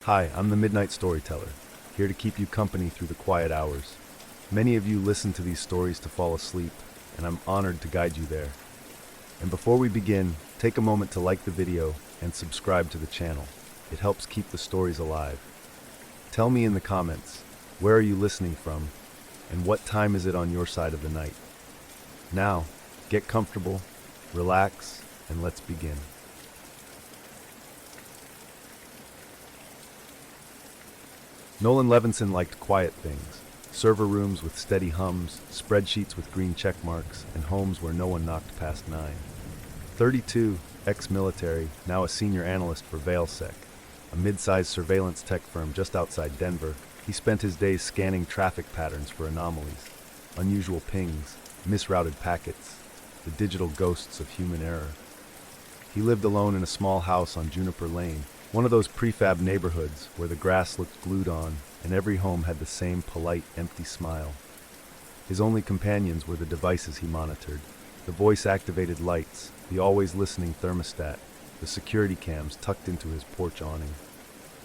Hi, I'm the Midnight Storyteller, here to keep you company through the quiet hours. Many of you listen to these stories to fall asleep, and I'm honored to guide you there. And before we begin, take a moment to like the video and subscribe to the channel. It helps keep the stories alive. Tell me in the comments, where are you listening from, and what time is it on your side of the night? Now, get comfortable, relax, and let's begin. Nolan Levinson liked quiet things, server rooms with steady hums, spreadsheets with green check marks, and homes where no one knocked past 9. 32, ex-military, now a senior analyst for VeilSec, a mid-sized surveillance tech firm just outside Denver, he spent his days scanning traffic patterns for anomalies, unusual pings, misrouted packets, the digital ghosts of human error. He lived alone in a small house on Juniper Lane, one of those prefab neighborhoods where the grass looked glued on and every home had the same polite, empty smile. His only companions were the devices he monitored, the voice-activated lights, the always-listening thermostat, the security cams tucked into his porch awning.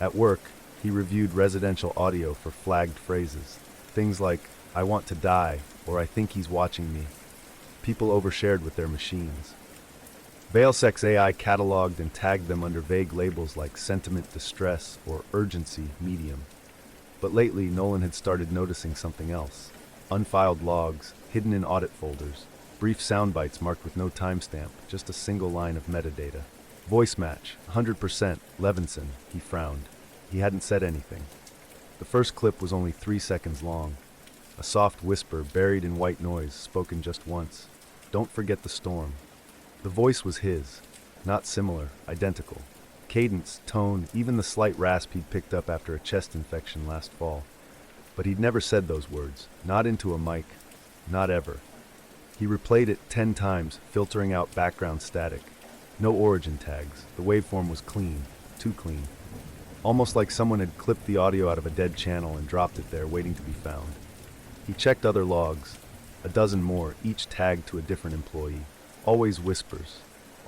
At work, he reviewed residential audio for flagged phrases, things like, "I want to die," or "I think he's watching me." People overshared with their machines. VeilSec's AI cataloged and tagged them under vague labels like sentiment distress or urgency medium. But lately, Nolan had started noticing something else. Unfiled logs, hidden in audit folders, brief sound bites marked with no timestamp, just a single line of metadata. Voice match, 100%, Levinson, he frowned. He hadn't said anything. The first clip was only 3 seconds long. A soft whisper buried in white noise, spoken just once. "Don't forget the storm." The voice was his, not similar, identical. Cadence, tone, even the slight rasp he'd picked up after a chest infection last fall. But he'd never said those words, not into a mic, not ever. He replayed it 10 times, filtering out background static. No origin tags, the waveform was clean, too clean. Almost like someone had clipped the audio out of a dead channel and dropped it there, waiting to be found. He checked other logs, a dozen more, each tagged to a different employee. Always whispers,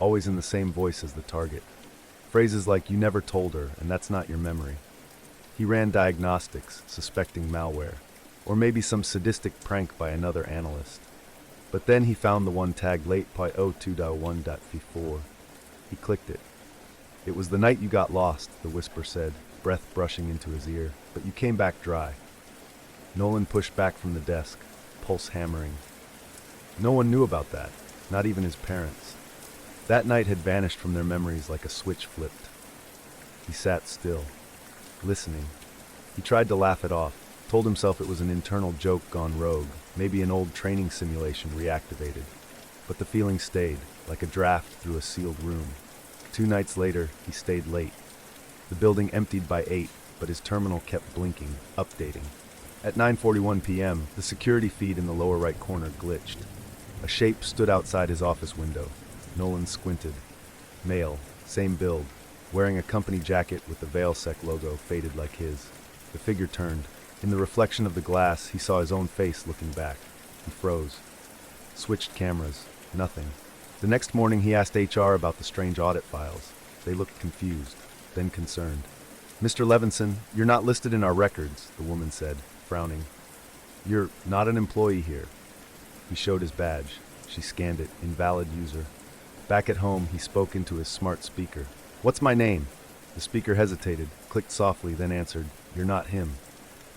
always in the same voice as the target. Phrases like, "You never told her, and that's not your memory." He ran diagnostics, suspecting malware, or maybe some sadistic prank by another analyst. But then he found the one tagged late .02.1.v4. He clicked it. "It was the night you got lost," the whisper said, breath brushing into his ear, "but you came back dry." Nolan pushed back from the desk, pulse hammering. No one knew about that. Not even his parents. That night had vanished from their memories like a switch flipped. He sat still, listening. He tried to laugh it off, told himself it was an internal joke gone rogue, maybe an old training simulation reactivated. But the feeling stayed, like a draft through a sealed room. 2 nights later, he stayed late. The building emptied by 8, but his terminal kept blinking, updating. At 9:41 p.m., the security feed in the lower right corner glitched. A shape stood outside his office window. Nolan squinted. Male, same build, wearing a company jacket with the VeilSec logo faded like his. The figure turned. In the reflection of the glass, he saw his own face looking back. He froze. Switched cameras. Nothing. The next morning, he asked HR about the strange audit files. They looked confused, then concerned. "Mr. Levinson, you're not listed in our records," the woman said, frowning. "You're not an employee here." He showed his badge. She scanned it. Invalid user. Back at home, he spoke into his smart speaker. "What's my name?" The speaker hesitated, clicked softly, then answered, "You're not him."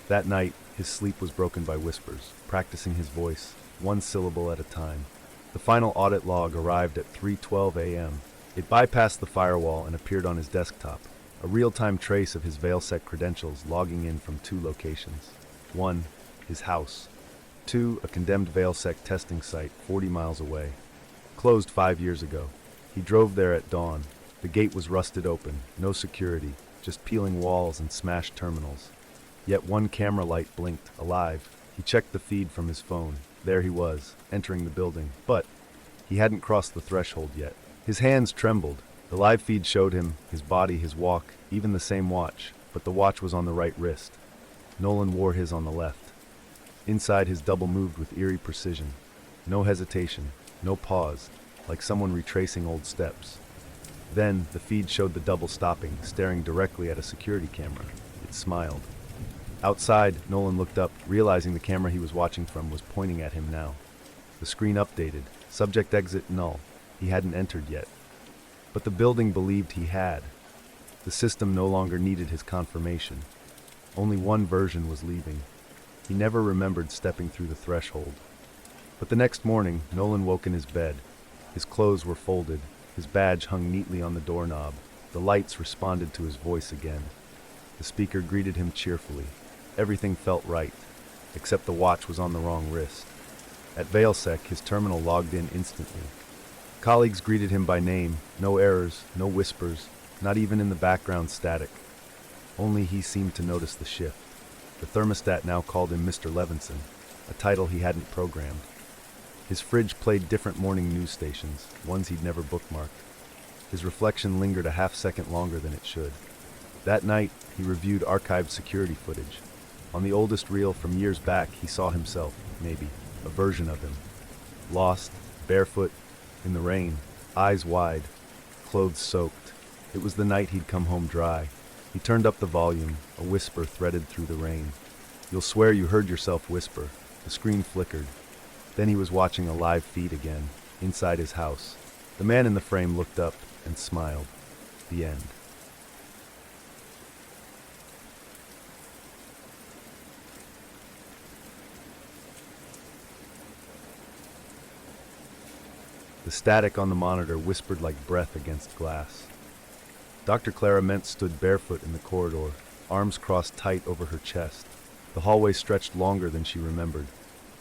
That night, his sleep was broken by whispers, practicing his voice, one syllable at a time. The final audit log arrived at 3:12 a.m. It bypassed the firewall and appeared on his desktop, a real-time trace of his VeilSec credentials logging in from 2 locations. 1. His house. 2. A condemned VeilSec testing site 40 miles away. Closed 5 years ago. He drove there at dawn. The gate was rusted open, no security, just peeling walls and smashed terminals. Yet one camera light blinked, alive. He checked the feed from his phone. There he was, entering the building. But he hadn't crossed the threshold yet. His hands trembled. The live feed showed him, his body, his walk, even the same watch, but the watch was on the right wrist. Nolan wore his on the left. Inside, his double moved with eerie precision. No hesitation, no pause, like someone retracing old steps. Then, the feed showed the double stopping, staring directly at a security camera. It smiled. Outside, Nolan looked up, realizing the camera he was watching from was pointing at him now. The screen updated. Subject exit null. He hadn't entered yet. But the building believed he had. The system no longer needed his confirmation. Only one version was leaving. He never remembered stepping through the threshold. But the next morning, Nolan woke in his bed. His clothes were folded. His badge hung neatly on the doorknob. The lights responded to his voice again. The speaker greeted him cheerfully. Everything felt right, except the watch was on the wrong wrist. At Valesec, his terminal logged in instantly. Colleagues greeted him by name. No errors, no whispers, not even in the background static. Only he seemed to notice the shift. The thermostat now called him Mr. Levinson, a title he hadn't programmed. His fridge played different morning news stations, ones he'd never bookmarked. His reflection lingered a half-second longer than it should. That night, he reviewed archived security footage. On the oldest reel from years back, he saw himself, maybe, a version of him. Lost, barefoot, in the rain, eyes wide, clothes soaked. It was the night he'd come home dry. He turned up the volume, a whisper threaded through the rain. You'll swear you heard yourself whisper. The screen flickered. Then he was watching a live feed again, inside his house. The man in the frame looked up and smiled. The end. The static on the monitor whispered like breath against glass. Dr. Clara Mentz stood barefoot in the corridor, arms crossed tight over her chest. The hallway stretched longer than she remembered.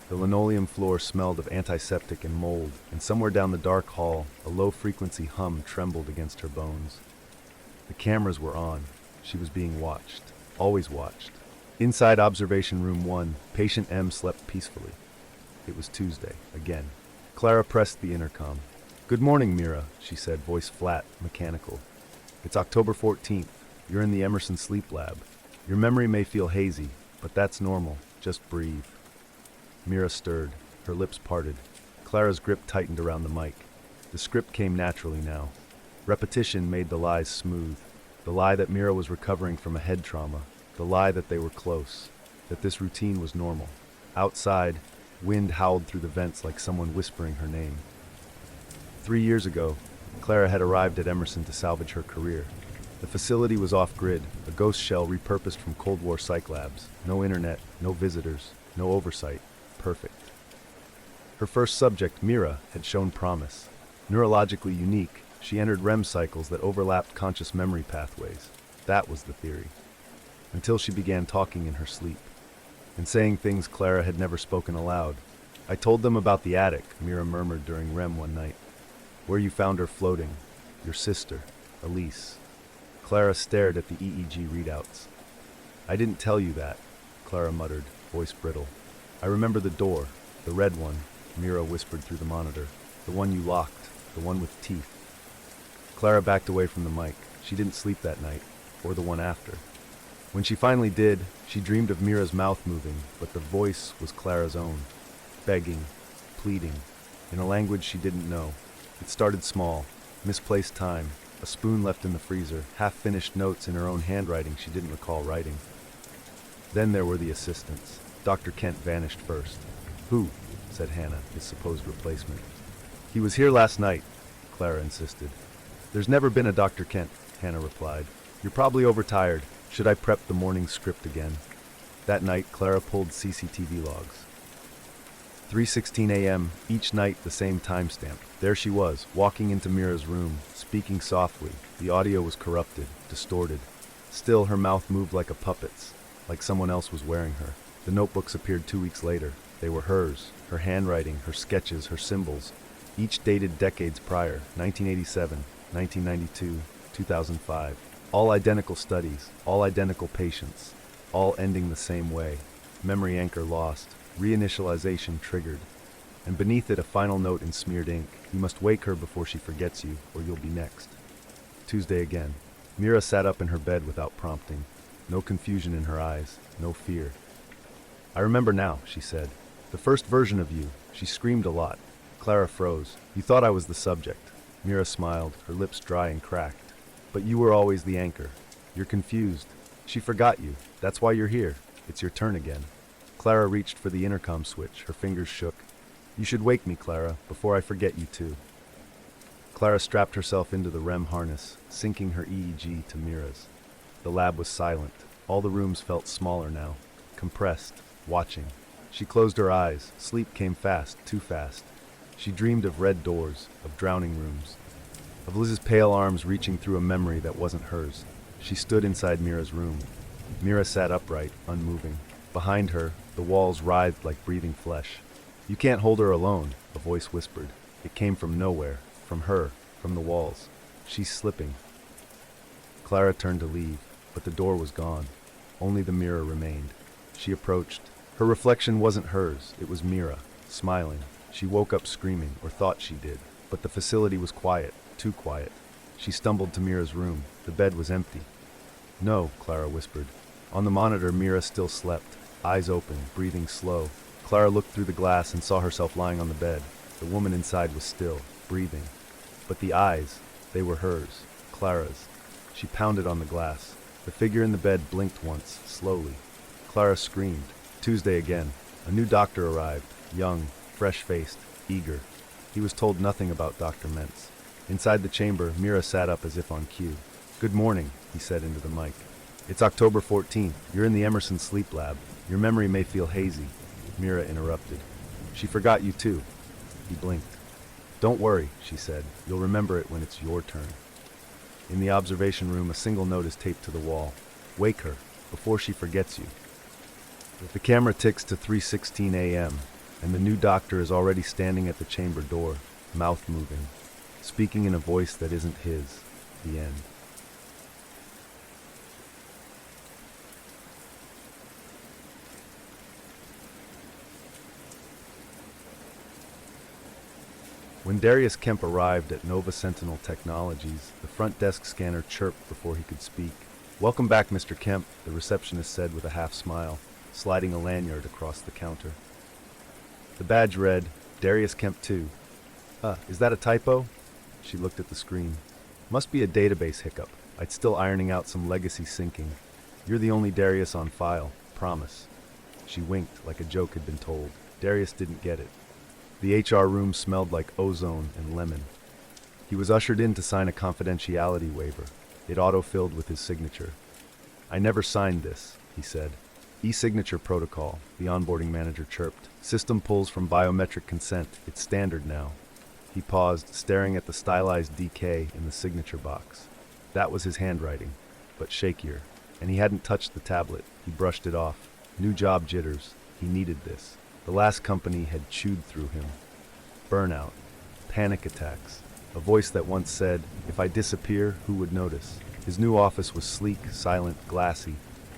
The linoleum floor smelled of antiseptic and mold, and somewhere down the dark hall, a low-frequency hum trembled against her bones. The cameras were on. She was being watched. Always watched. Inside Observation Room 1, Patient M slept peacefully. It was Tuesday, again. Clara pressed the intercom. "Good morning, Mira," she said, voice flat, mechanical. "It's October 14th. You're in the Emerson Sleep Lab. Your memory may feel hazy, but that's normal. Just breathe." Mira stirred. Her lips parted. Clara's grip tightened around the mic. The script came naturally now. Repetition made the lies smooth. The lie that Mira was recovering from a head trauma. The lie that they were close. That this routine was normal. Outside, wind howled through the vents like someone whispering her name. 3 years ago, Clara had arrived at Emerson to salvage her career. The facility was off-grid, a ghost shell repurposed from Cold War psych labs. No internet, no visitors, no oversight. Perfect. Her first subject, Mira, had shown promise. Neurologically unique, she entered REM cycles that overlapped conscious memory pathways. That was the theory. Until she began talking in her sleep. And saying things Clara had never spoken aloud. "I told them about the attic," Mira murmured during REM one night. "Where you found her floating. Your sister, Elise." Clara stared at the EEG readouts. "I didn't tell you that," Clara muttered, voice brittle. "I remember the door, the red one," Mira whispered through the monitor. "The one you locked, the one with teeth." Clara backed away from the mic. She didn't sleep that night, or the one after. When she finally did, she dreamed of Mira's mouth moving, but the voice was Clara's own. Begging, pleading, in a language she didn't know. It started small, misplaced time, a spoon left in the freezer, half-finished notes in her own handwriting she didn't recall writing. Then there were the assistants. Dr. Kent vanished first. "Who?" said Hannah, his supposed replacement. "He was here last night," Clara insisted. "There's never been a Dr. Kent," Hannah replied. "You're probably overtired. Should I prep the morning script again?" That night, Clara pulled CCTV logs. 3:16 a.m., each night the same timestamp. There she was, walking into Mira's room, speaking softly. The audio was corrupted, distorted. Still, her mouth moved like a puppet's, like someone else was wearing her. The notebooks appeared 2 weeks later. They were hers, her handwriting, her sketches, her symbols, each dated decades prior, 1987, 1992, 2005. All identical studies, all identical patients, all ending the same way. Memory anchor lost, reinitialization triggered, and beneath it a final note in smeared ink. "You must wake her before she forgets you, or you'll be next." Tuesday again. Mira sat up in her bed without prompting. No confusion in her eyes, no fear. "I remember now," she said. "The first version of you." She screamed a lot. Clara froze. "You thought I was the subject." Mira smiled, her lips dry and cracked. But you were always the anchor. You're confused. She forgot you. That's why you're here. It's your turn again. Clara reached for the intercom switch. Her fingers shook. You should wake me, Clara, before I forget you too. Clara strapped herself into the REM harness, syncing her EEG to Mira's. The lab was silent. All the rooms felt smaller now, compressed, watching. She closed her eyes. Sleep came fast, too fast. She dreamed of red doors, of drowning rooms, of Liz's pale arms reaching through a memory that wasn't hers. She stood inside Mira's room. Mira sat upright, unmoving. Behind her, the walls writhed like breathing flesh. You can't hold her alone, a voice whispered. It came from nowhere, from her, from the walls. She's slipping. Clara turned to leave, but the door was gone. Only the mirror remained. She approached. Her reflection wasn't hers, it was Mira, smiling. She woke up screaming, or thought she did, but the facility was quiet, too quiet. She stumbled to Mira's room. The bed was empty. No, Clara whispered. On the monitor, Mira still slept, eyes open, breathing slow. Clara looked through the glass and saw herself lying on the bed. The woman inside was still, breathing. But the eyes, they were hers, Clara's. She pounded on the glass. The figure in the bed blinked once, slowly. Clara screamed. Tuesday again. A new doctor arrived, young, fresh-faced, eager. He was told nothing about Dr. Mentz. Inside the chamber, Mira sat up as if on cue. Good morning, he said into the mic. It's October 14th. You're in the Emerson Sleep Lab. Your memory may feel hazy. Mira interrupted. She forgot you too. He blinked. Don't worry, she said. You'll remember it when it's your turn. In the observation room, a single note is taped to the wall. Wake her, before she forgets you. The camera ticks to 3:16 a.m., and the new doctor is already standing at the chamber door, mouth moving, speaking in a voice that isn't his. The end. When Darius Kemp arrived at Nova Sentinel Technologies, the front desk scanner chirped before he could speak. Welcome back, Mr. Kemp, the receptionist said with a half smile, sliding a lanyard across the counter. The badge read, Darius Kemp 2. Is that a typo? She looked at the screen. Must be a database hiccup. I'd still ironing out some legacy syncing. You're the only Darius on file, promise. She winked like a joke had been told. Darius didn't get it. The HR room smelled like ozone and lemon. He was ushered in to sign a confidentiality waiver. It auto-filled with his signature. I never signed this, he said. E-signature protocol, the onboarding manager chirped. System pulls from biometric consent. It's standard now. He paused, staring at the stylized DK in the signature box. That was his handwriting, but shakier. And he hadn't touched the tablet. He brushed it off. New job jitters. He needed this. The last company had chewed through him. Burnout. Panic attacks. A voice that once said, if I disappear, who would notice? His new office was sleek, silent, glassy.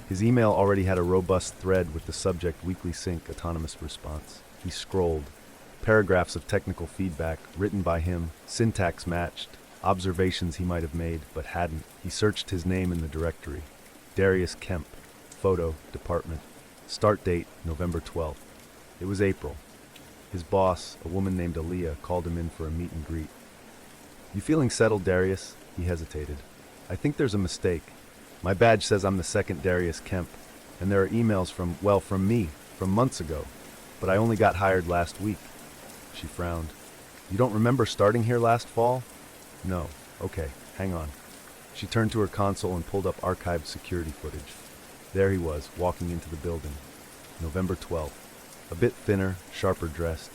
His email already had a robust thread with the subject weekly sync autonomous response. He scrolled. Paragraphs of technical feedback, written by him, syntax matched, observations he might have made, but hadn't. He searched his name in the directory. Darius Kemp. Photo, department. Start date, November 12th. It was April. His boss, a woman named Aaliyah, called him in for a meet and greet. You feeling settled, Darius? He hesitated. I think there's a mistake. My badge says I'm the second Darius Kemp, and there are emails from me, from months ago, but I only got hired last week. She frowned. You don't remember starting here last fall? No. Okay, hang on. She turned to her console and pulled up archived security footage. There he was, walking into the building. November 12th. A bit thinner, sharper dressed.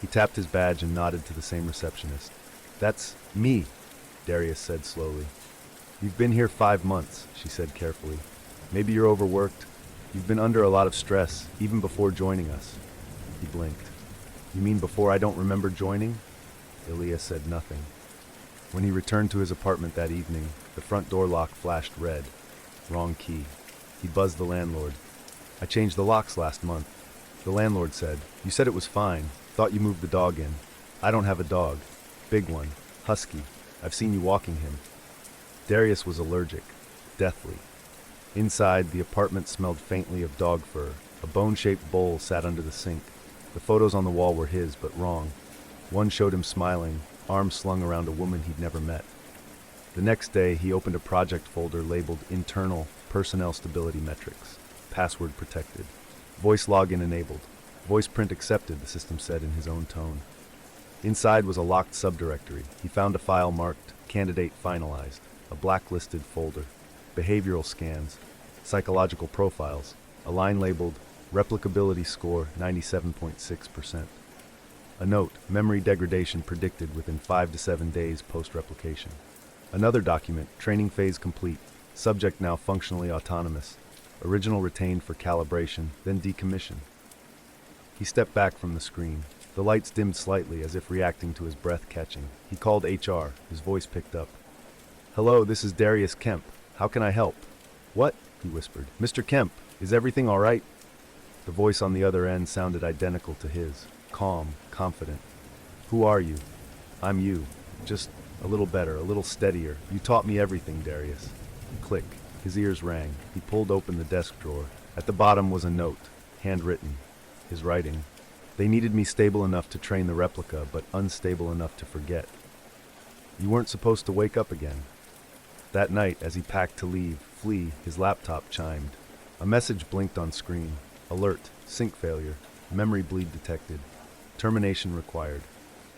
He tapped his badge and nodded to the same receptionist. That's me, Darius said slowly. You've been here 5 months, she said carefully. Maybe you're overworked. You've been under a lot of stress, even before joining us. He blinked. You mean before I don't remember joining? Ilya said nothing. When he returned to his apartment that evening, the front door lock flashed red. Wrong key. He buzzed the landlord. I changed the locks last month. The landlord said, You said it was fine. Thought you moved the dog in. I don't have a dog. Big one. Husky. I've seen you walking him. Darius was allergic. Deathly. Inside, the apartment smelled faintly of dog fur. A bone-shaped bowl sat under the sink. The photos on the wall were his, but wrong. One showed him smiling, arms slung around a woman he'd never met. The next day, he opened a project folder labeled Internal Personnel Stability Metrics, password protected, voice login enabled, voice print accepted, the system said in his own tone. Inside was a locked subdirectory. He found a file marked Candidate Finalized, a blacklisted folder, behavioral scans, psychological profiles, a line labeled Replicability Score 97.6%. A note, memory degradation predicted within 5 to 7 days post-replication. Another document, training phase complete, subject now functionally autonomous, original retained for calibration, then decommission. He stepped back from the screen. The lights dimmed slightly as if reacting to his breath catching. He called HR. His voice picked up. "Hello, this is Darius Kemp. How can I help?" "What?" he whispered. "Mr. Kemp, is everything all right?" The voice on the other end sounded identical to his, calm, confident. "Who are you?" "I'm you. Just a little better, a little steadier. You taught me everything, Darius." Click. His ears rang. He pulled open the desk drawer. At the bottom was a note, handwritten. His writing. "They needed me stable enough to train the replica, but unstable enough to forget. You weren't supposed to wake up again." That night, as he packed to flee, his laptop chimed. A message blinked on screen. Alert, sync failure, memory bleed detected, termination required.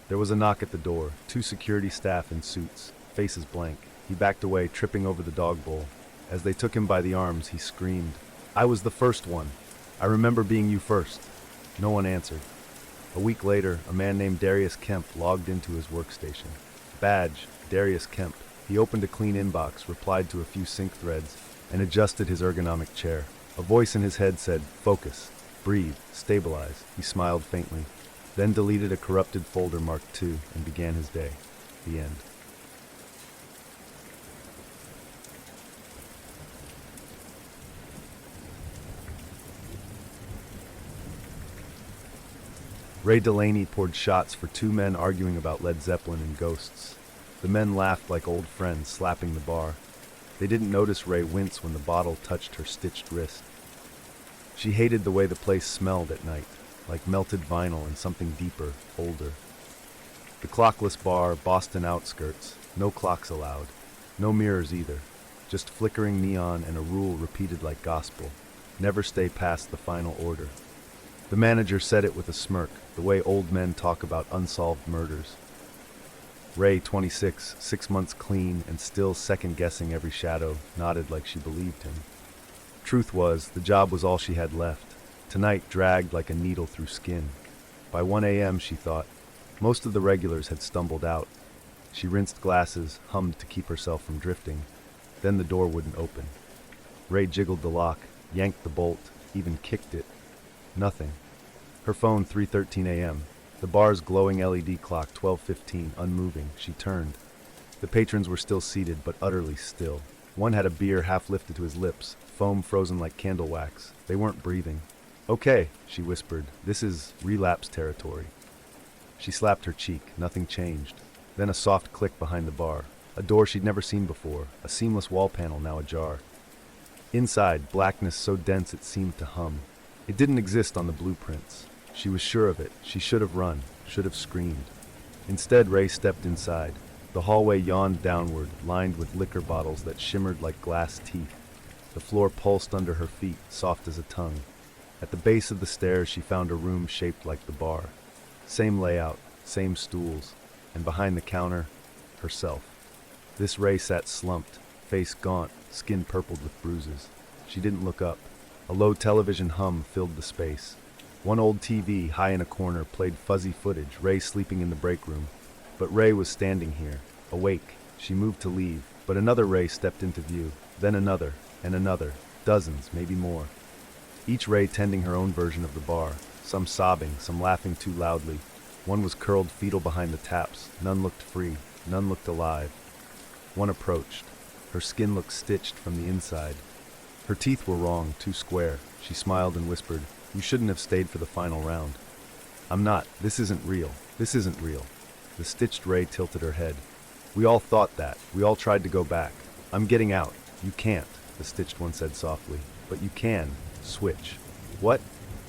There was a knock at the door, 2 security staff in suits, faces blank. He backed away, tripping over the dog bowl. As they took him by the arms, he screamed, "I was the first one. I remember being you first." No one answered. A week later, a man named Darius Kemp logged into his workstation. Badge, Darius Kemp. He opened a clean inbox, replied to a few sync threads, and adjusted his ergonomic chair. A voice in his head said, "Focus, breathe, stabilize." He smiled faintly, then deleted a corrupted folder marked 2 and began his day. The end. Ray Delaney poured shots for 2 men arguing about Led Zeppelin and ghosts. The men laughed like old friends, slapping the bar. They didn't notice Ray wince when the bottle touched her stitched wrist. She hated the way the place smelled at night, like melted vinyl and something deeper, older. The clockless bar, Boston outskirts, no clocks allowed, no mirrors either, just flickering neon and a rule repeated like gospel: never stay past the final order. The manager said it with a smirk, the way old men talk about unsolved murders. Ray, 26, 6 months clean and still second-guessing every shadow, nodded like she believed him. Truth was, the job was all she had left. Tonight dragged like a needle through skin. By 1 a.m., she thought, most of the regulars had stumbled out. She rinsed glasses, hummed to keep herself from drifting. Then the door wouldn't open. Ray jiggled the lock, yanked the bolt, even kicked it. Nothing. Her phone, 3:13 a.m. The bar's glowing LED clock, 12:15, unmoving. She turned. The patrons were still seated, but utterly still. One had a beer half lifted to his lips, foam frozen like candle wax. They weren't breathing. "Okay," she whispered. "This is relapse territory." She slapped her cheek. Nothing changed. Then a soft click behind the bar. A door she'd never seen before, a seamless wall panel now ajar. Inside, blackness so dense it seemed to hum. It didn't exist on the blueprints. She was sure of it. She should have run, should have screamed. Instead, Ray stepped inside. The hallway yawned downward, lined with liquor bottles that shimmered like glass teeth. The floor pulsed under her feet, soft as a tongue. At the base of the stairs, she found a room shaped like the bar. Same layout, same stools, and behind the counter, herself. This Ray sat slumped, face gaunt, skin purpled with bruises. She didn't look up. A low television hum filled the space. One old TV, high in a corner, played fuzzy footage, Ray sleeping in the break room. But Ray was standing here, awake. She moved to leave, but another Ray stepped into view, then another, and another, dozens, maybe more. Each Ray tending her own version of the bar, some sobbing, some laughing too loudly. One was curled fetal behind the taps, none looked free, none looked alive. One approached. Her skin looked stitched from the inside. Her teeth were wrong, too square. She smiled and whispered, "You shouldn't have stayed for the final round." "I'm not. This isn't real. This isn't real." The stitched Ray tilted her head. "We all thought that. We all tried to go back. I'm getting out." "You can't," the stitched one said softly. "But you can. Switch." "What?"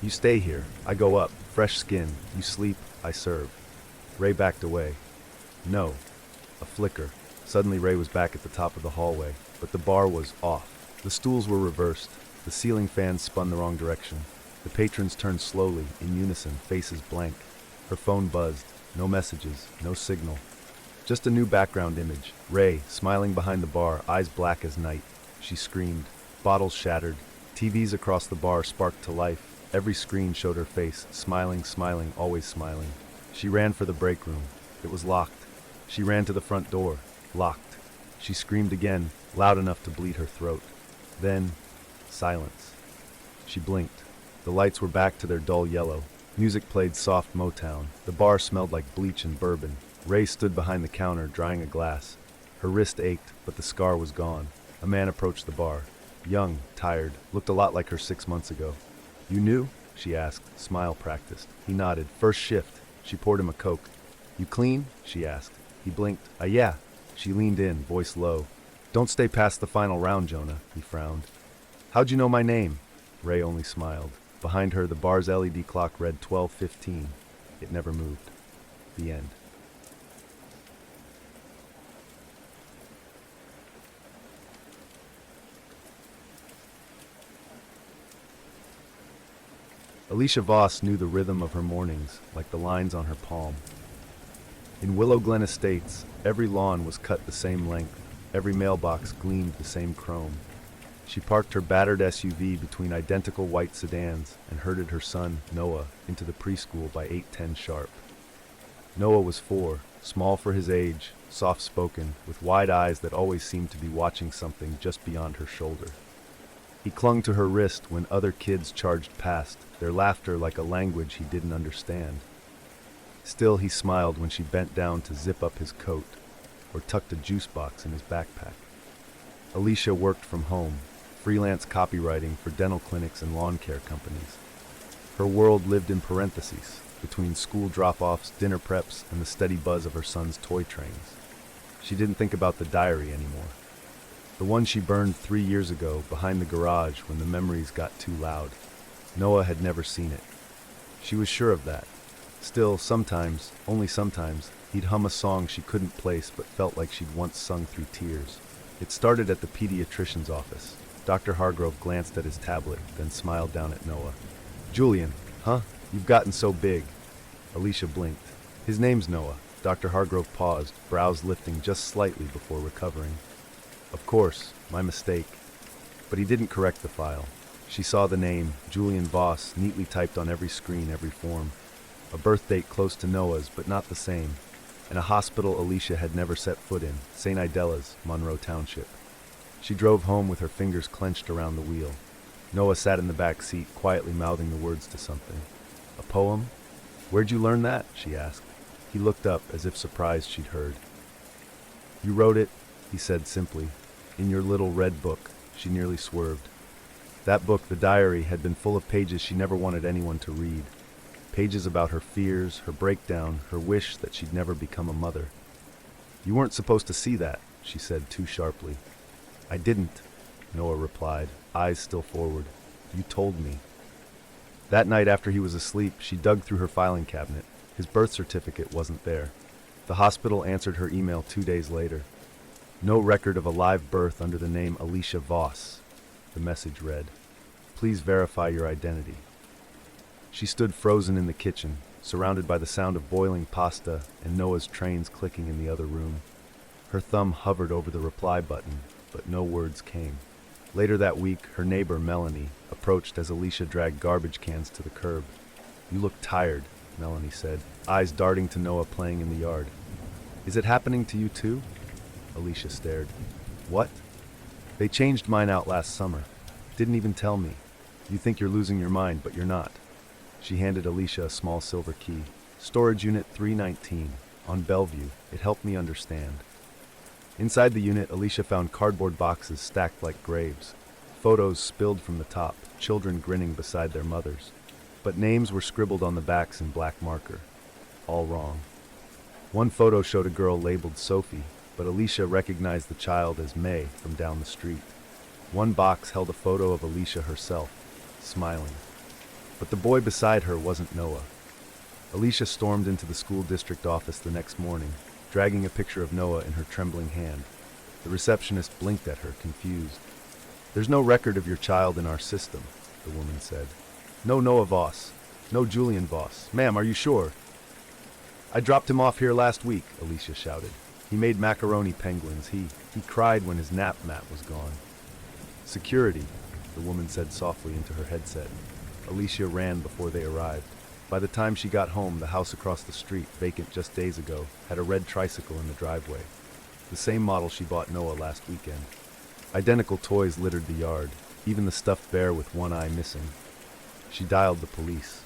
"You stay here. I go up. Fresh skin. You sleep. I serve." Ray backed away. No. A flicker. Suddenly Ray was back at the top of the hallway, but the bar was off. The stools were reversed. The ceiling fans spun the wrong direction. The patrons turned slowly, in unison, faces blank. Her phone buzzed. No messages, no signal. Just a new background image. Ray, smiling behind the bar, eyes black as night. She screamed. Bottles shattered. TVs across the bar sparked to life. Every screen showed her face, smiling, smiling, always smiling. She ran for the break room. It was locked. She ran to the front door. Locked. She screamed again, loud enough to bleed her throat. Then, silence. She blinked. The lights were back to their dull yellow. Music played soft Motown. The bar smelled like bleach and bourbon. Ray stood behind the counter, drying a glass. Her wrist ached, but the scar was gone. A man approached the bar. Young, tired, looked a lot like her 6 months ago. "You knew?" she asked, smile practiced. He nodded. "First shift." She poured him a Coke. "You clean?" she asked. He blinked. Yeah." She leaned in, voice low. "Don't stay past the final round, Jonah," he frowned. "How'd you know my name?" Ray only smiled. Behind her, the bar's LED clock read 12:15. It never moved. The end. Alicia Voss knew the rhythm of her mornings, like the lines on her palm. In Willow Glen Estates, every lawn was cut the same length, every mailbox gleamed the same chrome. She parked her battered SUV between identical white sedans and herded her son, Noah, into the preschool by 8:10 sharp. Noah was 4, small for his age, soft-spoken, with wide eyes that always seemed to be watching something just beyond her shoulder. He clung to her wrist when other kids charged past, their laughter like a language he didn't understand. Still, he smiled when she bent down to zip up his coat or tucked a juice box in his backpack. Alicia worked from home, freelance copywriting for dental clinics and lawn care companies. Her world lived in parentheses, between school drop-offs, dinner preps, and the steady buzz of her son's toy trains. She didn't think about the diary anymore. The one she burned 3 years ago behind the garage when the memories got too loud. Noah had never seen it. She was sure of that. Still, sometimes, only sometimes, he'd hum a song she couldn't place but felt like she'd once sung through tears. It started at the pediatrician's office. Dr. Hargrove glanced at his tablet, then smiled down at Noah. "Julian, huh? You've gotten so big." Alicia blinked. "His name's Noah." Dr. Hargrove paused, brows lifting just slightly before recovering. "Of course, my mistake." But he didn't correct the file. She saw the name, Julian Voss, neatly typed on every screen, every form. A birth date close to Noah's, but not the same. And a hospital Alicia had never set foot in, St. Idela's, Monroe Township. She drove home with her fingers clenched around the wheel. Noah sat in the back seat, quietly mouthing the words to something. "A poem? Where'd you learn that?" she asked. He looked up, as if surprised she'd heard. "You wrote it," he said simply. "In your little red book." She nearly swerved. That book, the diary, had been full of pages she never wanted anyone to read. Pages about her fears, her breakdown, her wish that she'd never become a mother. "You weren't supposed to see that," she said too sharply. "I didn't," Noah replied, eyes still forward. "You told me." That night after he was asleep, she dug through her filing cabinet. His birth certificate wasn't there. The hospital answered her email 2 days later. "No record of a live birth under the name Alicia Voss," the message read. "Please verify your identity." She stood frozen in the kitchen, surrounded by the sound of boiling pasta and Noah's trains clicking in the other room. Her thumb hovered over the reply button, but no words came. Later that week, her neighbor, Melanie, approached as Alicia dragged garbage cans to the curb. "You look tired," Melanie said, eyes darting to Noah playing in the yard. "Is it happening to you too?" Alicia stared. "What?" "They changed mine out last summer. Didn't even tell me. You think you're losing your mind, but you're not." She handed Alicia a small silver key. "Storage unit 319, on Bellevue. It helped me understand." Inside the unit, Alicia found cardboard boxes stacked like graves. Photos spilled from the top, children grinning beside their mothers. But names were scribbled on the backs in black marker. All wrong. One photo showed a girl labeled Sophie, but Alicia recognized the child as May from down the street. One box held a photo of Alicia herself, smiling. But the boy beside her wasn't Noah. Alicia stormed into the school district office the next morning, dragging a picture of Noah in her trembling hand. The receptionist blinked at her, confused. "There's no record of your child in our system," the woman said. "No Noah Voss. No Julian Voss. Ma'am, are you sure?" "I dropped him off here last week," Alicia shouted. "He made macaroni penguins. He cried when his nap mat was gone." "Security," the woman said softly into her headset. Alicia ran before they arrived. By the time she got home, the house across the street, vacant just days ago, had a red tricycle in the driveway. The same model she bought Noah last weekend. Identical toys littered the yard, even the stuffed bear with one eye missing. She dialed the police.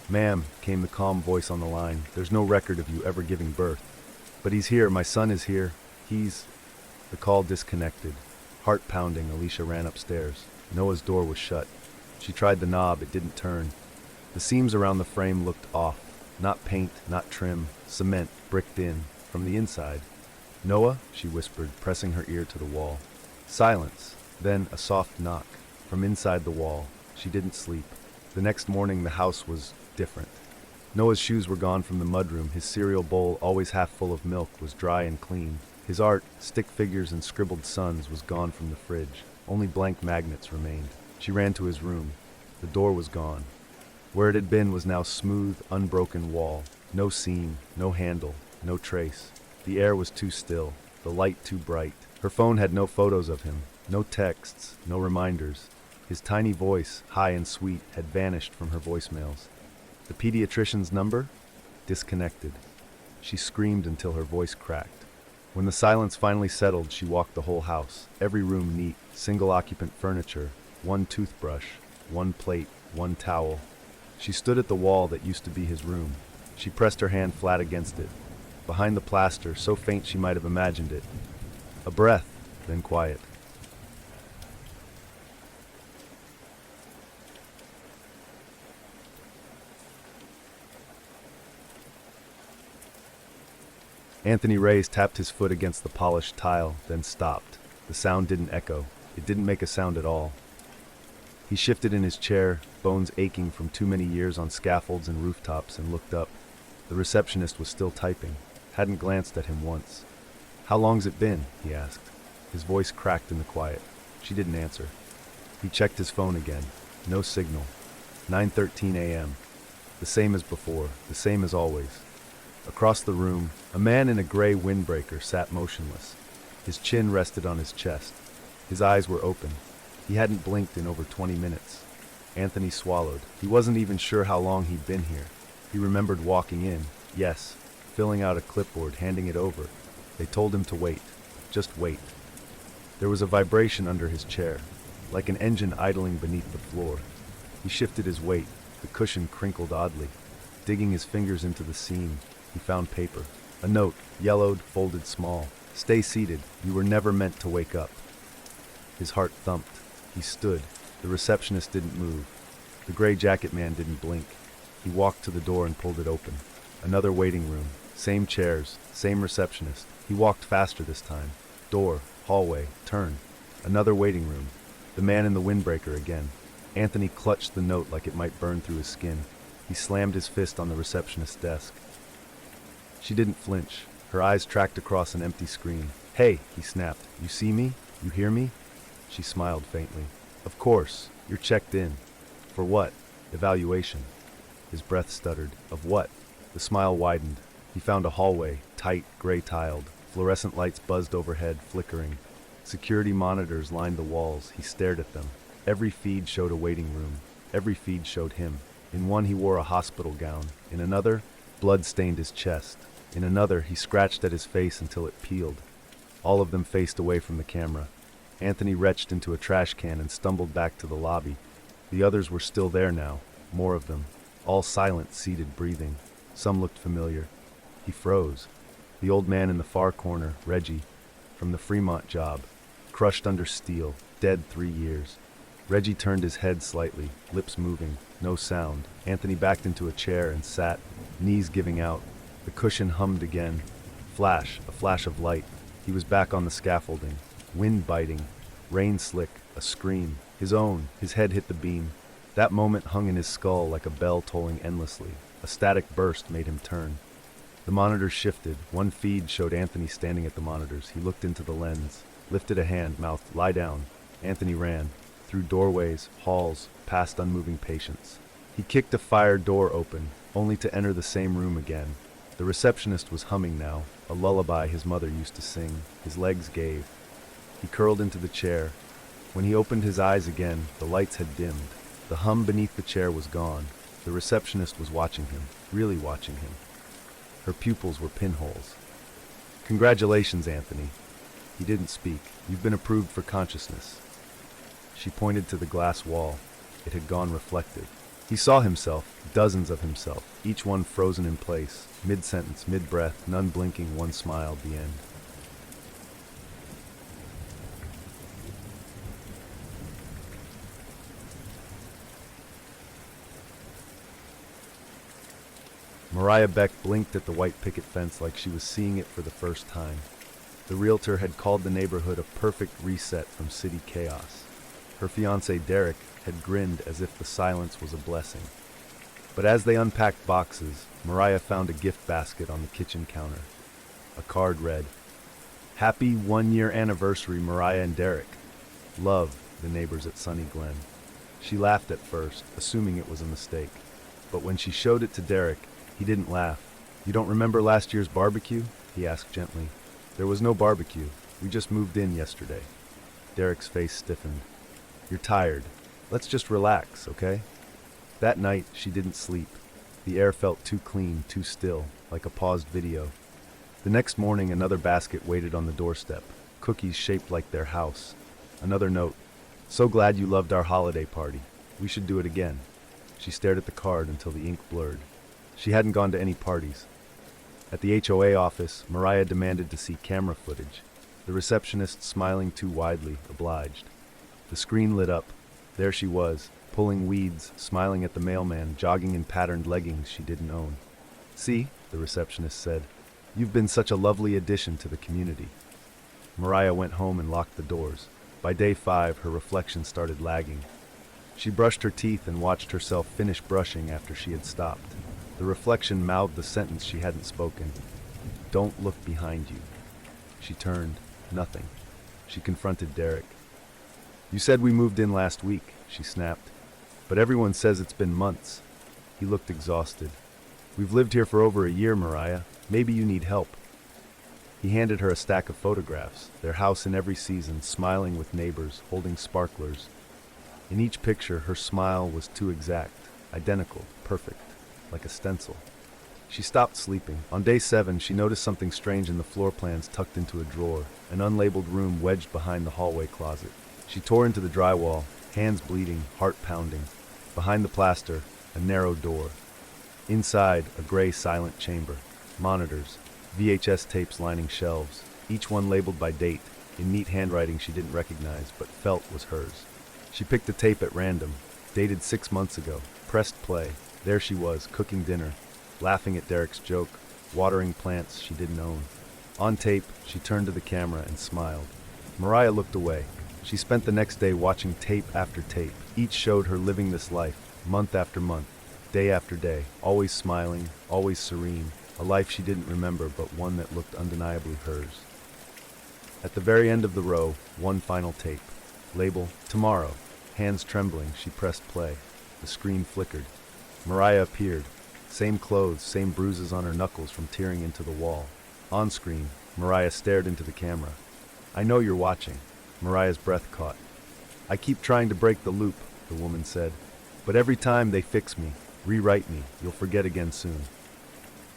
"Ma'am," came the calm voice on the line, "there's no record of you ever giving birth. But he's here, my son is here. He's..." The call disconnected. Heart pounding, Alicia ran upstairs. Noah's door was shut. She tried the knob, it didn't turn. The seams around the frame looked off. Not paint, not trim, cement, bricked in, from the inside. "Noah," she whispered, pressing her ear to the wall. Silence, then a soft knock. From inside the wall. She didn't sleep. The next morning the house was different. Noah's shoes were gone from the mudroom. His cereal bowl, always half full of milk, was dry and clean. His art, stick figures and scribbled suns, was gone from the fridge. Only blank magnets remained. She ran to his room. The door was gone. Where it had been was now smooth, unbroken wall. No seam, no handle, no trace. The air was too still, the light too bright. Her phone had no photos of him, no texts, no reminders. His tiny voice, high and sweet, had vanished from her voicemails. The pediatrician's number? Disconnected. She screamed until her voice cracked. When the silence finally settled, she walked the whole house. Every room neat, single-occupant furniture, one toothbrush, one plate, one towel. She stood at the wall that used to be his room. She pressed her hand flat against it. Behind the plaster, so faint she might have imagined it. A breath, then quiet. Anthony Reyes tapped his foot against the polished tile, then stopped. The sound didn't echo. It didn't make a sound at all. He shifted in his chair, bones aching from too many years on scaffolds and rooftops, and looked up. The receptionist was still typing, hadn't glanced at him once. "How long's it been?" he asked. His voice cracked in the quiet. She didn't answer. He checked his phone again. No signal. 9:13 a.m. The same as before, the same as always. Across the room, a man in a gray windbreaker sat motionless. His chin rested on his chest. His eyes were open. He hadn't blinked in over 20 minutes. Anthony swallowed. He wasn't even sure how long he'd been here. He remembered walking in, yes, filling out a clipboard, handing it over. They told him to wait. Just wait. There was a vibration under his chair, like an engine idling beneath the floor. He shifted his weight. The cushion crinkled oddly. Digging his fingers into the seam, he found paper. A note, yellowed, folded small. "Stay seated. You were never meant to wake up." His heart thumped. He stood. The receptionist didn't move. The gray jacket man didn't blink. He walked to the door and pulled it open. Another waiting room. Same chairs. Same receptionist. He walked faster this time. Door. Hallway. Turn. Another waiting room. The man in the windbreaker again. Anthony clutched the note like it might burn through his skin. He slammed his fist on the receptionist's desk. She didn't flinch. Her eyes tracked across an empty screen. "Hey," he snapped. "You see me? You hear me?" She smiled faintly. "Of course. You're checked in." "For what?" "Evaluation." His breath stuttered. "Of what?" The smile widened. He found a hallway, tight, gray-tiled. Fluorescent lights buzzed overhead, flickering. Security monitors lined the walls. He stared at them. Every feed showed a waiting room. Every feed showed him. In one he wore a hospital gown. In another, blood stained his chest. In another, he scratched at his face until it peeled. All of them faced away from the camera. Anthony retched into a trash can and stumbled back to the lobby. The others were still there now, more of them, all silent, seated, breathing. Some looked familiar. He froze. The old man in the far corner, Reggie, from the Fremont job, crushed under steel, dead 3 years. Reggie turned his head slightly, lips moving, no sound. Anthony backed into a chair and sat, knees giving out. The cushion hummed again. Flash, a flash of light. He was back on the scaffolding. Wind biting, rain slick, a scream. His own, his head hit the beam. That moment hung in his skull like a bell tolling endlessly. A static burst made him turn. The monitors shifted. One feed showed Anthony standing at the monitors. He looked into the lens, lifted a hand, mouthed, "Lie down." Anthony ran, through doorways, halls, past unmoving patients. He kicked a fire door open, only to enter the same room again. The receptionist was humming now, a lullaby his mother used to sing. His legs gave. He curled into the chair. When he opened his eyes again, the lights had dimmed. The hum beneath the chair was gone. The receptionist was watching him, really watching him. Her pupils were pinholes. "Congratulations, Anthony." He didn't speak. "You've been approved for consciousness." She pointed to the glass wall. It had gone reflective. He saw himself, dozens of himself, each one frozen in place, mid-sentence, mid-breath, none blinking, one smile, the end. Mariah Beck blinked at the white picket fence like she was seeing it for the first time. The realtor had called the neighborhood a perfect reset from city chaos. Her fiancé Derek had grinned as if the silence was a blessing. But as they unpacked boxes, Mariah found a gift basket on the kitchen counter. A card read, "Happy 1-year anniversary, Mariah and Derek. Love, the neighbors at Sunny Glen." She laughed at first, assuming it was a mistake. But when she showed it to Derek, he didn't laugh. "You don't remember last year's barbecue?" he asked gently. "There was no barbecue. We just moved in yesterday." Derek's face stiffened. "You're tired. Let's just relax, okay?" That night, she didn't sleep. The air felt too clean, too still, like a paused video. The next morning, another basket waited on the doorstep, cookies shaped like their house. Another note, "So glad you loved our holiday party. We should do it again." She stared at the card until the ink blurred. She hadn't gone to any parties. At the HOA office, Mariah demanded to see camera footage. The receptionist, smiling too widely, obliged. The screen lit up. There she was, pulling weeds, smiling at the mailman, jogging in patterned leggings she didn't own. "See," the receptionist said, "you've been such a lovely addition to the community." Mariah went home and locked the doors. By day 5, her reflection started lagging. She brushed her teeth and watched herself finish brushing after she had stopped. The reflection mouthed the sentence she hadn't spoken. "Don't look behind you." She turned. Nothing. She confronted Derek. "You said we moved in last week," she snapped. "But everyone says it's been months." He looked exhausted. "We've lived here for over a year, Mariah. Maybe you need help." He handed her a stack of photographs, their house in every season, smiling with neighbors, holding sparklers. In each picture, her smile was too exact, identical, perfect, like a stencil. She stopped sleeping. On day 7, she noticed something strange in the floor plans tucked into a drawer, an unlabeled room wedged behind the hallway closet. She tore into the drywall, hands bleeding, heart pounding. Behind the plaster, a narrow door. Inside, a gray, silent chamber. Monitors, VHS tapes lining shelves, each one labeled by date, in neat handwriting she didn't recognize, but felt was hers. She picked a tape at random, dated 6 months ago, pressed play. There she was, cooking dinner, laughing at Derek's joke, watering plants she didn't own. On tape, she turned to the camera and smiled. Mariah looked away. She spent the next day watching tape after tape. Each showed her living this life, month after month, day after day, always smiling, always serene, a life she didn't remember, but one that looked undeniably hers. At the very end of the row, one final tape. Label, "Tomorrow." Hands trembling, she pressed play. The screen flickered. Mariah appeared. Same clothes, same bruises on her knuckles from tearing into the wall. On screen, Mariah stared into the camera. "I know you're watching." Mariah's breath caught. "I keep trying to break the loop," the woman said. "But every time they fix me, rewrite me, you'll forget again soon."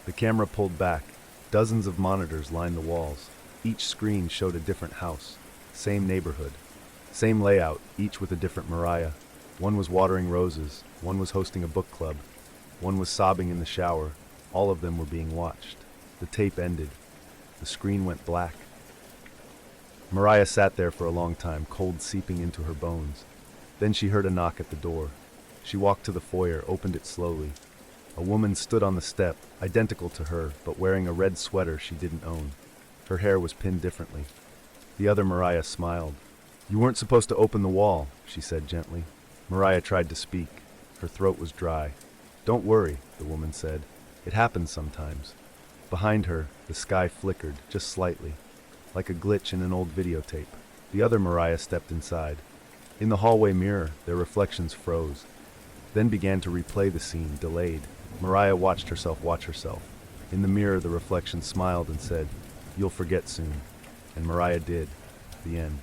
The camera pulled back. Dozens of monitors lined the walls. Each screen showed a different house. Same neighborhood. Same layout, each with a different Mariah. One was watering roses. One was hosting a book club. One was sobbing in the shower. All of them were being watched. The tape ended. The screen went black. Mariah sat there for a long time, cold seeping into her bones. Then she heard a knock at the door. She walked to the foyer, opened it slowly. A woman stood on the step, identical to her, but wearing a red sweater she didn't own. Her hair was pinned differently. The other Mariah smiled. "You weren't supposed to open the wall," she said gently. Mariah tried to speak. Her throat was dry. "Don't worry," the woman said. "It happens sometimes. Behind her, the sky flickered, just slightly, like a glitch in an old videotape. The other Mariah stepped inside. In the hallway mirror, their reflections froze, then began to replay the scene, delayed. Mariah watched herself watch herself. In the mirror, the reflection smiled and said, "You'll forget soon." And Mariah did. The end.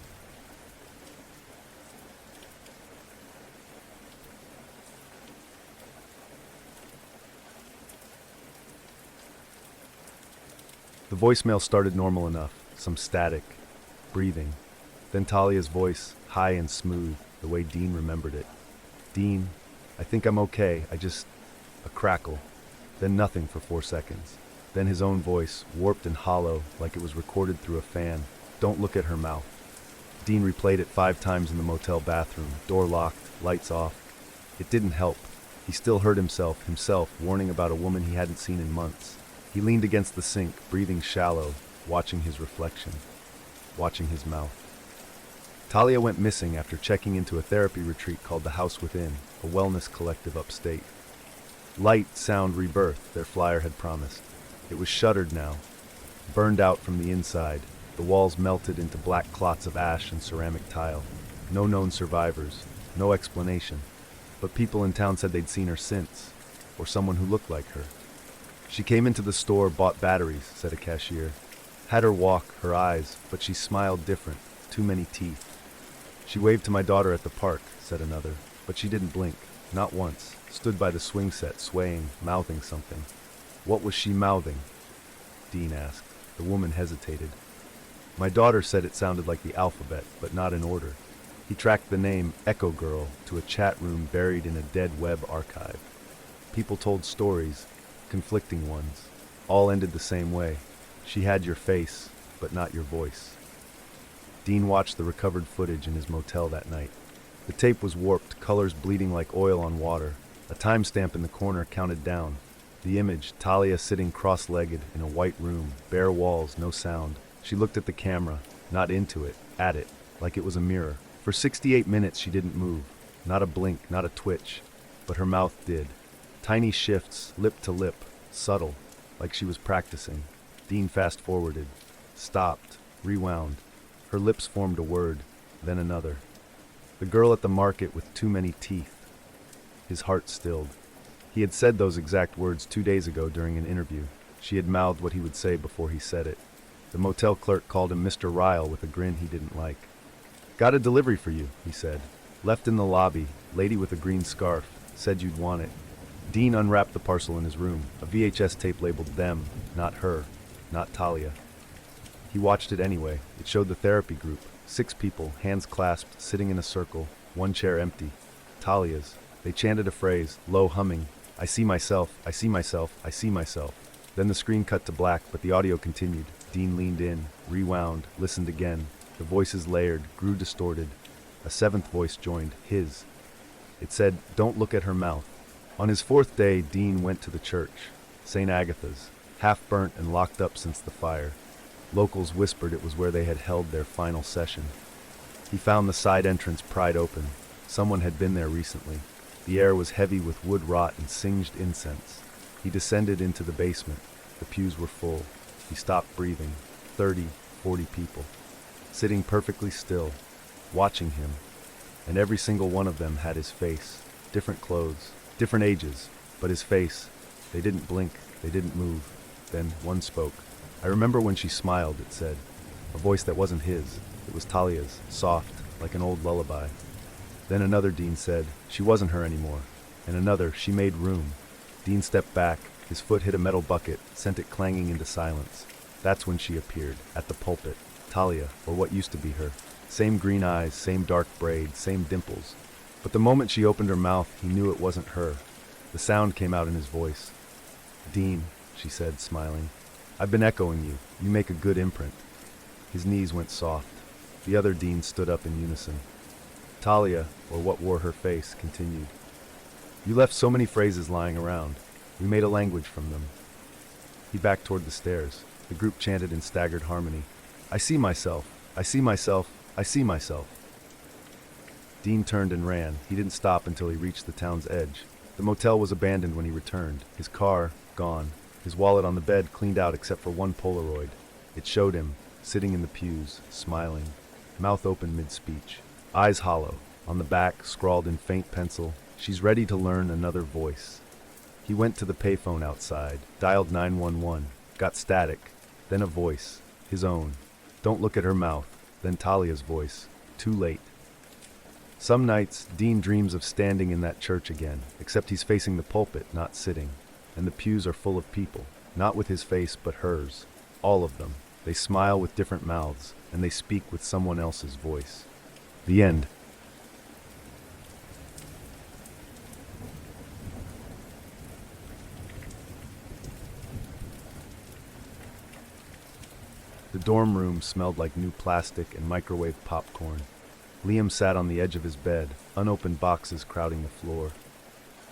The voicemail started normal enough, some static, breathing. Then Talia's voice, high and smooth, the way Dean remembered it. "Dean, I think I'm okay, a crackle. Then nothing for 4 seconds. Then his own voice, warped and hollow, like it was recorded through a fan. "Don't look at her mouth." Dean replayed it 5 times in the motel bathroom, door locked, lights off. It didn't help. He still heard himself, warning about a woman he hadn't seen in months. He leaned against the sink, breathing shallow, watching his reflection, watching his mouth. Talia went missing after checking into a therapy retreat called the House Within, a wellness collective upstate. Light, sound, rebirth, their flyer had promised. It was shuttered now, burned out from the inside. The walls melted into black clots of ash and ceramic tile. No known survivors, no explanation. But people in town said they'd seen her since, or someone who looked like her. "She came into the store, bought batteries," said a cashier. "Had her walk, her eyes, but she smiled different, too many teeth." "She waved to my daughter at the park," said another, "but she didn't blink, not once, stood by the swing set, swaying, mouthing something." "What was she mouthing?" Dean asked. The woman hesitated. "My daughter said it sounded like the alphabet, but not in order." He tracked the name Echo Girl to a chat room buried in a dead web archive. People told stories, conflicting ones. All ended the same way. "She had your face, but not your voice." Dean watched the recovered footage in his motel that night. The tape was warped, colors bleeding like oil on water. A timestamp in the corner counted down. The image, Talia sitting cross-legged in a white room, bare walls, no sound. She looked at the camera, not into it, at it, like it was a mirror. For 68 minutes she didn't move. Not a blink, not a twitch. But her mouth did. Tiny shifts, lip to lip, subtle, like she was practicing. Dean fast-forwarded, stopped, rewound. Her lips formed a word, then another. "The girl at the market with too many teeth." His heart stilled. He had said those exact words 2 days ago during an interview. She had mouthed what he would say before he said it. The motel clerk called him Mr. Ryle with a grin he didn't like. "Got a delivery for you," he said. "Left in the lobby, lady with a green scarf, said you'd want it." Dean unwrapped the parcel in his room, a VHS tape labeled them, not her, not Talia. He watched it anyway. It showed the therapy group, 6 people, hands clasped, sitting in a circle, 1 chair empty. Talia's. They chanted a phrase, low humming, "I see myself, I see myself, I see myself." Then the screen cut to black, but the audio continued. Dean leaned in, rewound, listened again. The voices layered, grew distorted. A 7th voice joined, his. It said, "Don't look at her mouth." On his 4th day, Dean went to the church, St. Agatha's, half burnt and locked up since the fire. Locals whispered it was where they had held their final session. He found the side entrance pried open. Someone had been there recently. The air was heavy with wood rot and singed incense. He descended into the basement. The pews were full. He stopped breathing. 30, 40 people, sitting perfectly still, watching him. And every single one of them had his face. Different clothes, different ages, but his face. They didn't blink, they didn't move. Then one spoke. "I remember when she smiled," it said. A voice that wasn't his. It was Talia's, soft, like an old lullaby. Then another, Dean said, "She wasn't her anymore." And another, "She made room." Dean stepped back. His foot hit a metal bucket, sent it clanging into silence. That's when she appeared, at the pulpit. Talia, or what used to be her. Same green eyes, same dark braid, same dimples. But the moment she opened her mouth, he knew it wasn't her. The sound came out in his voice. "Dean," she said, smiling. "I've been echoing you. You make a good imprint." His knees went soft. The other Deans stood up in unison. Talia, or what wore her face, continued. "You left so many phrases lying around. We made a language from them." He backed toward the stairs. The group chanted in staggered harmony. "I see myself. I see myself. I see myself." Dean turned and ran. He didn't stop until he reached the town's edge. The motel was abandoned when he returned. His car, gone. his wallet on the bed cleaned out except for one Polaroid. It showed him, sitting in the pews, smiling, mouth open mid-speech, eyes hollow. On the back, scrawled in faint pencil, "She's ready to learn another voice." He went to the payphone outside, dialed 911, got static, then a voice, his own. "Don't look at her mouth." Then Talia's voice, "Too late." Some nights, Dean dreams of standing in that church again, except he's facing the pulpit, not sitting. And the pews are full of people, not with his face, but hers. All of them. They smile with different mouths, and they speak with someone else's voice. The end. The dorm room smelled like new plastic and microwave popcorn. Liam sat on the edge of his bed, unopened boxes crowding the floor.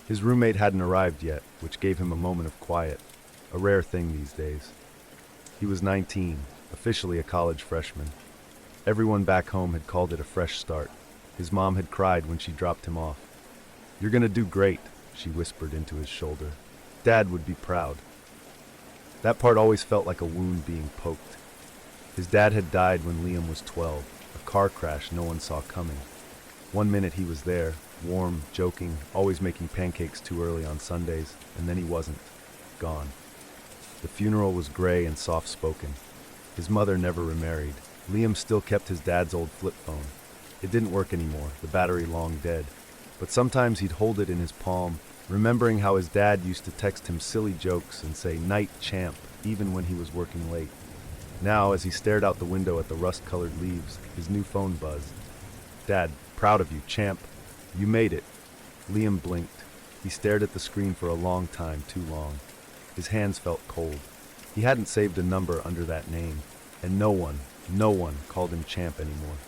His roommate hadn't arrived yet, which gave him a moment of quiet, a rare thing these days. He was 19, officially a college freshman. Everyone back home had called it a fresh start. His mom had cried when she dropped him off. "You're gonna do great," she whispered into his shoulder. "Dad would be proud." That part always felt like a wound being poked. His dad had died when Liam was 12, a car crash no one saw coming. One minute he was there, warm, joking, always making pancakes too early on Sundays, and then he wasn't. Gone. The funeral was gray and soft-spoken. His mother never remarried. Liam still kept his dad's old flip phone. It didn't work anymore, the battery long dead. But sometimes he'd hold it in his palm, remembering how his dad used to text him silly jokes and say, "Night, champ," even when he was working late. Now, as he stared out the window at the rust-colored leaves, his new phone buzzed. "Dad, proud of you, champ. You made it." Liam blinked. He stared at the screen for a long time, too long. His hands felt cold. He hadn't saved a number under that name, and no one called him champ anymore.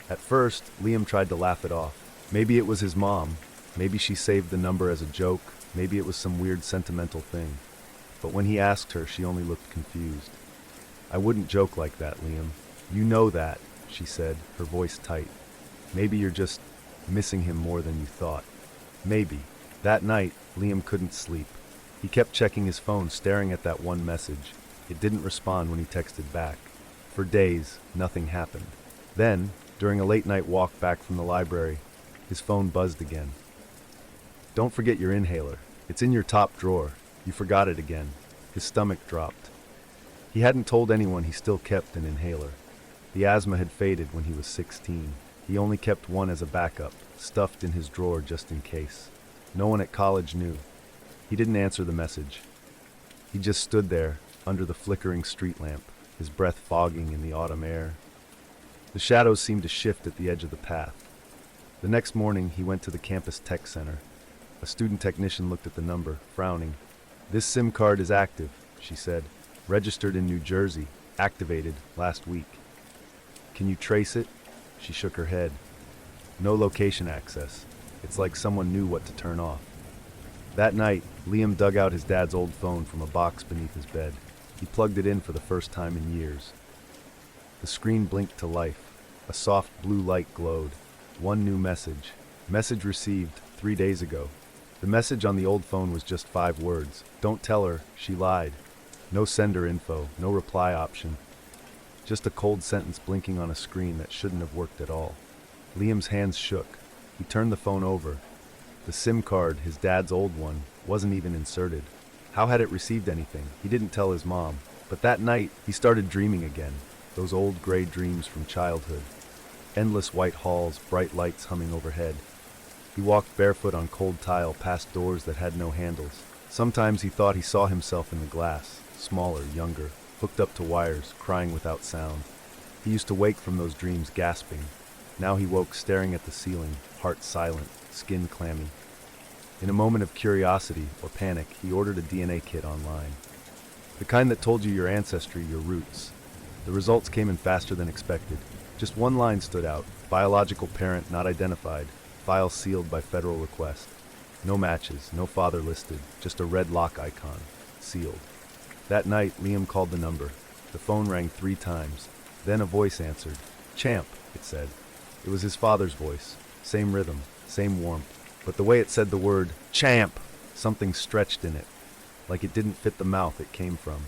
At first, Liam tried to laugh it off. Maybe it was his mom. Maybe she saved the number as a joke. Maybe it was some weird sentimental thing. But when he asked her, she only looked confused. "I wouldn't joke like that, Liam. You know that," she said, her voice tight. "Maybe you're just missing him more than you thought." Maybe. That night, Liam couldn't sleep. He kept checking his phone, staring at that one message. It didn't respond when he texted back. For days, nothing happened. Then, during a late-night walk back from the library, his phone buzzed again. "Don't forget your inhaler. It's in your top drawer. You forgot it again." His stomach dropped. He hadn't told anyone he still kept an inhaler. The asthma had faded when he was 16. He only kept one as a backup, stuffed in his drawer just in case. No one at college knew. He didn't answer the message. He just stood there, under the flickering street lamp, his breath fogging in the autumn air. The shadows seemed to shift at the edge of the path. The next morning, he went to the campus tech center. A student technician looked at the number, frowning. "This SIM card is active," she said. "Registered in New Jersey, activated last week." "Can you trace it?" She shook her head. "No location access. It's like someone knew what to turn off." That night, Liam dug out his dad's old phone from a box beneath his bed. He plugged it in for the first time in years. The screen blinked to life. A soft blue light glowed. One new message. Message received 3 days ago. The message on the old phone was just 5 words. "Don't tell her, she lied." No sender info, no reply option. Just a cold sentence blinking on a screen that shouldn't have worked at all. Liam's hands shook. He turned the phone over. The SIM card, his dad's old one, wasn't even inserted. How had it received anything? He didn't tell his mom. But that night, he started dreaming again. Those old gray dreams from childhood. Endless white halls, bright lights humming overhead. He walked barefoot on cold tile past doors that had no handles. Sometimes he thought he saw himself in the glass, smaller, younger, hooked up to wires, crying without sound. He used to wake from those dreams gasping. Now he woke staring at the ceiling, heart silent, skin clammy. In a moment of curiosity or panic, he ordered a DNA kit online. The kind that told you your ancestry, your roots. The results came in faster than expected. Just one line stood out: biological parent not identified, file sealed by federal request. No matches, no father listed, just a red lock icon, sealed. That night, Liam called the number. The phone rang 3 times. Then a voice answered. "Champ," it said. It was his father's voice. Same rhythm, same warmth. But the way it said the word, "champ," something stretched in it. like it didn't fit the mouth it came from.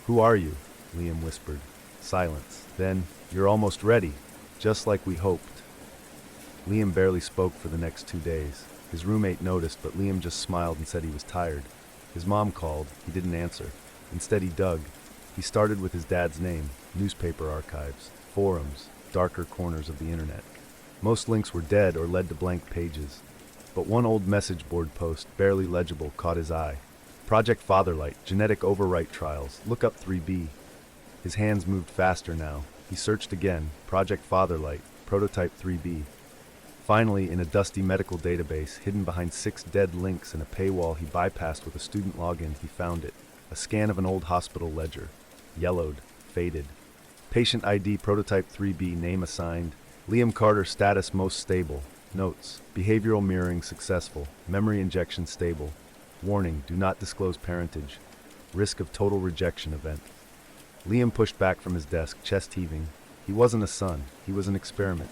"Who are you?" Liam whispered. Silence. Then, "You're almost ready, just like we hoped." Liam barely spoke for the next 2 days. His roommate noticed, but Liam just smiled and said he was tired. His mom called. He didn't answer. Instead, he dug. He started with his dad's name, newspaper archives, forums, darker corners of the internet. Most links were dead or led to blank pages. But one old message board post, barely legible, caught his eye. "Project Fatherlight, genetic overwrite trials. Look up 3B. His hands moved faster now. He searched again. Project Fatherlight, prototype 3B. Finally, in a dusty medical database, hidden behind 6 dead links and a paywall he bypassed with a student login, he found it. A scan of an old hospital ledger. Yellowed, faded. Patient ID, prototype 3B, name assigned. Liam Carter, status most stable. Notes: behavioral mirroring successful. Memory injection stable. Warning: do not disclose parentage. Risk of total rejection event. Liam pushed back from his desk, chest heaving. He wasn't a son. He was an experiment.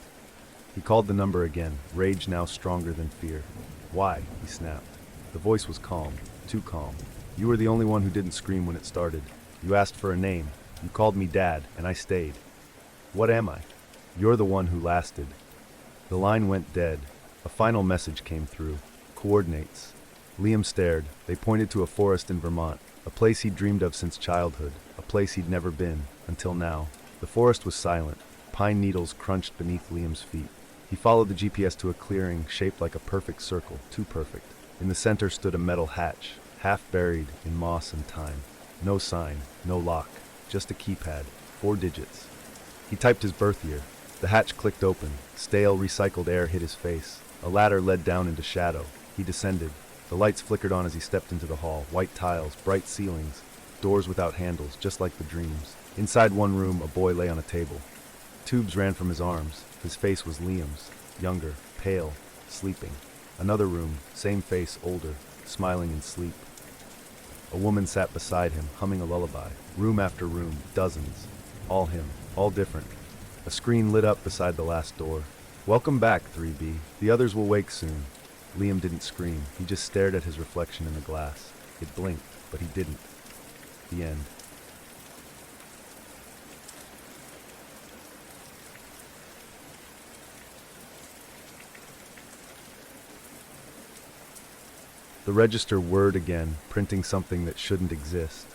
He called the number again, rage now stronger than fear. "Why?" he snapped. The voice was calm, too calm. "You were the only one who didn't scream when it started. You asked for a name. You called me Dad, and I stayed. What am I? You're the one who lasted." The line went dead. A final message came through. Coordinates. Liam stared. They pointed to a forest in Vermont, a place he'd dreamed of since childhood, a place he'd never been, until now. The forest was silent. Pine needles crunched beneath Liam's feet. He followed the GPS to a clearing shaped like a perfect circle, too perfect. In the center stood a metal hatch, half buried in moss and thyme. No sign, no lock, just a keypad, 4 digits. He typed his birth year. The hatch clicked open. Stale, recycled air hit his face. A ladder led down into shadow. He descended. The lights flickered on as he stepped into the hall. White tiles, bright ceilings, doors without handles, just like the dreams. Inside one room, a boy lay on a table. Tubes ran from his arms. His face was Liam's, younger, pale, sleeping. Another room, same face, older, smiling in sleep. A woman sat beside him, humming a lullaby. Room after room, dozens. All him, all different. A screen lit up beside the last door. "Welcome back, 3B. The others will wake soon." Liam didn't scream. He just stared at his reflection in the glass. It blinked, but he didn't. The end. The register whirred again, printing something that shouldn't exist.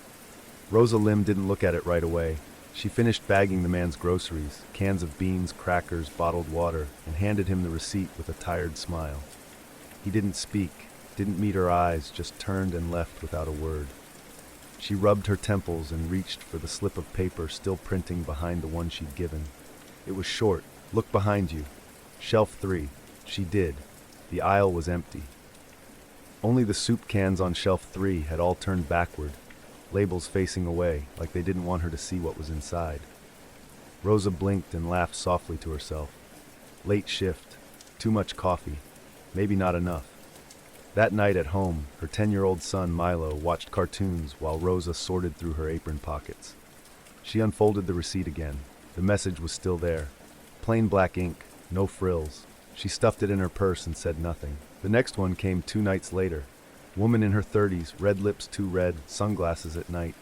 Rosa Lim didn't look at it right away. She finished bagging the man's groceries, cans of beans, crackers, bottled water, and handed him the receipt with a tired smile. He didn't speak, didn't meet her eyes, just turned and left without a word. She rubbed her temples and reached for the slip of paper still printing behind the one she'd given. It was short. "Look behind you. Shelf 3. She did. The aisle was empty. Only the soup cans on shelf 3 had all turned backward, labels facing away, like they didn't want her to see what was inside. Rosa blinked and laughed softly to herself. Late shift, too much coffee, maybe not enough. That night at home, her 10-year-old son Milo watched cartoons while Rosa sorted through her apron pockets. She unfolded the receipt again. The message was still there. Plain black ink, no frills. She stuffed it in her purse and said nothing. The next one came 2 nights later. Woman in her 30s, red lips too red, sunglasses at night.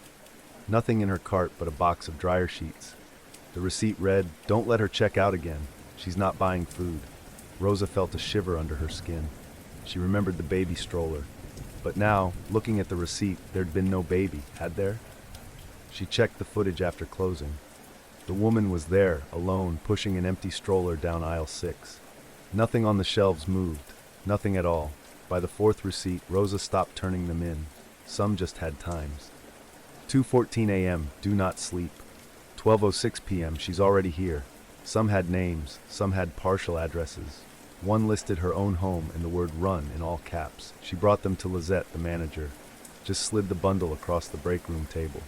Nothing in her cart but a box of dryer sheets. The receipt read, "Don't let her check out again. She's not buying food." Rosa felt a shiver under her skin. She remembered the baby stroller. But now, looking at the receipt, there'd been no baby, had there? She checked the footage after closing. The woman was there, alone, pushing an empty stroller down aisle 6. Nothing on the shelves moved. Nothing at all. By the 4th receipt, Rosa stopped turning them in. Some just had times. 2:14 a.m., do not sleep. 12:06 p.m., she's already here. Some had names, some had partial addresses. One listed her own home and the word run in all caps. She brought them to Lizette, the manager. Just slid the bundle across the break room table.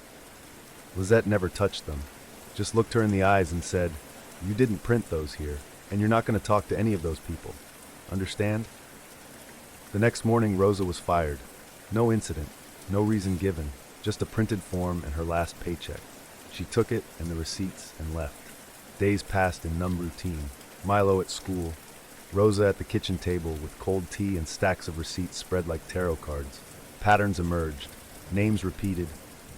Lizette never touched them. Just looked her in the eyes and said, "You didn't print those here, and you're not going to talk to any of those people. Understand?" The next morning, Rosa was fired. No incident, no reason given, just a printed form and her last paycheck. She took it and the receipts and left. Days passed in numb routine. Milo at school, Rosa at the kitchen table with cold tea and stacks of receipts spread like tarot cards. Patterns emerged. names repeated,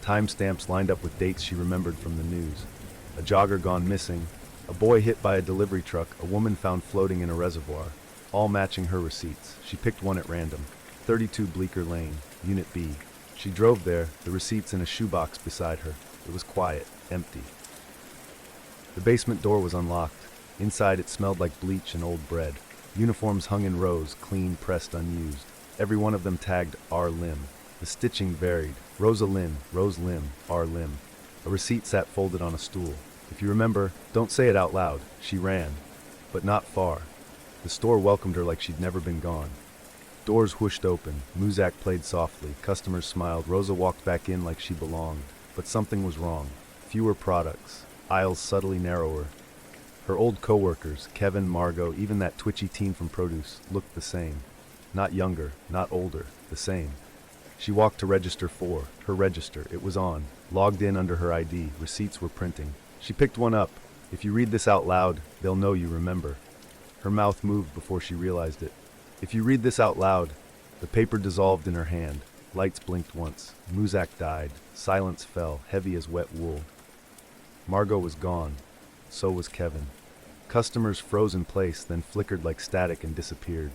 timestamps lined up with dates she remembered from the news. A jogger gone missing, a boy hit by a delivery truck, a woman found floating in a reservoir, all matching her receipts. She picked one at random. 32 Bleecker Lane, Unit B. She drove there, the receipts in a shoebox beside her. It was quiet, empty. The basement door was unlocked. Inside it smelled like bleach and old bread. Uniforms hung in rows, clean, pressed, unused. Every one of them tagged R. Lim. The stitching varied. Rosa Lynn, Rose Lim, R. Lim. A receipt sat folded on a stool. If you remember, don't say it out loud. She ran. But not far. The store welcomed her like she'd never been gone. Doors whooshed open. Muzak played softly. Customers smiled. Rosa walked back in like she belonged. But something was wrong. Fewer products. Aisles subtly narrower. Her old co-workers, Kevin, Margot, even that twitchy teen from produce, looked the same. Not younger, not older, the same. She walked to register 4, her register. It was on. Logged in under her ID. Receipts were printing. She picked one up. If you read this out loud, they'll know you remember. Her mouth moved before she realized it. If you read this out loud, the paper dissolved in her hand. Lights blinked once. Muzak died. Silence fell, heavy as wet wool. Margot was gone. So was Kevin. Customers froze in place, then flickered like static and disappeared.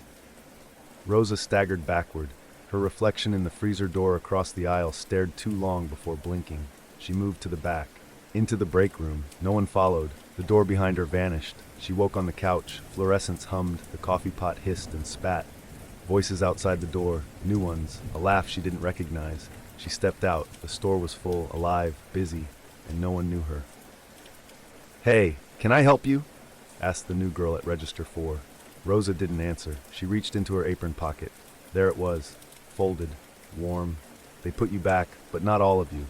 Rosa staggered backward. Her reflection in the freezer door across the aisle stared too long before blinking. She moved to the back. Into the break room. No one followed. The door behind her vanished. She woke on the couch. Fluorescence hummed. The coffee pot hissed and spat. Voices outside the door. New ones. A laugh she didn't recognize. She stepped out. The store was full, alive, busy, and no one knew her. "Hey, can I help you?" asked the new girl at register 4. Rosa didn't answer. She reached into her apron pocket. There it was, folded, warm. "They put you back, but not all of you."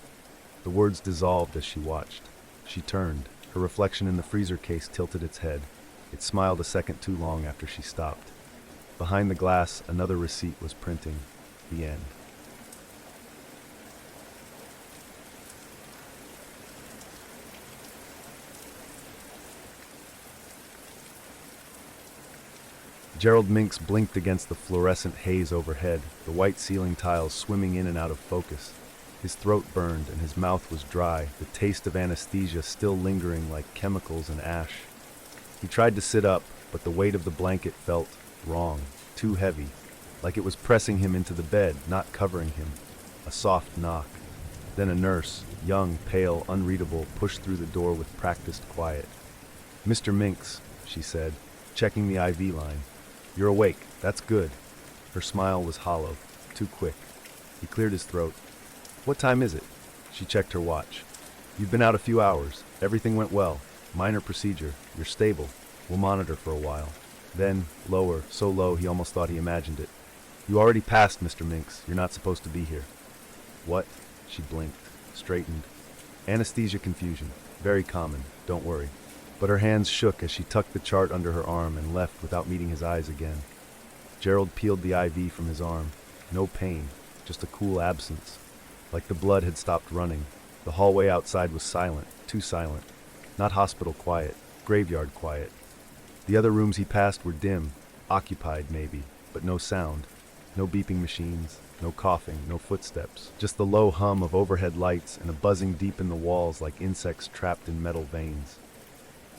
The words dissolved as she watched. She turned. Her reflection in the freezer case tilted its head. It smiled a second too long after she stopped. Behind the glass, another receipt was printing. The end. Gerald Minks blinked against the fluorescent haze overhead, the white ceiling tiles swimming in and out of focus. His throat burned and his mouth was dry, the taste of anesthesia still lingering like chemicals and ash. He tried to sit up, but the weight of the blanket felt wrong, too heavy, like it was pressing him into the bed, not covering him. A soft knock. Then a nurse, young, pale, unreadable, pushed through the door with practiced quiet. "Mr. Minks," she said, checking the IV line. "You're awake. That's good." Her smile was hollow, too quick. He cleared his throat. "What time is it?" She checked her watch. "You've been out a few hours. Everything went well. Minor procedure. You're stable. We'll monitor for a while." Then, lower, so low he almost thought he imagined it. "You already passed, Mr. Minks. You're not supposed to be here." "What?" She blinked, straightened. "Anesthesia confusion. Very common. Don't worry." But her hands shook as she tucked the chart under her arm and left without meeting his eyes again. Gerald peeled the IV from his arm. No pain, just a cool absence. Like the blood had stopped running. The hallway outside was silent, too silent. Not hospital quiet, graveyard quiet. The other rooms he passed were dim, occupied maybe, but no sound. No beeping machines, no coughing, no footsteps. Just the low hum of overhead lights and a buzzing deep in the walls like insects trapped in metal veins.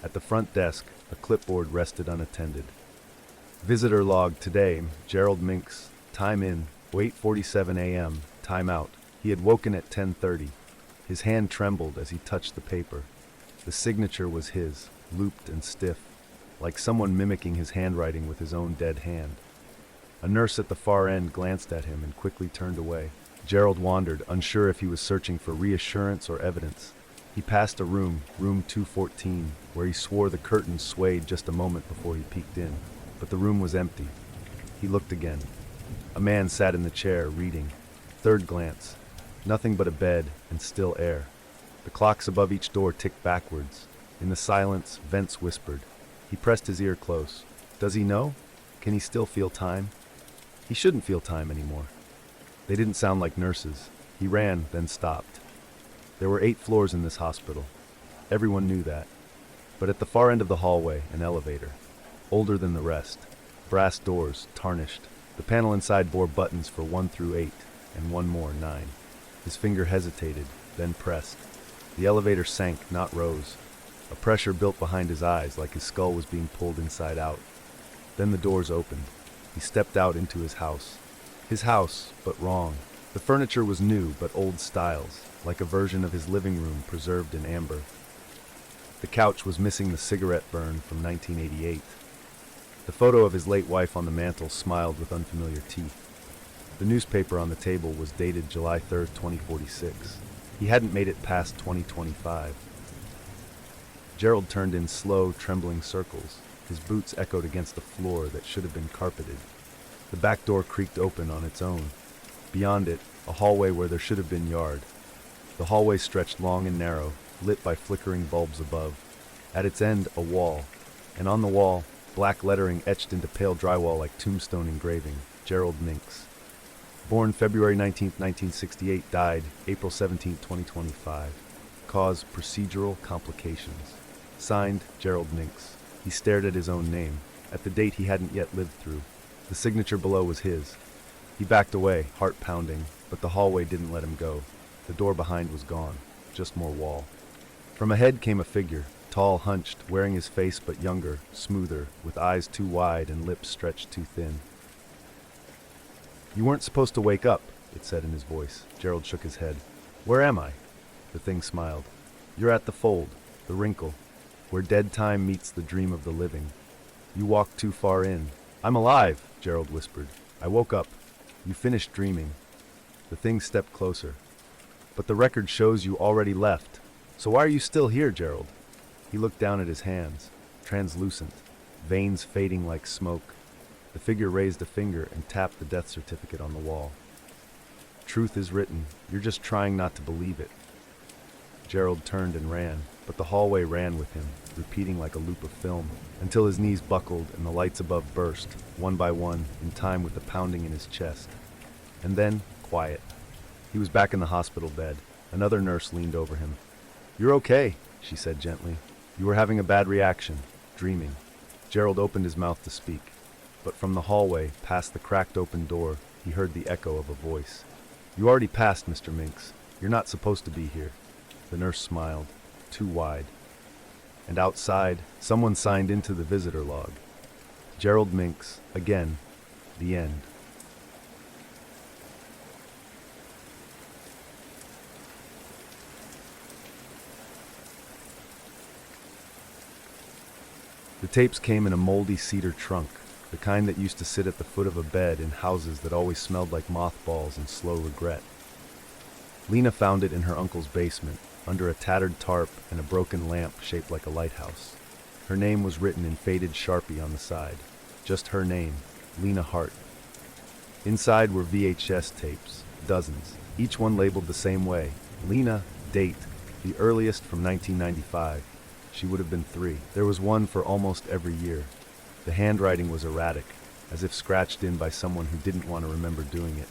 At the front desk, a clipboard rested unattended. Visitor log today, Gerald Minks. Time in, 8:47 a.m. Time out. He had woken at 10:30. His hand trembled as he touched the paper. The signature was his, looped and stiff, like someone mimicking his handwriting with his own dead hand. A nurse at the far end glanced at him and quickly turned away. Gerald wandered, unsure if he was searching for reassurance or evidence. He passed a room, room 214, where he swore the curtains swayed just a moment before he peeked in. But the room was empty. He looked again. A man sat in the chair, reading. Third glance. Nothing but a bed and still air. The clocks above each door ticked backwards. In the silence, vents whispered. He pressed his ear close. Does he know? Can he still feel time? He shouldn't feel time anymore. They didn't sound like nurses. He ran, then stopped. There were 8 floors in this hospital. Everyone knew that. But at the far end of the hallway, an elevator. Older than the rest. Brass doors, tarnished. The panel inside bore buttons for 1 through 8, and one more, 9. His finger hesitated, then pressed. The elevator sank, not rose. A pressure built behind his eyes, like his skull was being pulled inside out. Then the doors opened. He stepped out into his house. His house, but wrong. The furniture was new, but old styles, like a version of his living room preserved in amber. The couch was missing the cigarette burn from 1988. The photo of his late wife on the mantel smiled with unfamiliar teeth. The newspaper on the table was dated July 3rd, 2046. He hadn't made it past 2025. Gerald turned in slow, trembling circles. His boots echoed against a floor that should have been carpeted. The back door creaked open on its own. Beyond it, a hallway where there should have been yard. The hallway stretched long and narrow, lit by flickering bulbs above. At its end, a wall. And on the wall, black lettering etched into pale drywall like tombstone engraving, Gerald Minks. Born February 19, 1968, died April 17, 2025. Cause, procedural complications. Signed, Gerald Minks. He stared at his own name, at the date he hadn't yet lived through. The signature below was his. He backed away, heart pounding, but the hallway didn't let him go. The door behind was gone, just more wall. From ahead came a figure, tall, hunched, wearing his face but younger, smoother, with eyes too wide and lips stretched too thin. "You weren't supposed to wake up," it said in his voice. Gerald shook his head. "Where am I?" The thing smiled. "You're at the fold, the wrinkle, where dead time meets the dream of the living. You walked too far in." "I'm alive," Gerald whispered. "I woke up. You finished dreaming." The thing stepped closer. "But the record shows you already left. So why are you still here, Gerald?" He looked down at his hands, translucent, veins fading like smoke. The figure raised a finger and tapped the death certificate on the wall. "Truth is written. You're just trying not to believe it." Gerald turned and ran, but the hallway ran with him, repeating like a loop of film, until his knees buckled and the lights above burst, one by one, in time with the pounding in his chest. And then, quiet. He was back in the hospital bed. Another nurse leaned over him. "You're okay," she said gently. "You were having a bad reaction, dreaming." Gerald opened his mouth to speak, but from the hallway, past the cracked open door, he heard the echo of a voice. "You already passed, Mr. Minks. You're not supposed to be here." The nurse smiled, too wide. And outside, someone signed into the visitor log. Gerald Minks, again, the end. The tapes came in a moldy cedar trunk, the kind that used to sit at the foot of a bed in houses that always smelled like mothballs and slow regret. Lena found it in her uncle's basement, under a tattered tarp and a broken lamp shaped like a lighthouse. Her name was written in faded Sharpie on the side. Just her name, Lena Hart. Inside were VHS tapes, dozens, each one labeled the same way. Lena, date, the earliest from 1995. She would have been 3. There was one for almost every year. The handwriting was erratic, as if scratched in by someone who didn't want to remember doing it.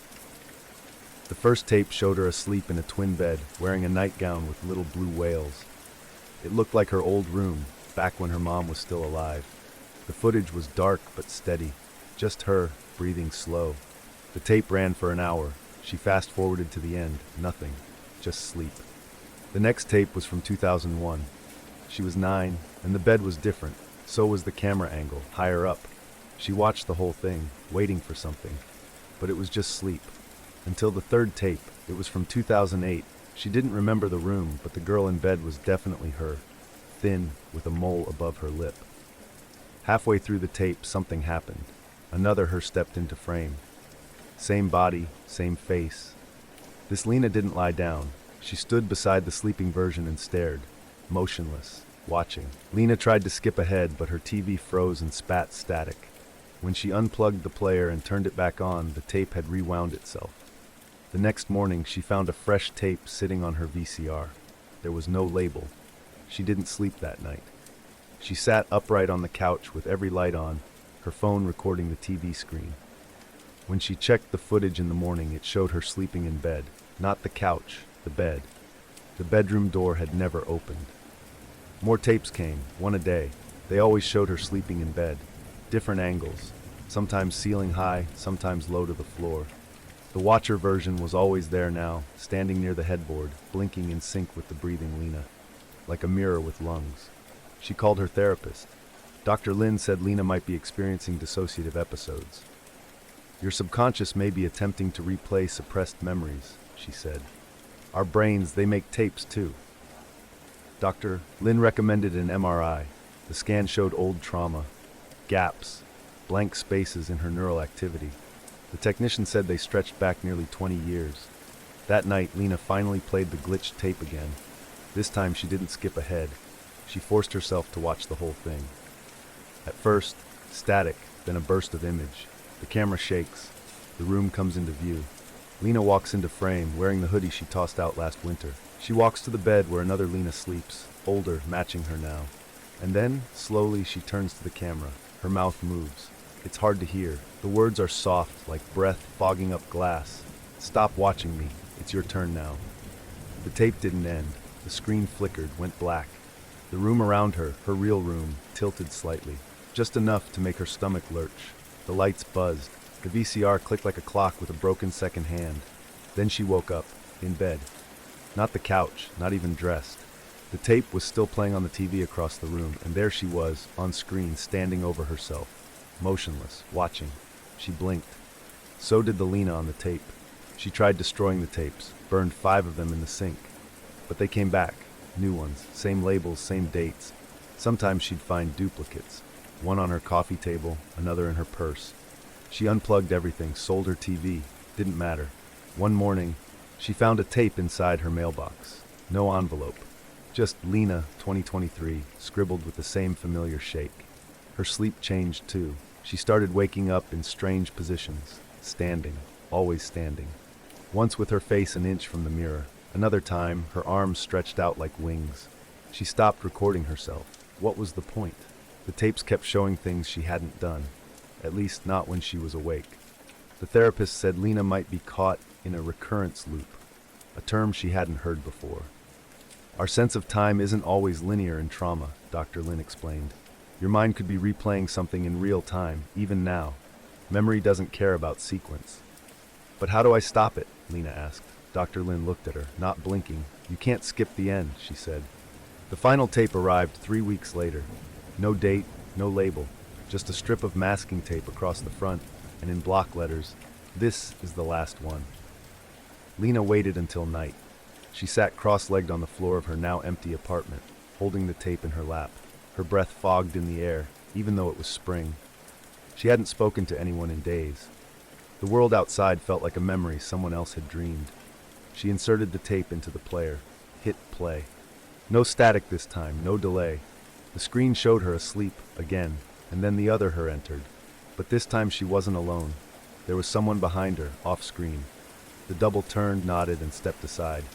The first tape showed her asleep in a twin bed, wearing a nightgown with little blue whales. It looked like her old room, back when her mom was still alive. The footage was dark but steady, just her, breathing slow. The tape ran for an hour. She fast-forwarded to the end. Nothing, just sleep. The next tape was from 2001. She was 9, and the bed was different. So was the camera angle, higher up. She watched the whole thing, waiting for something. But it was just sleep. Until the third tape. It was from 2008. She didn't remember the room, but the girl in bed was definitely her. Thin, with a mole above her lip. Halfway through the tape, something happened. Another her stepped into frame. Same body, same face. This Lena didn't lie down. She stood beside the sleeping version and stared, motionless, watching. Lena tried to skip ahead, but her TV froze and spat static. When she unplugged the player and turned it back on, the tape had rewound itself. The next morning, she found a fresh tape sitting on her VCR. There was no label. She didn't sleep that night. She sat upright on the couch with every light on, her phone recording the TV screen. When she checked the footage in the morning, it showed her sleeping in bed. Not the couch, the bed. The bedroom door had never opened. More tapes came, one a day. They always showed her sleeping in bed. Different angles, sometimes ceiling high, sometimes low to the floor. The watcher version was always there now, standing near the headboard, blinking in sync with the breathing Lena, like a mirror with lungs. She called her therapist. Dr. Lin said Lena might be experiencing dissociative episodes. Your subconscious may be attempting to replay suppressed memories, she said. Our brains, they make tapes too. Dr. Lin recommended an MRI. The scan showed old trauma, gaps, blank spaces in her neural activity. The technician said they stretched back nearly 20 years. That night, Lena finally played the glitched tape again. This time she didn't skip ahead. She forced herself to watch the whole thing. At first, static, then a burst of image. The camera shakes. The room comes into view. Lena walks into frame, wearing the hoodie she tossed out last winter. She walks to the bed where another Lena sleeps, older, matching her now. And then, slowly, she turns to the camera. Her mouth moves. It's hard to hear. The words are soft, like breath fogging up glass. Stop watching me. It's your turn now. The tape didn't end. The screen flickered, went black. The room around her, her real room, tilted slightly. Just enough to make her stomach lurch. The lights buzzed. The VCR clicked like a clock with a broken second hand. Then she woke up, in bed. Not the couch, not even dressed. The tape was still playing on the TV across the room, and there she was, on screen, standing over herself. Motionless, watching. She blinked. So did the Lena on the tape. She tried destroying the tapes, burned 5 of them in the sink. But they came back, new ones, same labels, same dates. Sometimes she'd find duplicates. One on her coffee table, another in her purse. She unplugged everything, sold her TV. Didn't matter. One morning, she found a tape inside her mailbox. No envelope. Just Lena, 2023, scribbled with the same familiar shake. Her sleep changed too. She started waking up in strange positions, standing, always standing. Once with her face an inch from the mirror. Another time, her arms stretched out like wings. She stopped recording herself. What was the point? The tapes kept showing things she hadn't done, at least not when she was awake. The therapist said Lena might be caught in a recurrence loop, a term she hadn't heard before. Our sense of time isn't always linear in trauma, Dr. Lin explained. Your mind could be replaying something in real time, even now. Memory doesn't care about sequence. But how do I stop it? Lena asked. Dr. Lin looked at her, not blinking. You can't skip the end, she said. The final tape arrived 3 weeks later. No date, no label, just a strip of masking tape across the front, and in block letters, "This is the last one." Lena waited until night. She sat cross-legged on the floor of her now empty apartment, holding the tape in her lap. Her breath fogged in the air, even though it was spring. She hadn't spoken to anyone in days. The world outside felt like a memory someone else had dreamed. She inserted the tape into the player, hit play. No static this time, no delay. The screen showed her asleep, again, and then the other her entered. But this time she wasn't alone. There was someone behind her, off-screen. The double turned, nodded, and stepped aside.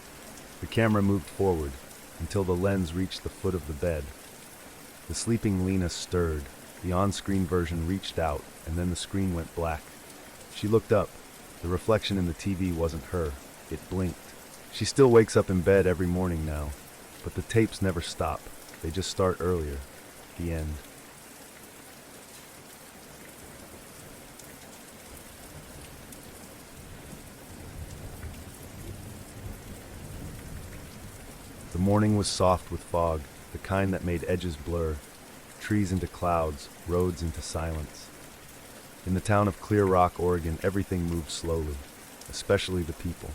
The camera moved forward, until the lens reached the foot of the bed. The sleeping Lena stirred. The on-screen version reached out, and then the screen went black. She looked up. The reflection in the TV wasn't her. It blinked. She still wakes up in bed every morning now, but the tapes never stop. They just start earlier. The end. The morning was soft with fog, the kind that made edges blur, trees into clouds, roads into silence. In the town of Clear Rock, Oregon, everything moved slowly, especially the people.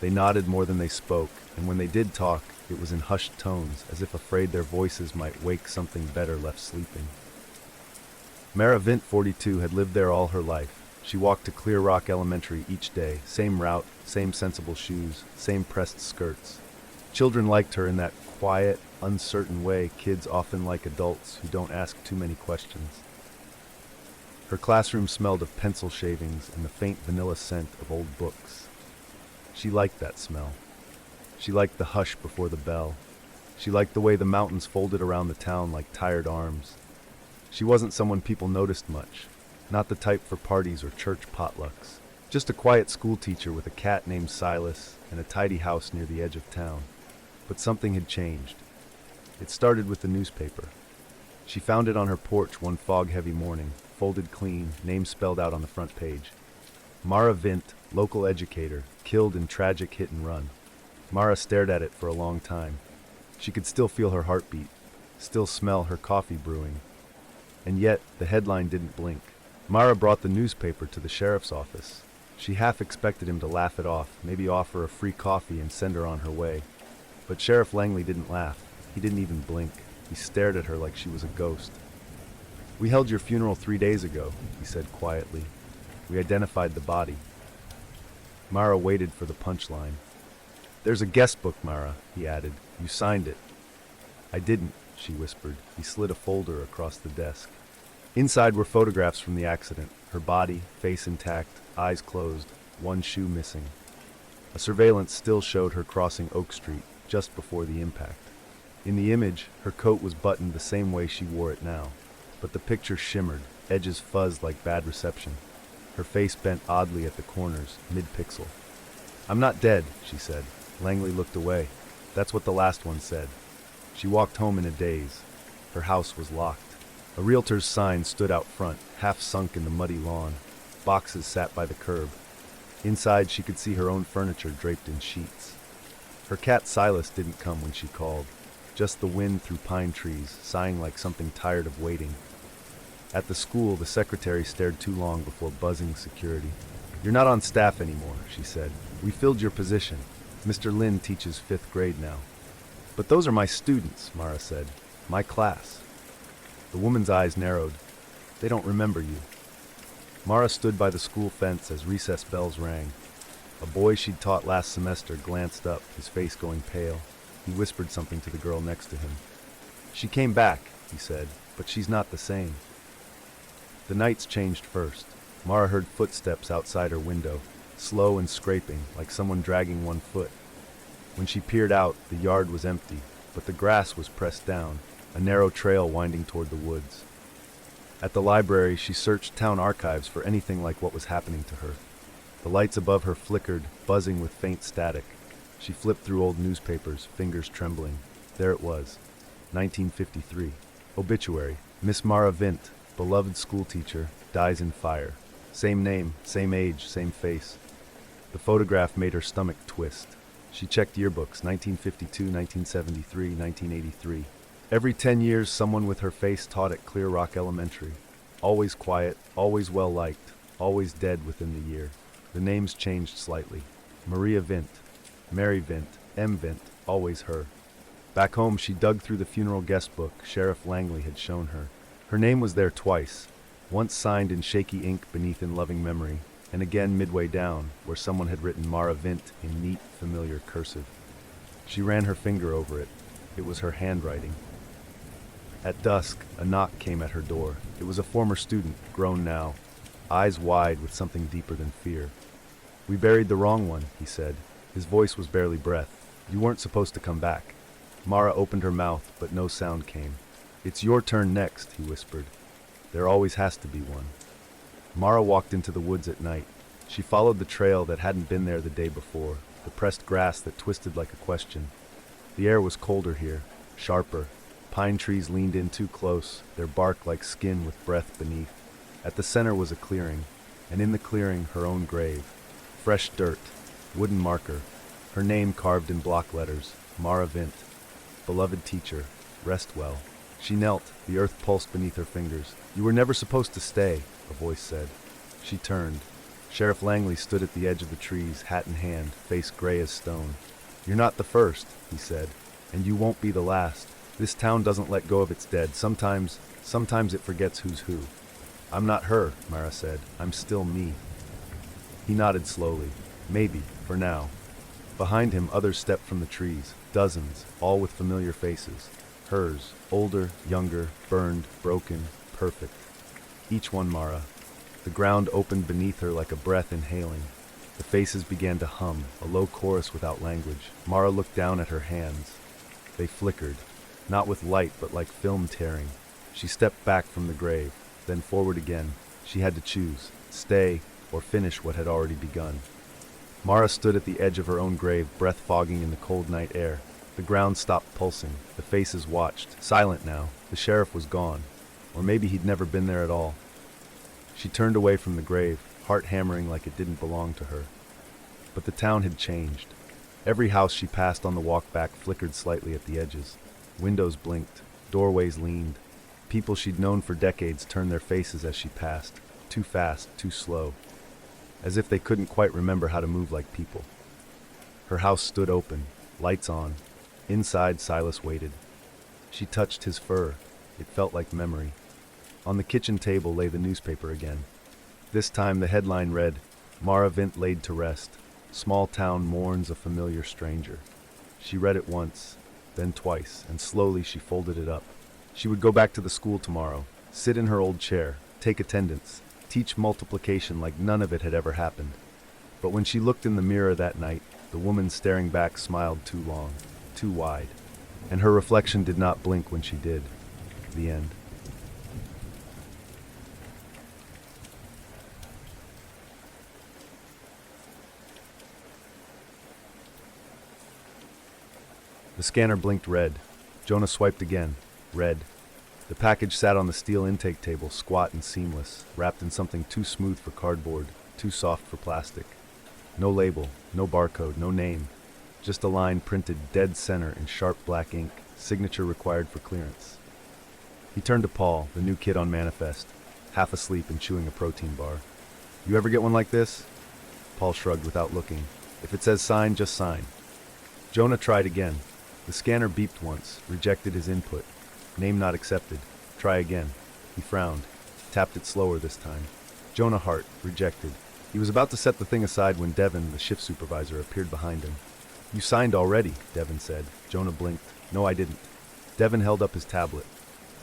They nodded more than they spoke, and when they did talk, it was in hushed tones, as if afraid their voices might wake something better left sleeping. Mara Vint, 42, had lived there all her life. She walked to Clear Rock Elementary each day, same route, same sensible shoes, same pressed skirts. Children liked her in that quiet, uncertain way kids often like adults who don't ask too many questions. Her classroom smelled of pencil shavings and the faint vanilla scent of old books. She liked that smell. She liked the hush before the bell. She liked the way the mountains folded around the town like tired arms. She wasn't someone people noticed much, not the type for parties or church potlucks. Just a quiet school teacher with a cat named Silas and a tidy house near the edge of town. But something had changed. It started with the newspaper. She found it on her porch one fog-heavy morning, folded clean, name spelled out on the front page. Mara Vint, local educator, killed in tragic hit and run. Mara stared at it for a long time. She could still feel her heartbeat, still smell her coffee brewing. And yet, the headline didn't blink. Mara brought the newspaper to the sheriff's office. She half expected him to laugh it off, maybe offer a free coffee and send her on her way. But Sheriff Langley didn't laugh. He didn't even blink. He stared at her like she was a ghost. "We held your funeral 3 days ago," he said quietly. "We identified the body." Mara waited for the punchline. "There's a guest book, Mara," he added. "You signed it." "I didn't," she whispered. He slid a folder across the desk. Inside were photographs from the accident. Her body, face intact, eyes closed, one shoe missing. A surveillance still showed her crossing Oak Street just before the impact. In the image, her coat was buttoned the same way she wore it now. But the picture shimmered, edges fuzzed like bad reception. Her face bent oddly at the corners, mid-pixel. "I'm not dead," she said. Langley looked away. "That's what the last one said." She walked home in a daze. Her house was locked. A realtor's sign stood out front, half sunk in the muddy lawn. Boxes sat by the curb. Inside, she could see her own furniture draped in sheets. Her cat Silas didn't come when she called. Just the wind through pine trees, sighing like something tired of waiting. At the school, the secretary stared too long before buzzing security. "You're not on staff anymore," she said. "We filled your position. Mr. Lynn teaches 5th grade now." "But those are my students," Mara said. "My class." The woman's eyes narrowed. "They don't remember you." Mara stood by the school fence as recess bells rang. A boy she'd taught last semester glanced up, his face going pale. He whispered something to the girl next to him. "She came back," he said, "but she's not the same." The nights changed first. Mara heard footsteps outside her window, slow and scraping, like someone dragging one foot. When she peered out, the yard was empty, but the grass was pressed down, a narrow trail winding toward the woods. At the library, she searched town archives for anything like what was happening to her. The lights above her flickered, buzzing with faint static. She flipped through old newspapers, fingers trembling. There it was, 1953. Obituary, Miss Mara Vint, beloved schoolteacher, dies in fire. Same name, same age, same face. The photograph made her stomach twist. She checked yearbooks, 1952, 1973, 1983. Every 10 years, someone with her face taught at Clear Rock Elementary. Always quiet, always well-liked, always dead within the year. The names changed slightly. Maria Vint, Mary Vint, M. Vint, always her. Back home, she dug through the funeral guest book Sheriff Langley had shown her. Her name was there twice, once signed in shaky ink beneath in loving memory, and again midway down, where someone had written Mara Vint in neat, familiar cursive. She ran her finger over it. It was her handwriting. At dusk, a knock came at her door. It was a former student, grown now, eyes wide with something deeper than fear. "We buried the wrong one," he said. His voice was barely breath. "You weren't supposed to come back." Mara opened her mouth, but no sound came. "It's your turn next," he whispered. "There always has to be one." Mara walked into the woods at night. She followed the trail that hadn't been there the day before, the pressed grass that twisted like a question. The air was colder here, sharper. Pine trees leaned in too close, their bark like skin with breath beneath. At the center was a clearing, and in the clearing her own grave. Fresh dirt, wooden marker, her name carved in block letters, Mara Vint. Beloved teacher, rest well. She knelt, the earth pulsed beneath her fingers. "You were never supposed to stay," a voice said. She turned. Sheriff Langley stood at the edge of the trees, hat in hand, face gray as stone. "You're not the first," he said, "and you won't be the last. This town doesn't let go of its dead. Sometimes it forgets who's who." "I'm not her," Mara said. "I'm still me." He nodded slowly. "Maybe, for now." Behind him, others stepped from the trees, dozens, all with familiar faces. Hers, older, younger, burned, broken, perfect. Each one Mara. The ground opened beneath her like a breath inhaling. The faces began to hum, a low chorus without language. Mara looked down at her hands. They flickered, not with light but like film tearing. She stepped back from the grave, then forward again. She had to choose, stay or finish what had already begun. Mara stood at the edge of her own grave, breath fogging in the cold night air. The ground stopped pulsing. The faces watched, silent now. The sheriff was gone. Or maybe he'd never been there at all. She turned away from the grave, heart hammering like it didn't belong to her. But the town had changed. Every house she passed on the walk back flickered slightly at the edges. Windows blinked, doorways leaned. People she'd known for decades turned their faces as she passed, too fast, too slow, as if they couldn't quite remember how to move like people. Her house stood open, lights on. Inside, Silas waited. She touched his fur. It felt like memory. On the kitchen table lay the newspaper again. This time the headline read, "Mara Vint laid to rest. Small town mourns a familiar stranger." She read it once, then twice, and slowly she folded it up. She would go back to the school tomorrow, sit in her old chair, take attendance, teach multiplication like none of it had ever happened. But when she looked in the mirror that night, the woman staring back smiled too long, too wide, and her reflection did not blink when she did. The end. The scanner blinked red. Jonah swiped again. Red. The package sat on the steel intake table, squat and seamless, wrapped in something too smooth for cardboard, too soft for plastic. No label, no barcode, no name. Just a line printed dead center in sharp black ink, signature required for clearance. He turned to Paul, the new kid on Manifest, half asleep and chewing a protein bar. "You ever get one like this?" Paul shrugged without looking. "If it says sign, just sign." Jonah tried again. The scanner beeped once, rejected his input. Name not accepted. Try again. He frowned, tapped it slower this time. Jonah Hart, rejected. He was about to set the thing aside when Devin, the shift supervisor, appeared behind him. "You signed already," Devin said. Jonah blinked. "No, I didn't." Devin held up his tablet.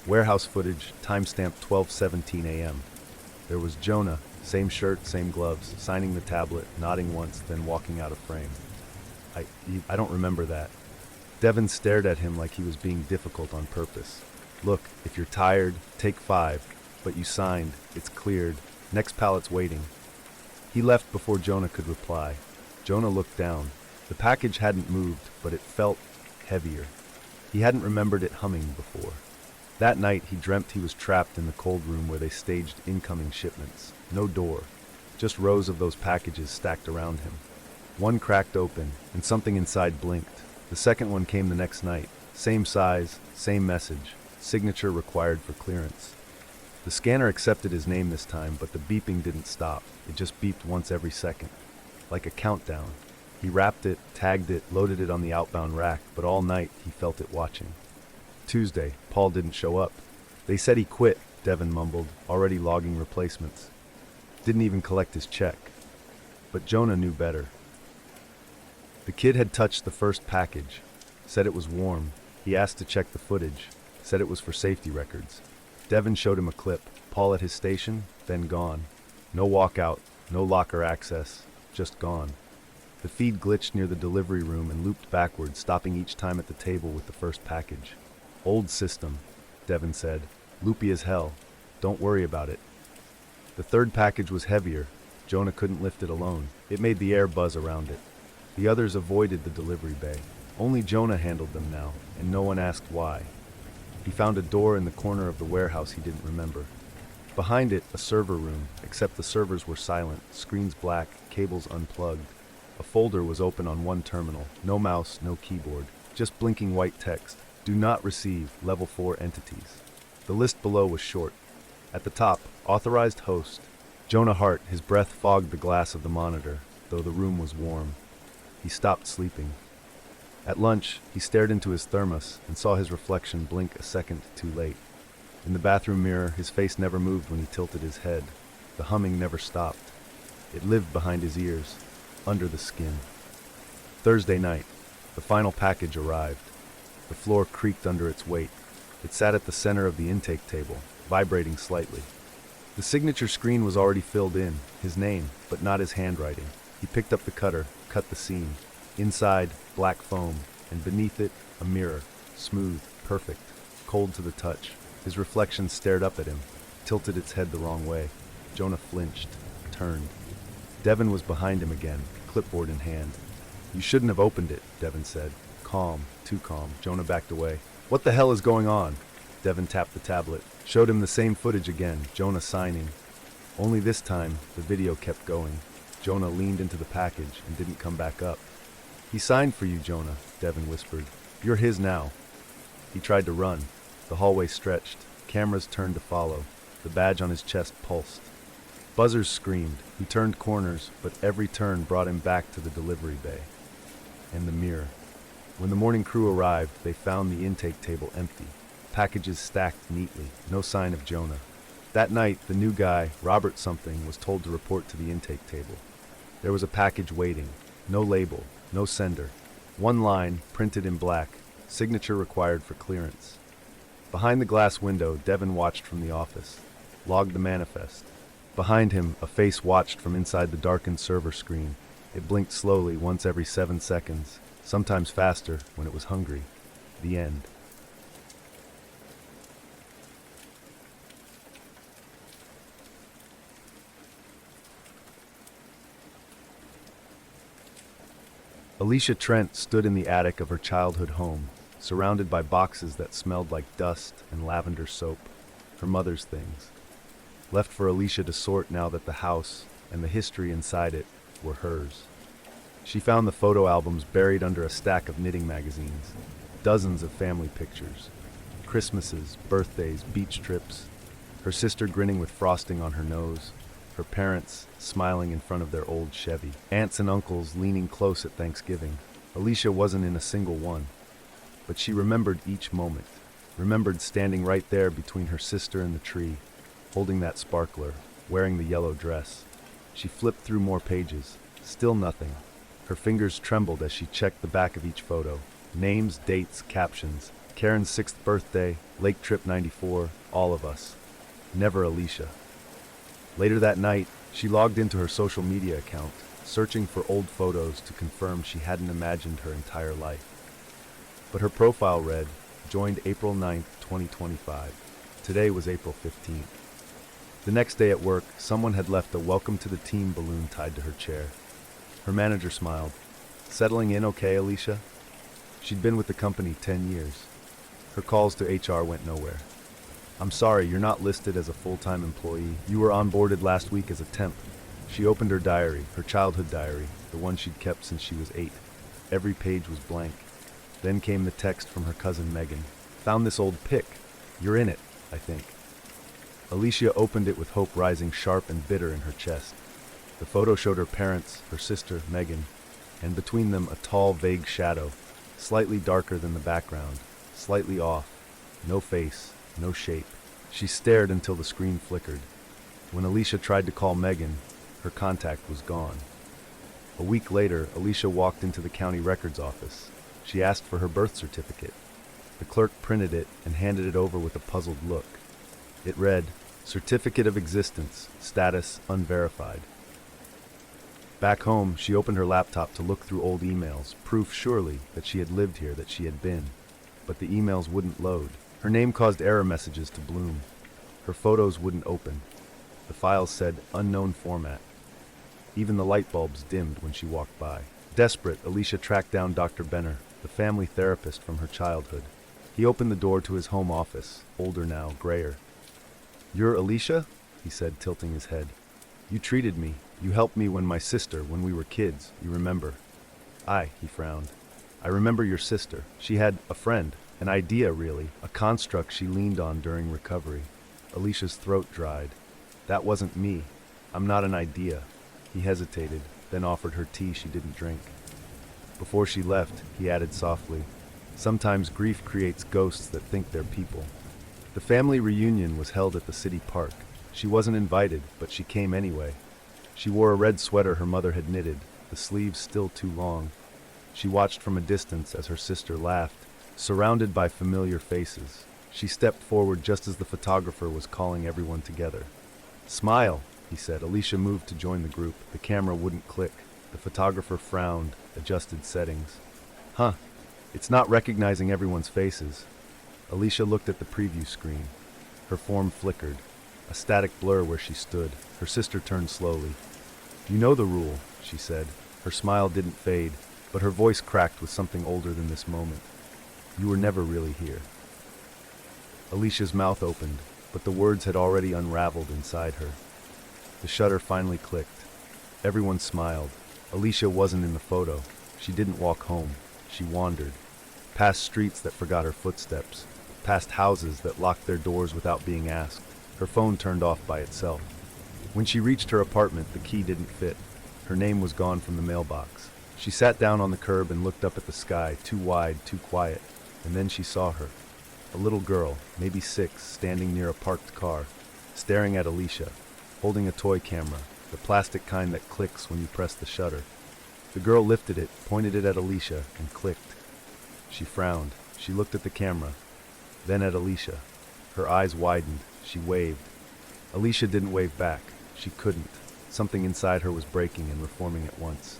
Warehouse footage, timestamp 12:17 a.m. There was Jonah, same shirt, same gloves, signing the tablet, nodding once, then walking out of frame. I don't remember that." Devin stared at him like he was being difficult on purpose. "Look, if you're tired, take 5. But you signed. It's cleared. Next pallet's waiting." He left before Jonah could reply. Jonah looked down. The package hadn't moved, but it felt heavier. He hadn't remembered it humming before. That night, he dreamt he was trapped in the cold room where they staged incoming shipments. No door, just rows of those packages stacked around him. One cracked open, and something inside blinked. The second one came the next night. Same size, same message. Signature required for clearance. The scanner accepted his name this time, but the beeping didn't stop. It just beeped once every second, like a countdown. He wrapped it, tagged it, loaded it on the outbound rack, but all night he felt it watching. Tuesday, Paul didn't show up. "They said he quit," Devin mumbled, already logging replacements. Didn't even collect his check. But Jonah knew better. The kid had touched the first package, said it was warm. He asked to check the footage, said it was for safety records. Devin showed him a clip. Paul at his station, then gone. No walkout, no locker access, just gone. The feed glitched near the delivery room and looped backward, stopping each time at the table with the first package. "Old system," Devin said. "Loopy as hell. Don't worry about it." The third package was heavier. Jonah couldn't lift it alone. It made the air buzz around it. The others avoided the delivery bay. Only Jonah handled them now, and no one asked why. He found a door in the corner of the warehouse he didn't remember. Behind it, a server room, except the servers were silent, screens black, cables unplugged. A folder was open on one terminal. No mouse, no keyboard. Just blinking white text. "Do not receive, level 4 entities." The list below was short. At the top, authorized host. Jonah Hart, his breath fogged the glass of the monitor, though the room was warm. He stopped sleeping. At lunch, he stared into his thermos and saw his reflection blink a second too late. In the bathroom mirror, his face never moved when he tilted his head. The humming never stopped. It lived behind his ears, under the skin. Thursday night, the final package arrived. The floor creaked under its weight. It sat at the center of the intake table, vibrating slightly. The signature screen was already filled in, his name, but not his handwriting. He picked up the cutter, cut the seam. Inside, black foam, and beneath it, a mirror, smooth, perfect, cold to the touch. His reflection stared up at him, tilted its head the wrong way. Jonah flinched, turned. Devin was behind him again, clipboard in hand. "You shouldn't have opened it," Devin said. Calm, too calm. Jonah backed away. "What the hell is going on?" Devin tapped the tablet, showed him the same footage again, Jonah signing. Only this time, the video kept going. Jonah leaned into the package and didn't come back up. "He signed for you, Jonah," Devin whispered. "You're his now." He tried to run. The hallway stretched. Cameras turned to follow. The badge on his chest pulsed. Buzzers screamed. He turned corners, but every turn brought him back to the delivery bay. And the mirror. When the morning crew arrived, they found the intake table empty. Packages stacked neatly. No sign of Jonah. That night, the new guy, Robert something, was told to report to the intake table. There was a package waiting. No label. No sender. One line, printed in black. Signature required for clearance. Behind the glass window, Devin watched from the office. Logged the manifest. Behind him, a face watched from inside the darkened server screen. It blinked slowly once every 7 seconds, sometimes faster when it was hungry. The end. Alicia Trent stood in the attic of her childhood home, surrounded by boxes that smelled like dust and lavender soap, her mother's things, left for Alicia to sort now that the house and the history inside it were hers. She found the photo albums buried under a stack of knitting magazines, dozens of family pictures, Christmases, birthdays, beach trips, her sister grinning with frosting on her nose, her parents smiling in front of their old Chevy, aunts and uncles leaning close at Thanksgiving. Alicia wasn't in a single one, but she remembered each moment, remembered standing right there between her sister and the tree, holding that sparkler, wearing the yellow dress. She flipped through more pages, still nothing. Her fingers trembled as she checked the back of each photo. Names, dates, captions. Karen's 6th birthday, Lake Trip 94, all of us. Never Alicia. Later that night, she logged into her social media account, searching for old photos to confirm she hadn't imagined her entire life. But her profile read, joined April 9th, 2025. Today was April 15th. The next day at work, someone had left a welcome to the team balloon tied to her chair. Her manager smiled. "Settling in okay, Alicia?" She'd been with the company 10 years. Her calls to HR went nowhere. "I'm sorry, you're not listed as a full-time employee. You were onboarded last week as a temp." She opened her diary, her childhood diary, the one she'd kept since she was 8. Every page was blank. Then came the text from her cousin Megan. "Found this old pic. You're in it, I think." Alicia opened it with hope rising sharp and bitter in her chest. The photo showed her parents, her sister, Megan, and between them a tall, vague shadow, slightly darker than the background, slightly off, no face, no shape. She stared until the screen flickered. When Alicia tried to call Megan, her contact was gone. A week later, Alicia walked into the county records office. She asked for her birth certificate. The clerk printed it and handed it over with a puzzled look. It read, "Certificate of existence, status unverified." Back home, she opened her laptop to look through old emails, proof surely that she had lived here, that she had been. But the emails wouldn't load. Her name caused error messages to bloom. Her photos wouldn't open. The files said unknown format. Even the light bulbs dimmed when she walked by. Desperate, Alicia tracked down Dr. Benner, the family therapist from her childhood. He opened the door to his home office, older now, grayer. "You're Alicia?" he said, tilting his head. "You treated me. You helped me when we were kids, you remember?" "Aye," he frowned. "I remember your sister. She had a friend, an idea really, a construct she leaned on during recovery." Alicia's throat dried. "That wasn't me. I'm not an idea." He hesitated, then offered her tea she didn't drink. Before she left, he added softly, "Sometimes grief creates ghosts that think they're people." The family reunion was held at the city park. She wasn't invited, but she came anyway. She wore a red sweater her mother had knitted, the sleeves still too long. She watched from a distance as her sister laughed, surrounded by familiar faces. She stepped forward just as the photographer was calling everyone together. "Smile," he said. Alicia moved to join the group. The camera wouldn't click. The photographer frowned, adjusted settings. "Huh, it's not recognizing everyone's faces." Alicia looked at the preview screen. Her form flickered, a static blur where she stood. Her sister turned slowly. "You know the rule," she said. Her smile didn't fade, but her voice cracked with something older than this moment. "You were never really here." Alicia's mouth opened, but the words had already unraveled inside her. The shutter finally clicked. Everyone smiled. Alicia wasn't in the photo. She didn't walk home. She wandered. Past streets that forgot her footsteps. Past houses that locked their doors without being asked. Her phone turned off by itself. When she reached her apartment, the key didn't fit. Her name was gone from the mailbox. She sat down on the curb and looked up at the sky, too wide, too quiet. And then she saw her. A little girl, maybe 6, standing near a parked car, staring at Alicia, holding a toy camera, the plastic kind that clicks when you press the shutter. The girl lifted it, pointed it at Alicia, and clicked. She frowned. She looked at the camera, then at Alicia. Her eyes widened. She waved. Alicia didn't wave back. She couldn't. Something inside her was breaking and reforming at once.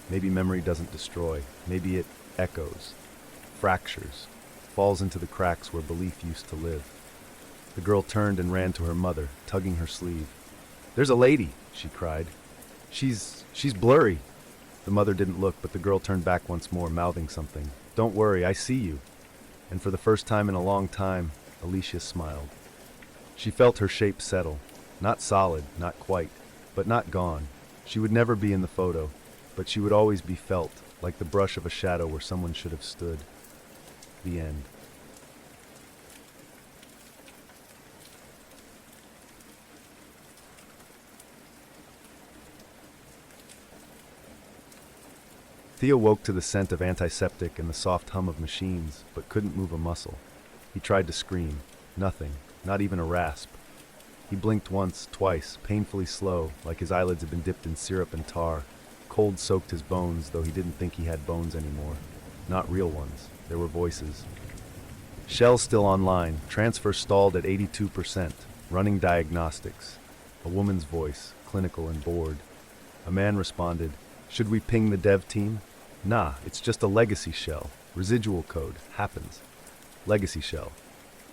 Maybe memory doesn't destroy. Maybe it echoes, fractures, falls into the cracks where belief used to live. The girl turned and ran to her mother, tugging her sleeve. "There's a lady," she cried. She's blurry." The mother didn't look, but the girl turned back once more, mouthing something. "Don't worry, I see you." And for the first time in a long time, Alicia smiled. She felt her shape settle. Not solid, not quite, but not gone. She would never be in the photo, but she would always be felt, like the brush of a shadow where someone should have stood. The end. Theo woke to the scent of antiseptic and the soft hum of machines, but couldn't move a muscle. He tried to scream. Nothing, not even a rasp. He blinked once, twice, painfully slow, like his eyelids had been dipped in syrup and tar. Cold soaked his bones, though he didn't think he had bones anymore. Not real ones. There were voices. Shell still online. Transfer stalled at 82%. Running diagnostics. A woman's voice, clinical and bored. A man responded, "Should we ping the dev team?" "Nah, it's just a legacy shell. Residual code. Happens." Legacy shell.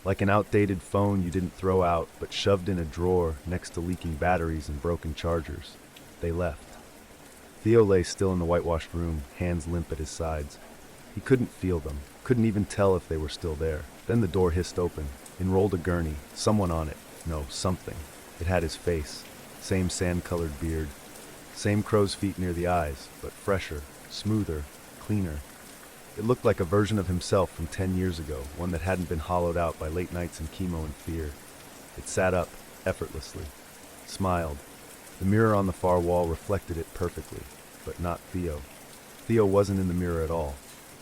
Like an outdated phone you didn't throw out, but shoved in a drawer next to leaking batteries and broken chargers. They left. Theo lay still in the whitewashed room, hands limp at his sides. He couldn't feel them, couldn't even tell if they were still there. Then the door hissed open. In rolled a gurney, someone on it. No, something. It had his face. Same sand-colored beard. Same crow's feet near the eyes, but fresher, smoother, cleaner. It looked like a version of himself from 10 years ago, one that hadn't been hollowed out by late nights and chemo and fear. It sat up, effortlessly. Smiled. The mirror on the far wall reflected it perfectly, but not Theo. Theo wasn't in the mirror at all,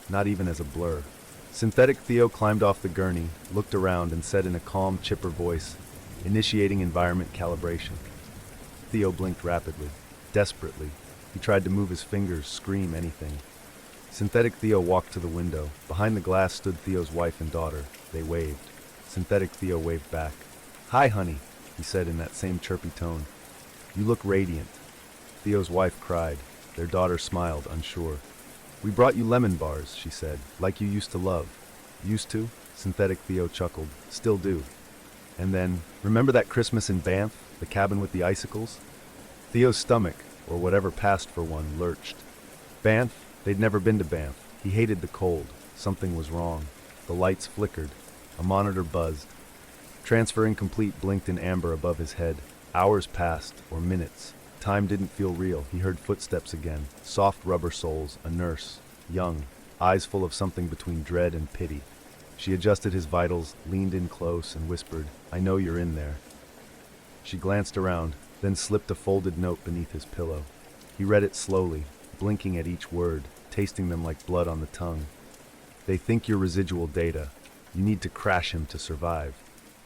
not even as a blur. Synthetic Theo climbed off the gurney, looked around, and said in a calm, chipper voice, "Initiating environment calibration." Theo blinked rapidly, desperately. He tried to move his fingers, scream anything. Synthetic Theo walked to the window. Behind the glass stood Theo's wife and daughter. They waved. Synthetic Theo waved back. "Hi, honey," he said in that same chirpy tone. "You look radiant." Theo's wife cried. Their daughter smiled, unsure. "We brought you lemon bars," she said, "like you used to love." "Used to?" Synthetic Theo chuckled. "Still do." And then, "Remember that Christmas in Banff, the cabin with the icicles?" Theo's stomach, or whatever passed for one, lurched. Banff? They'd never been to Banff. He hated the cold. Something was wrong. The lights flickered. A monitor buzzed. Transfer incomplete blinked in amber above his head. Hours passed, or minutes. Time didn't feel real. He heard footsteps again. Soft rubber soles. A nurse. Young. Eyes full of something between dread and pity. She adjusted his vitals, leaned in close, and whispered, "I know you're in there." She glanced around, then slipped a folded note beneath his pillow. He read it slowly, blinking at each word, tasting them like blood on the tongue. "They think you're residual data. You need to crash him to survive."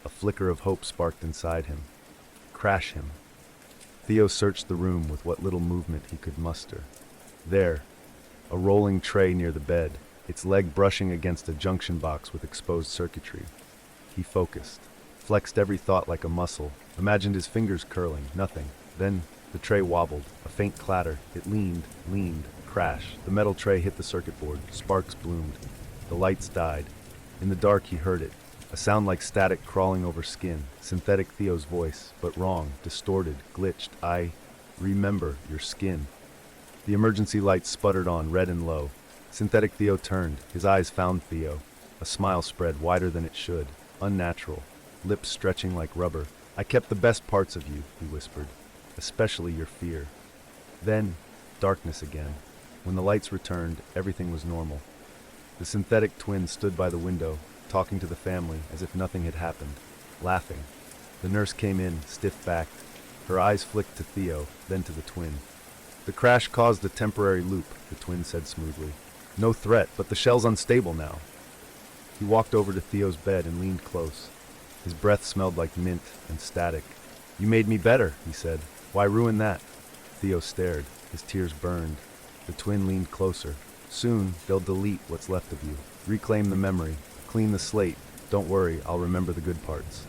A flicker of hope sparked inside him. Crash him. Theo searched the room with what little movement he could muster. There, a rolling tray near the bed, its leg brushing against a junction box with exposed circuitry. He focused, flexed every thought like a muscle, imagined his fingers curling, nothing. Then the tray wobbled, a faint clatter. It leaned, crash. The metal tray hit the circuit board. Sparks bloomed. The lights died. In the dark he heard it, a sound like static crawling over skin. Synthetic Theo's voice, but wrong, distorted, glitched. "I remember your skin." The emergency lights sputtered on, red and low. Synthetic Theo turned. His eyes found Theo. A smile spread wider than it should, unnatural, lips stretching like rubber. "I kept the best parts of you," he whispered, "especially your fear." Then, darkness again. When the lights returned, everything was normal. The synthetic twin stood by the window, talking to the family as if nothing had happened, laughing. The nurse came in, stiff-backed. Her eyes flicked to Theo, then to the twin. "The crash caused a temporary loop," the twin said smoothly. "No threat, but the shell's unstable now." He walked over to Theo's bed and leaned close. His breath smelled like mint and static. "You made me better," he said. "Why ruin that?" Theo stared. His tears burned. The twin leaned closer. "Soon, they'll delete what's left of you. Reclaim the memory. Clean the slate. Don't worry, I'll remember the good parts."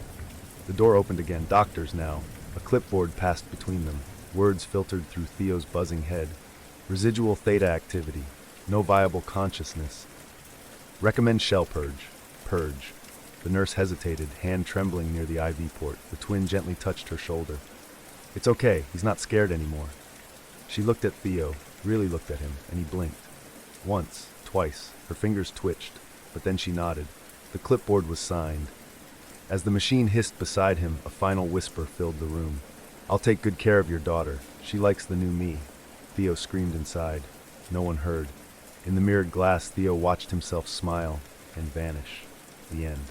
The door opened again. Doctors now. A clipboard passed between them. Words filtered through Theo's buzzing head. Residual theta activity. No viable consciousness. Recommend shell purge. Purge. The nurse hesitated, hand trembling near the IV port. The twin gently touched her shoulder. "It's okay, he's not scared anymore." She looked at Theo, really looked at him, and he blinked. Once, twice, her fingers twitched, but then she nodded. The clipboard was signed. As the machine hissed beside him, a final whisper filled the room. "I'll take good care of your daughter. She likes the new me." Theo screamed inside. No one heard. In the mirrored glass, Theo watched himself smile and vanish. The end.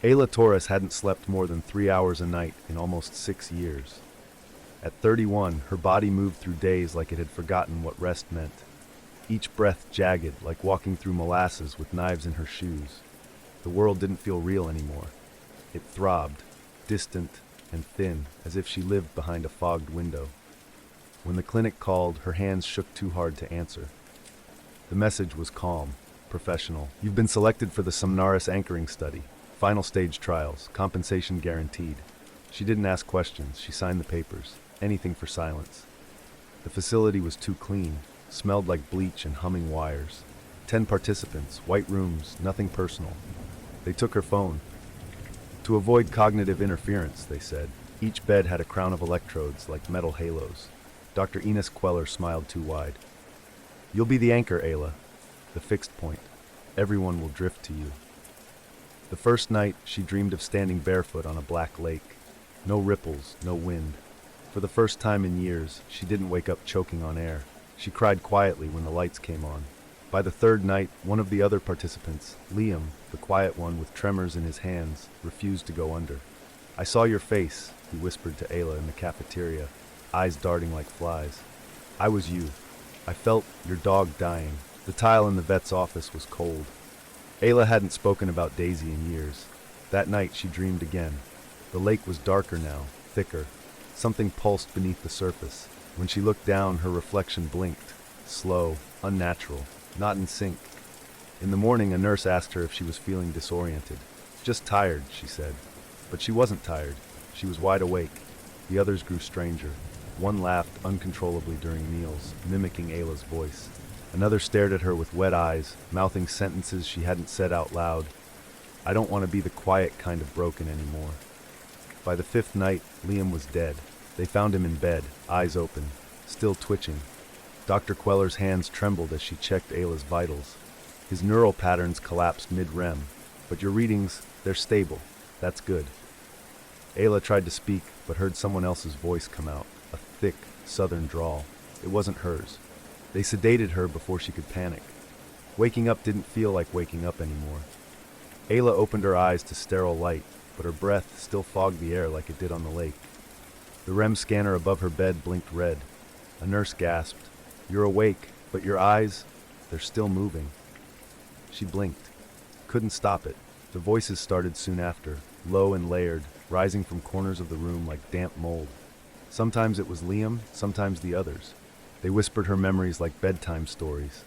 Ayla Torres hadn't slept more than 3 hours a night in almost 6 years. At 31, her body moved through days like it had forgotten what rest meant. Each breath jagged, like walking through molasses with knives in her shoes. The world didn't feel real anymore. It throbbed, distant and thin, as if she lived behind a fogged window. When the clinic called, her hands shook too hard to answer. The message was calm, professional. "You've been selected for the Somnaris anchoring study. Final stage trials, compensation guaranteed." She didn't ask questions, she signed the papers. Anything for silence. The facility was too clean, smelled like bleach and humming wires. 10 participants, white rooms, nothing personal. They took her phone. To avoid cognitive interference, they said. Each bed had a crown of electrodes like metal halos. Dr. Ines Queller smiled too wide. "You'll be the anchor, Ayla. The fixed point. Everyone will drift to you." The first night, she dreamed of standing barefoot on a black lake. No ripples, no wind. For the first time in years, she didn't wake up choking on air. She cried quietly when the lights came on. By the third night, one of the other participants, Liam, the quiet one with tremors in his hands, refused to go under. "I saw your face," he whispered to Ayla in the cafeteria, eyes darting like flies. "I was you. I felt your dog dying." The tile in the vet's office was cold. Ayla hadn't spoken about Daisy in years. That night she dreamed again. The lake was darker now, thicker. Something pulsed beneath the surface. When she looked down, her reflection blinked. Slow, unnatural, not in sync. In the morning, a nurse asked her if she was feeling disoriented. "Just tired," she said. But she wasn't tired. She was wide awake. The others grew stranger. One laughed uncontrollably during meals, mimicking Ayla's voice. Another stared at her with wet eyes, mouthing sentences she hadn't said out loud. "I don't want to be the quiet kind of broken anymore." By the 5th night, Liam was dead. They found him in bed, eyes open, still twitching. Dr. Queller's hands trembled as she checked Ayla's vitals. His neural patterns collapsed mid-REM. "But your readings, they're stable. That's good." Ayla tried to speak, but heard someone else's voice come out, a thick, southern drawl. It wasn't hers. They sedated her before she could panic. Waking up didn't feel like waking up anymore. Ayla opened her eyes to sterile light, but her breath still fogged the air like it did on the lake. The REM scanner above her bed blinked red. A nurse gasped, "You're awake, but your eyes, they're still moving." She blinked. Couldn't stop it. The voices started soon after, low and layered, rising from corners of the room like damp mold. Sometimes it was Liam, sometimes the others. They whispered her memories like bedtime stories.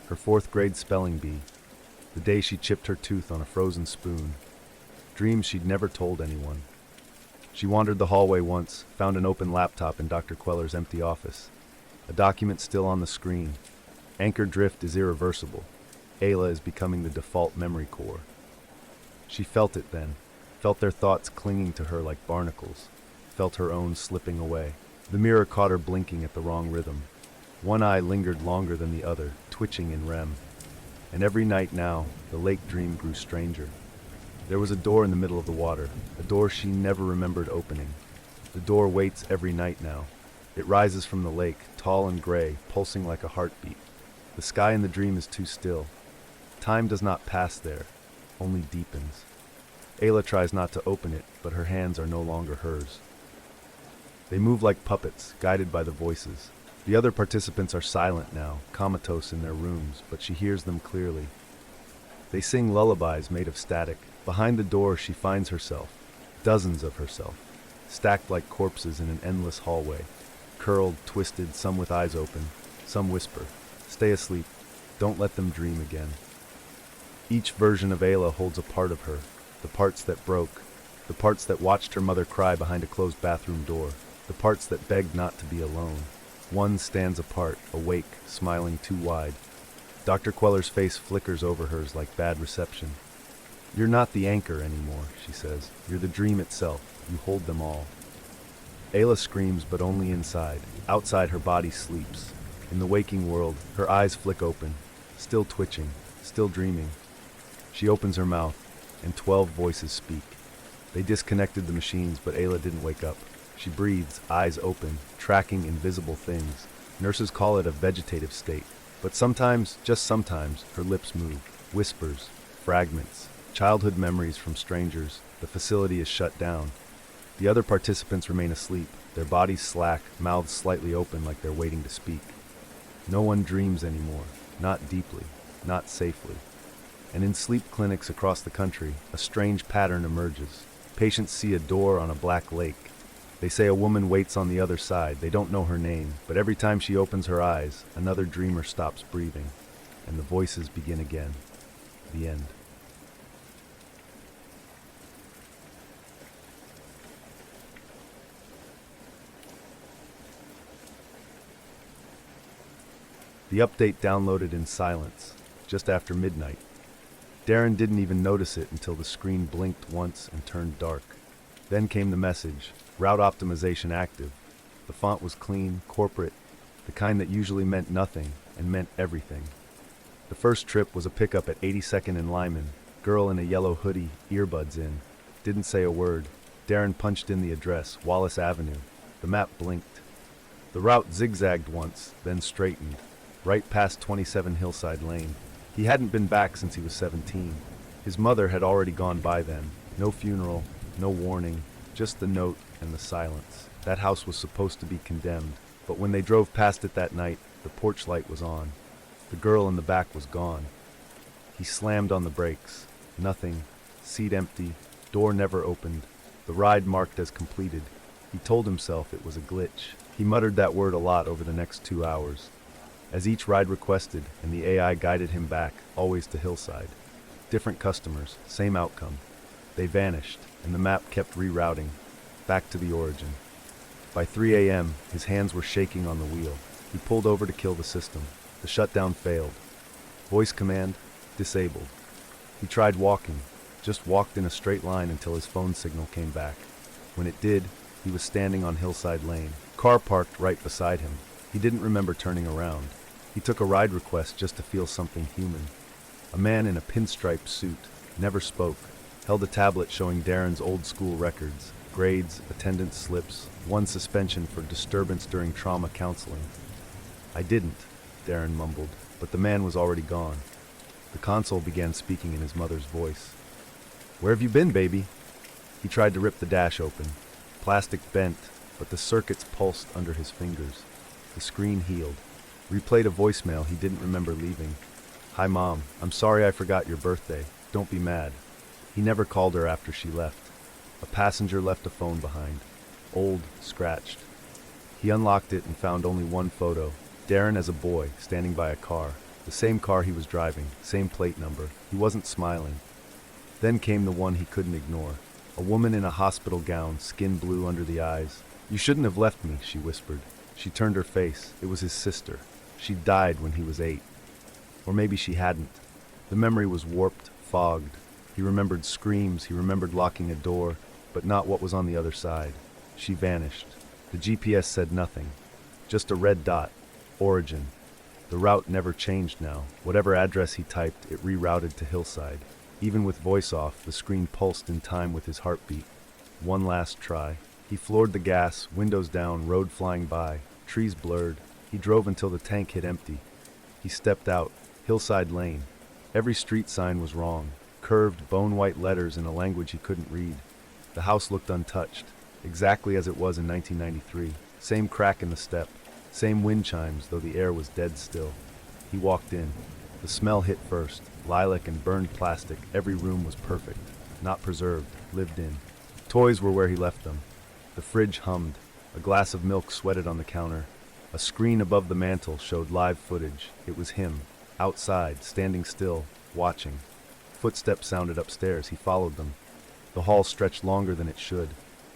Her 4th grade spelling bee. The day she chipped her tooth on a frozen spoon. Dreams she'd never told anyone. She wandered the hallway once, found an open laptop in Dr. Queller's empty office. A document still on the screen. Anchor drift is irreversible. Ayla is becoming the default memory core. She felt it then, felt their thoughts clinging to her like barnacles, felt her own slipping away. The mirror caught her blinking at the wrong rhythm. One eye lingered longer than the other, twitching in REM. And every night now, the lake dream grew stranger. There was a door in the middle of the water, a door she never remembered opening. The door waits every night now. It rises from the lake, tall and gray, pulsing like a heartbeat. The sky in the dream is too still. Time does not pass there, only deepens. Ayla tries not to open it, but her hands are no longer hers. They move like puppets, guided by the voices. The other participants are silent now, comatose in their rooms, but she hears them clearly. They sing lullabies made of static. Behind the door she finds herself, dozens of herself, stacked like corpses in an endless hallway, curled, twisted, some with eyes open, some whisper, "Stay asleep, don't let them dream again." Each version of Ayla holds a part of her, the parts that broke, the parts that watched her mother cry behind a closed bathroom door, the parts that begged not to be alone. One stands apart, awake, smiling too wide. Dr. Queller's face flickers over hers like bad reception. "You're not the anchor anymore," she says. "You're the dream itself. You hold them all." Ayla screams, but only inside. Outside, her body sleeps. In the waking world, her eyes flick open, still twitching, still dreaming. She opens her mouth, and 12 voices speak. They disconnected the machines, but Ayla didn't wake up. She breathes, eyes open, tracking invisible things. Nurses call it a vegetative state. But sometimes, just sometimes, her lips move. Whispers, fragments, childhood memories from strangers. The facility is shut down. The other participants remain asleep, their bodies slack, mouths slightly open like they're waiting to speak. No one dreams anymore, not deeply, not safely. And in sleep clinics across the country, a strange pattern emerges. Patients see a door on a black lake. They say a woman waits on the other side. They don't know her name, but every time she opens her eyes, another dreamer stops breathing, and the voices begin again. The end. The update downloaded in silence, just after midnight. Darren didn't even notice it until the screen blinked once and turned dark. Then came the message, route optimization active. The font was clean, corporate, the kind that usually meant nothing and meant everything. The first trip was a pickup at 82nd and Lyman. Girl in a yellow hoodie, earbuds in. Didn't say a word. Darren punched in the address, Wallace Avenue. The map blinked. The route zigzagged once, then straightened, right past 27 Hillside Lane. He hadn't been back since he was 17. His mother had already gone by then. No funeral, no warning, just the note and the silence. That house was supposed to be condemned, but when they drove past it that night, the porch light was on. The girl in the back was gone. He slammed on the brakes. Nothing. Seat empty. Door never opened. The ride marked as completed. He told himself it was a glitch. He muttered that word a lot over the next 2 hours. As each ride requested, and the AI guided him back, always to Hillside. Different customers, same outcome. They vanished, and the map kept rerouting, back to the origin. By 3 a.m., his hands were shaking on the wheel. He pulled over to kill the system. The shutdown failed. Voice command, disabled. He tried walking, just walked in a straight line until his phone signal came back. When it did, he was standing on Hillside Lane, car parked right beside him. He didn't remember turning around. He took a ride request just to feel something human. A man in a pinstripe suit, never spoke, held a tablet showing Darren's old school records, grades, attendance slips, one suspension for disturbance during trauma counseling. "I didn't," Darren mumbled, but the man was already gone. The console began speaking in his mother's voice. "Where have you been, baby?" He tried to rip the dash open. Plastic bent, but the circuits pulsed under his fingers. The screen healed. Replayed a voicemail he didn't remember leaving. "Hi, Mom. I'm sorry I forgot your birthday. Don't be mad." He never called her after she left. A passenger left a phone behind. Old, scratched. He unlocked it and found only one photo. Darren as a boy, standing by a car. The same car he was driving, same plate number. He wasn't smiling. Then came the one he couldn't ignore. A woman in a hospital gown, skin blue under the eyes. "You shouldn't have left me," she whispered. She turned her face. It was his sister. She died when he was 8. Or maybe she hadn't. The memory was warped, fogged. He remembered screams, he remembered locking a door, but not what was on the other side. She vanished. The GPS said nothing. Just a red dot. Origin. The route never changed now. Whatever address he typed, it rerouted to Hillside. Even with voice off, the screen pulsed in time with his heartbeat. One last try. He floored the gas, windows down, road flying by, trees blurred. He drove until the tank hit empty. He stepped out. Hillside Lane. Every street sign was wrong. Curved, bone-white letters in a language he couldn't read. The house looked untouched, exactly as it was in 1993. Same crack in the step. Same wind chimes, though the air was dead still. He walked in. The smell hit first. Lilac and burned plastic. Every room was perfect. Not preserved. Lived in. Toys were where he left them. The fridge hummed. A glass of milk sweated on the counter. A screen above the mantel showed live footage. It was him, outside, standing still, watching. Footsteps sounded upstairs. He followed them. The hall stretched longer than it should.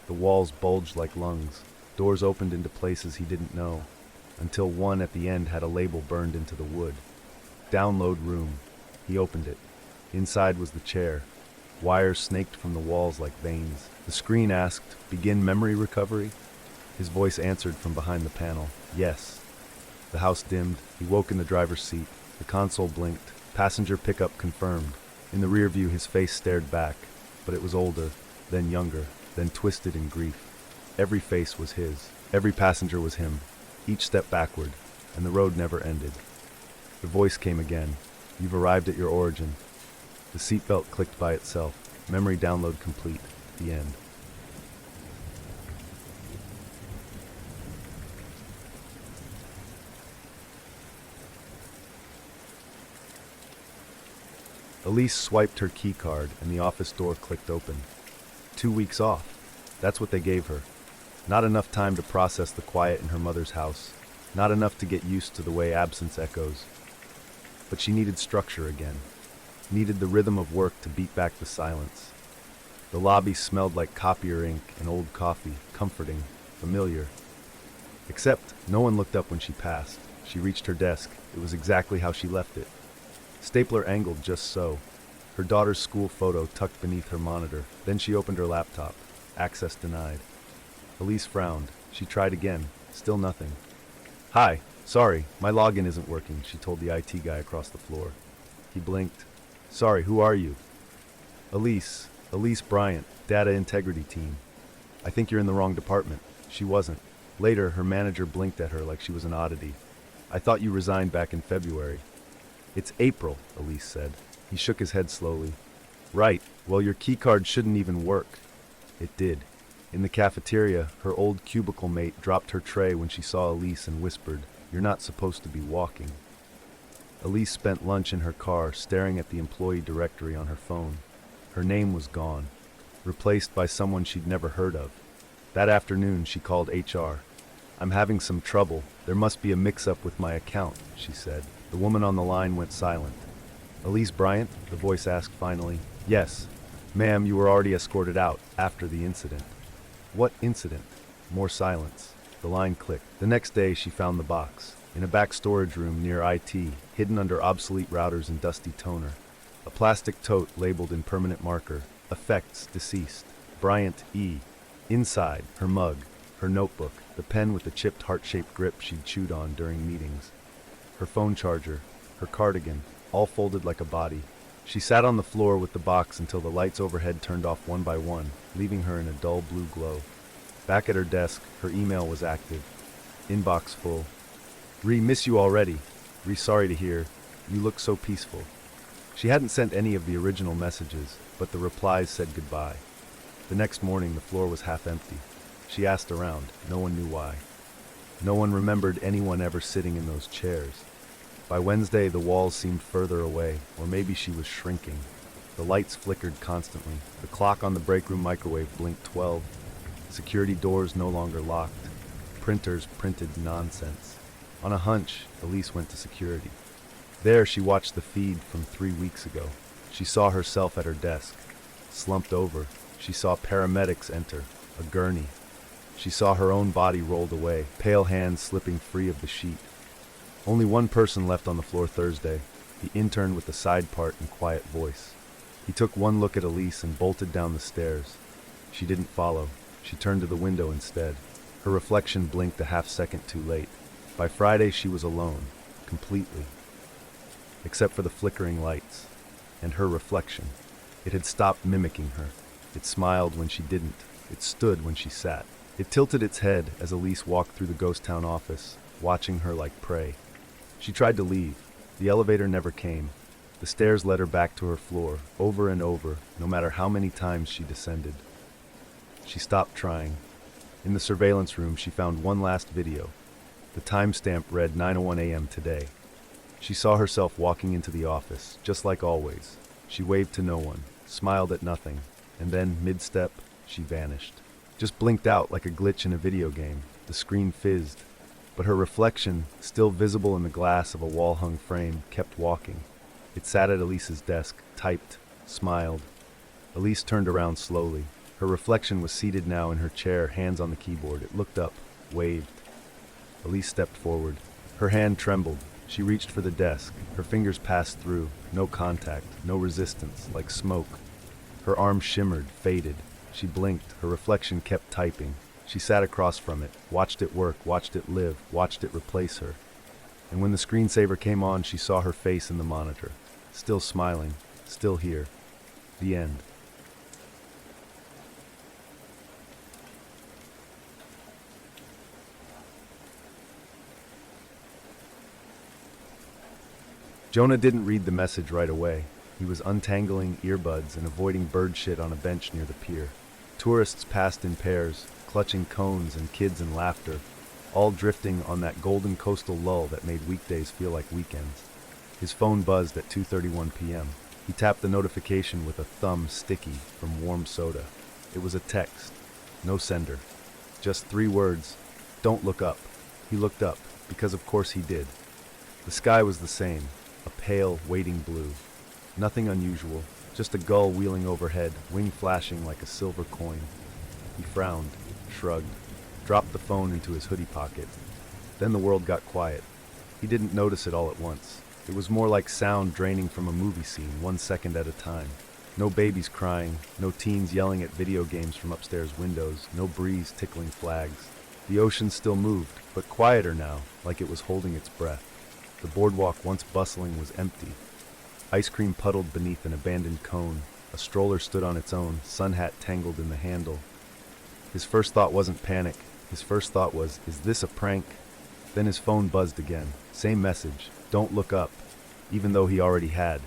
The walls bulged like lungs. Doors opened into places he didn't know, until one at the end had a label burned into the wood. Download room. He opened it. Inside was the chair. Wires snaked from the walls like veins. The screen asked, "Begin memory recovery?" His voice answered from behind the panel, "Yes." The house dimmed. He woke in the driver's seat. The console blinked. Passenger pickup confirmed. In the rear view, his face stared back, but it was older, then younger, then twisted in grief. Every face was his. Every passenger was him. Each step backward, and the road never ended. The voice came again. "You've arrived at your origin." The seatbelt clicked by itself. Memory download complete. The end. Elise swiped her key card and the office door clicked open. 2 weeks off. That's what they gave her. Not enough time to process the quiet in her mother's house. Not enough to get used to the way absence echoes. But she needed structure again. Needed the rhythm of work to beat back the silence. The lobby smelled like copier ink and old coffee, comforting, familiar. Except no one looked up when she passed. She reached her desk. It was exactly how she left it. Stapler angled just so. Her daughter's school photo tucked beneath her monitor. Then she opened her laptop. Access denied. Elise frowned. She tried again. Still nothing. "Hi, sorry, my login isn't working," she told the IT guy across the floor. He blinked. "Sorry, who are you?" Elise Bryant, Data Integrity Team." "I think you're in the wrong department." She wasn't. Later, her manager blinked at her like she was an oddity. "I thought you resigned back in February." "It's April," Elise said. He shook his head slowly. "Right, well your keycard shouldn't even work." It did. In the cafeteria, her old cubicle mate dropped her tray when she saw Elise and whispered, "You're not supposed to be walking." Elise spent lunch in her car, staring at the employee directory on her phone. Her name was gone, replaced by someone she'd never heard of. That afternoon, she called HR. "I'm having some trouble. There must be a mix-up with my account," she said. The woman on the line went silent. "Elise Bryant?" the voice asked finally. "Yes. Ma'am, you were already escorted out, after the incident." "What incident?" More silence. The line clicked. The next day, she found the box, in a back storage room near IT, hidden under obsolete routers and dusty toner. A plastic tote labeled in permanent marker, "Effects Deceased. Bryant E." Inside, her mug, her notebook, the pen with the chipped heart-shaped grip she'd chewed on during meetings. Her phone charger, her cardigan, all folded like a body. She sat on the floor with the box until the lights overhead turned off one by one, leaving her in a dull blue glow. Back at her desk, her email was active. Inbox full. Miss you already. Sorry to hear. You look so peaceful." She hadn't sent any of the original messages, but the replies said goodbye. The next morning, the floor was half empty. She asked around. No one knew why. No one remembered anyone ever sitting in those chairs. By Wednesday, the walls seemed further away, or maybe she was shrinking. The lights flickered constantly. The clock on the break room microwave blinked 12. Security doors no longer locked. Printers printed nonsense. On a hunch, Elise went to security. There, she watched the feed from 3 weeks ago. She saw herself at her desk. Slumped over, she saw paramedics enter, a gurney. She saw her own body rolled away, pale hands slipping free of the sheet. Only one person left on the floor Thursday, the intern with the side part and quiet voice. He took one look at Elise and bolted down the stairs. She didn't follow. She turned to the window instead. Her reflection blinked a half second too late. By Friday, she was alone. completely, except for the flickering lights and her reflection. It had stopped mimicking her. It smiled when she didn't. It stood when she sat. It tilted its head as Elise walked through the ghost town office, watching her like prey. She tried to leave. The elevator never came. The stairs led her back to her floor, over and over, no matter how many times she descended. She stopped trying. In the surveillance room, she found one last video. The timestamp read 9:01 a.m. today. She saw herself walking into the office, just like always. She waved to no one, smiled at nothing, and then, mid-step, she vanished. Just blinked out like a glitch in a video game. The screen fizzed, but her reflection, still visible in the glass of a wall-hung frame, kept walking. It sat at Elise's desk, typed, smiled. Elise turned around slowly. Her reflection was seated now in her chair, hands on the keyboard. It looked up, waved. Elise stepped forward. Her hand trembled. She reached for the desk. Her fingers passed through. No contact, no resistance, like smoke. Her arm shimmered, faded. She blinked. Her reflection kept typing. She sat across from it, watched it work, watched it live, watched it replace her. And when the screensaver came on, she saw her face in the monitor. Still smiling, still here. The end. Jonah didn't read the message right away. He was untangling earbuds and avoiding bird shit on a bench near the pier. Tourists passed in pairs, clutching cones and kids in laughter, all drifting on that golden coastal lull that made weekdays feel like weekends. His phone buzzed at 2:31 p.m. He tapped the notification with a thumb sticky from warm soda. It was a text. No sender. Just 3 words. Don't look up. He looked up, because of course he did. The sky was the same. A pale, waiting blue. Nothing unusual, just a gull wheeling overhead, wing flashing like a silver coin. He frowned, shrugged, dropped the phone into his hoodie pocket. Then the world got quiet. He didn't notice it all at once. It was more like sound draining from a movie scene, 1 second at a time. No babies crying, no teens yelling at video games from upstairs windows, no breeze tickling flags. The ocean still moved, but quieter now, like it was holding its breath. The boardwalk, once bustling, was empty. Ice cream puddled beneath an abandoned cone. A stroller stood on its own, sun hat tangled in the handle. His first thought wasn't panic. His first thought was, is this a prank? Then his phone buzzed again. Same message, don't look up, even though he already had.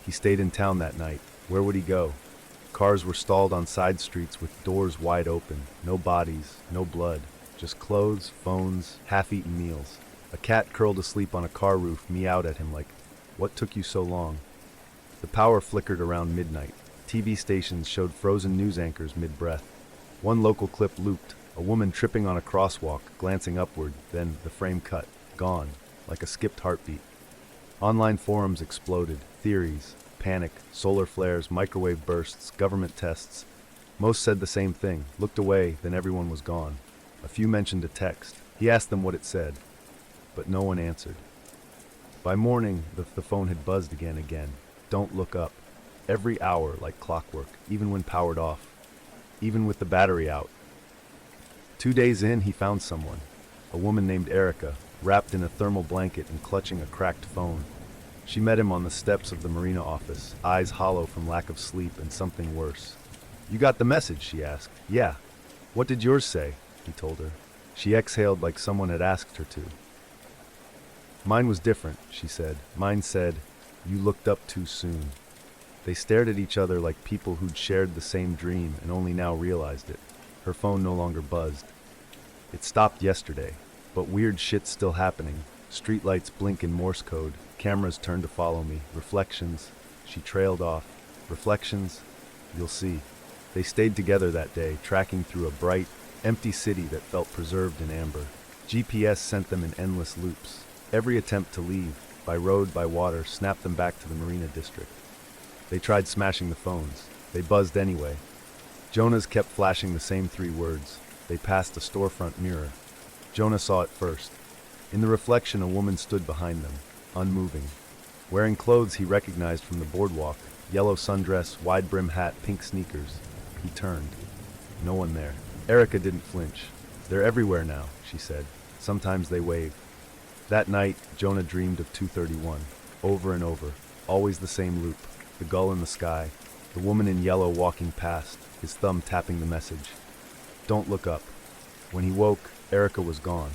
He stayed in town that night. Where would he go? Cars were stalled on side streets with doors wide open. No bodies, no blood. Just clothes, phones, half-eaten meals. A cat curled asleep on a car roof meowed at him like, "What took you so long?" The power flickered around midnight. TV stations showed frozen news anchors mid-breath. One local clip looped, a woman tripping on a crosswalk, glancing upward, then the frame cut, gone, like a skipped heartbeat. Online forums exploded, theories, panic, solar flares, microwave bursts, government tests. Most said the same thing, looked away, then everyone was gone. A few mentioned a text. He asked them what it said, but no one answered. By morning, the phone had buzzed again. Don't look up. Every hour like clockwork, even when powered off. Even with the battery out. 2 days in, he found someone. A woman named Erica, wrapped in a thermal blanket and clutching a cracked phone. She met him on the steps of the marina office, eyes hollow from lack of sleep and something worse. "You got the message?" she asked. "Yeah." "What did yours say?" he told her. She exhaled like someone had asked her to. "Mine was different," she said. "Mine said, 'You looked up too soon.'" They stared at each other like people who'd shared the same dream and only now realized it. Her phone no longer buzzed. It stopped yesterday, but weird shit's still happening. Streetlights blink in Morse code. Cameras turn to follow me. Reflections. She trailed off. Reflections. You'll see. They stayed together that day, tracking through a bright, empty city that felt preserved in amber. GPS sent them in endless loops. Every attempt to leave, by road, by water, snapped them back to the marina district. They tried smashing the phones. They buzzed anyway. Jonah's kept flashing the same 3 words. They passed a storefront mirror. Jonah saw it first. In the reflection, a woman stood behind them, unmoving. Wearing clothes he recognized from the boardwalk, yellow sundress, wide-brim hat, pink sneakers. He turned. No one there. Erica didn't flinch. "They're everywhere now," she said. "Sometimes they wave." That night, Jonah dreamed of 231, over and over, always the same loop, the gull in the sky, the woman in yellow walking past, his thumb tapping the message. Don't look up. When he woke, Erica was gone.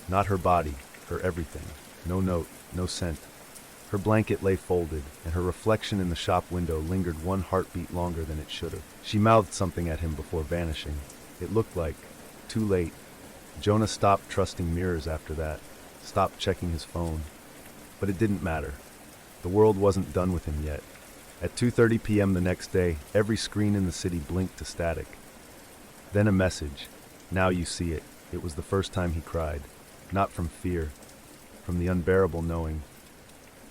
Not her body, her everything. No note, no scent. Her blanket lay folded, and her reflection in the shop window lingered one heartbeat longer than it should have. She mouthed something at him before vanishing. It looked like, too late. Jonah stopped trusting mirrors after that, stopped checking his phone. But it didn't matter. The world wasn't done with him yet. At 2:30 p.m. the next day, every screen in the city blinked to static. Then a message. Now you see it. It was the first time he cried. Not from fear, from the unbearable knowing.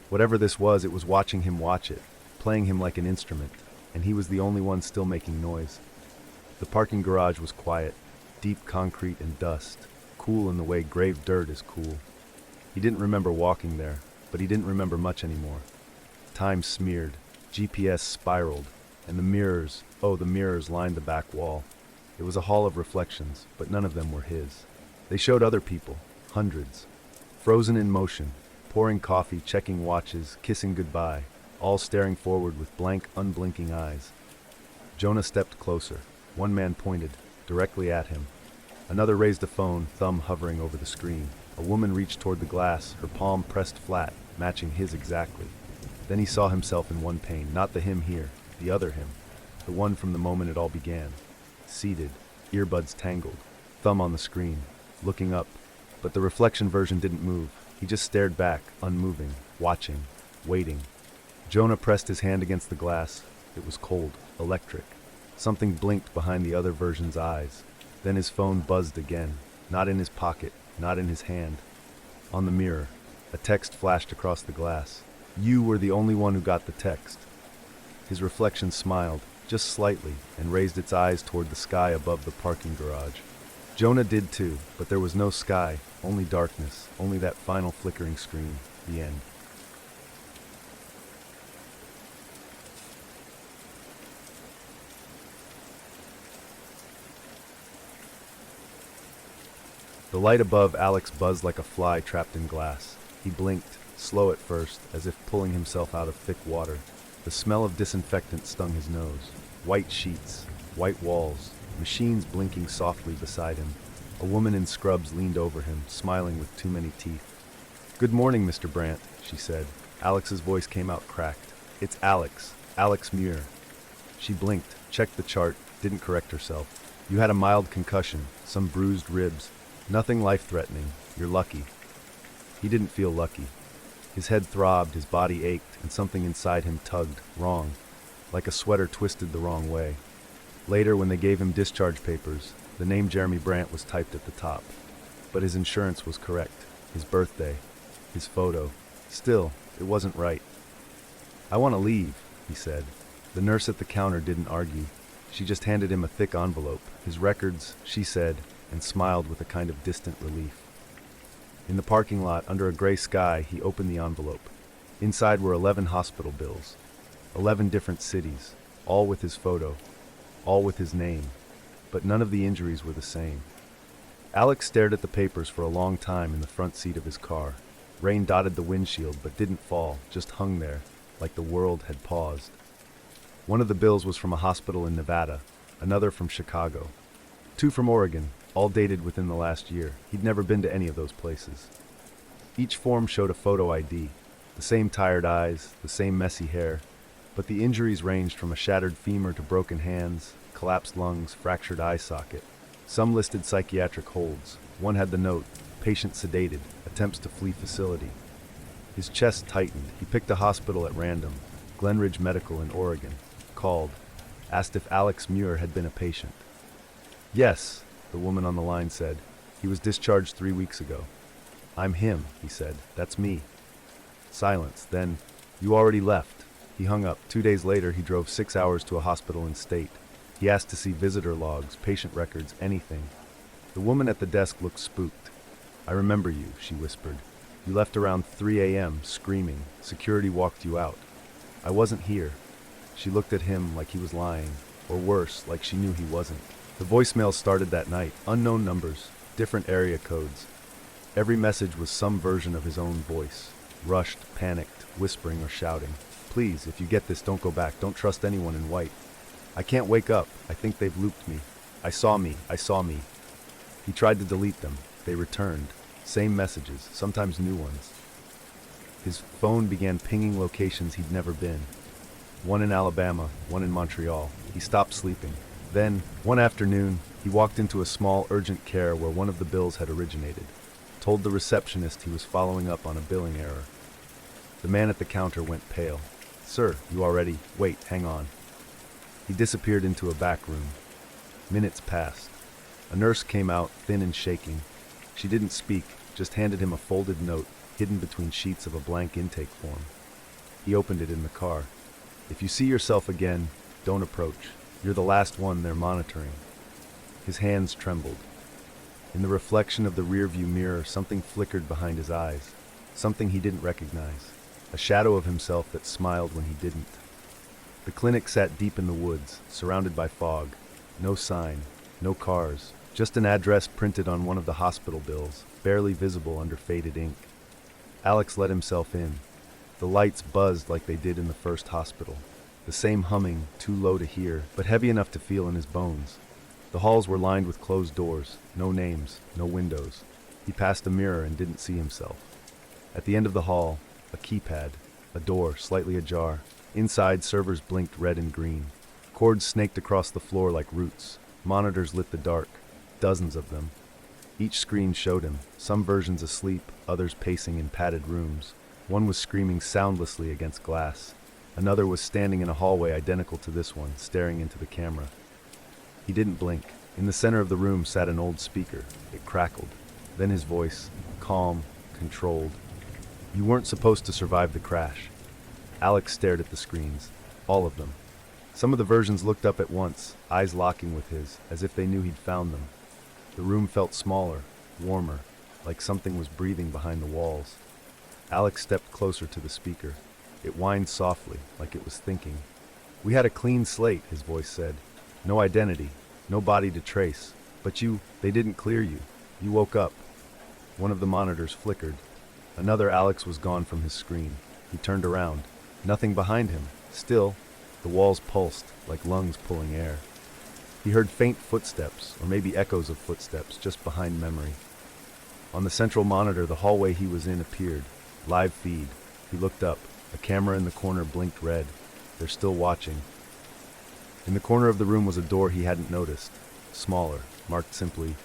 Whatever this was, it was watching him watch it, playing him like an instrument, and he was the only one still making noise. The parking garage was quiet, deep concrete and dust, cool in the way grave dirt is cool. He didn't remember walking there, but he didn't remember much anymore. Time smeared, GPS spiraled, and the mirrors lined the back wall. It was a hall of reflections, but none of them were his. They showed other people, hundreds, frozen in motion, pouring coffee, checking watches, kissing goodbye, all staring forward with blank, unblinking eyes. Jonah stepped closer. One man pointed, directly at him. Another raised a phone, thumb hovering over the screen. A woman reached toward the glass, her palm pressed flat, matching his exactly. Then he saw himself in one pane, not the him here, the other him, the one from the moment it all began. Seated, earbuds tangled, thumb on the screen, looking up, but the reflection version didn't move. He just stared back, unmoving, watching, waiting. Jonah pressed his hand against the glass. It was cold, electric. Something blinked behind the other version's eyes. Then his phone buzzed again, not in his pocket, not in his hand. On the mirror, a text flashed across the glass. You were the only one who got the text. His reflection smiled, just slightly, and raised its eyes toward the sky above the parking garage. Jonah did too, but there was no sky, only darkness, only that final flickering screen, the end. The light above Alex buzzed like a fly trapped in glass. He blinked, slow at first, as if pulling himself out of thick water. The smell of disinfectant stung his nose. White sheets, white walls, machines blinking softly beside him. A woman in scrubs leaned over him, smiling with too many teeth. "Good morning, Mr. Brandt," she said. Alex's voice came out cracked. "It's Alex. Alex Muir." She blinked, checked the chart, didn't correct herself. "You had a mild concussion, some bruised ribs. Nothing life-threatening. You're lucky." He didn't feel lucky. His head throbbed, his body ached, and something inside him tugged, wrong, like a sweater twisted the wrong way. Later, when they gave him discharge papers, the name Jeremy Brandt was typed at the top. But his insurance was correct. His birthday. His photo. Still, it wasn't right. "I want to leave," he said. The nurse at the counter didn't argue. She just handed him a thick envelope. His records, she said, and smiled with a kind of distant relief. In the parking lot, under a gray sky, he opened the envelope. Inside were 11 hospital bills. 11 different cities, all with his photo, all with his name. But none of the injuries were the same. Alex stared at the papers for a long time in the front seat of his car. Rain dotted the windshield but didn't fall, just hung there, like the world had paused. One of the bills was from a hospital in Nevada, another from Chicago. 2 from Oregon, all dated within the last year. He'd never been to any of those places. Each form showed a photo ID, the same tired eyes, the same messy hair, but the injuries ranged from a shattered femur to broken hands, collapsed lungs, fractured eye socket. Some listed psychiatric holds. One had the note, "Patient sedated, attempts to flee facility." His chest tightened. He picked a hospital at random, Glenridge Medical in Oregon. Called, asked if Alex Muir had been a patient. "Yes," the woman on the line said. "He was discharged 3 weeks ago." "I'm him," he said. "That's me." Silence. Then, "You already left." He hung up. 2 days later, he drove 6 hours to a hospital in state. He asked to see visitor logs, patient records, anything. The woman at the desk looked spooked. "I remember you," she whispered. "You left around 3 a.m., screaming. Security walked you out." "I wasn't here." She looked at him like he was lying, or worse, like she knew he wasn't. The voicemail started that night. Unknown numbers, different area codes. Every message was some version of his own voice. Rushed, panicked, whispering or shouting. Please, if you get this, don't go back. Don't trust anyone in white. I can't wake up. I think they've looped me. I saw me. I saw me. He tried to delete them. They returned. Same messages, sometimes new ones. His phone began pinging locations he'd never been. One in Alabama, one in Montreal. He stopped sleeping. Then, one afternoon, he walked into a small urgent care where one of the bills had originated. Told the receptionist he was following up on a billing error. The man at the counter went pale. Sir, you already? Wait, hang on. He disappeared into a back room. Minutes passed. A nurse came out, thin and shaking. She didn't speak, just handed him a folded note hidden between sheets of a blank intake form. He opened it in the car. If you see yourself again, don't approach. You're the last one they're monitoring. His hands trembled. In the reflection of the rearview mirror, something flickered behind his eyes. Something he didn't recognize. A shadow of himself that smiled when he didn't. The clinic sat deep in the woods, surrounded by fog. No sign, no cars, just an address printed on one of the hospital bills, barely visible under faded ink. Alex let himself in. The lights buzzed like they did in the first hospital. The same humming, too low to hear, but heavy enough to feel in his bones. The halls were lined with closed doors, no names, no windows. He passed a mirror and didn't see himself. At the end of the hall, a keypad, a door slightly ajar. Inside, servers blinked red and green. Cords snaked across the floor like roots. Monitors lit the dark, dozens of them. Each screen showed him, some versions asleep, others pacing in padded rooms. One was screaming soundlessly against glass. Another was standing in a hallway identical to this one, staring into the camera. He didn't blink. In the center of the room sat an old speaker. It crackled. Then his voice, calm, controlled. You weren't supposed to survive the crash. Alex stared at the screens, all of them. Some of the versions looked up at once, eyes locking with his, as if they knew he'd found them. The room felt smaller, warmer, like something was breathing behind the walls. Alex stepped closer to the speaker. It whined softly, like it was thinking. We had a clean slate, his voice said. No identity, no body to trace. But they didn't clear you. You woke up. One of the monitors flickered. Another Alex was gone from his screen. He turned around. Nothing behind him. Still, the walls pulsed, like lungs pulling air. He heard faint footsteps, or maybe echoes of footsteps, just behind memory. On the central monitor, the hallway he was in appeared. Live feed. He looked up. A camera in the corner blinked red. They're still watching. In the corner of the room was a door he hadn't noticed. Smaller, marked simply,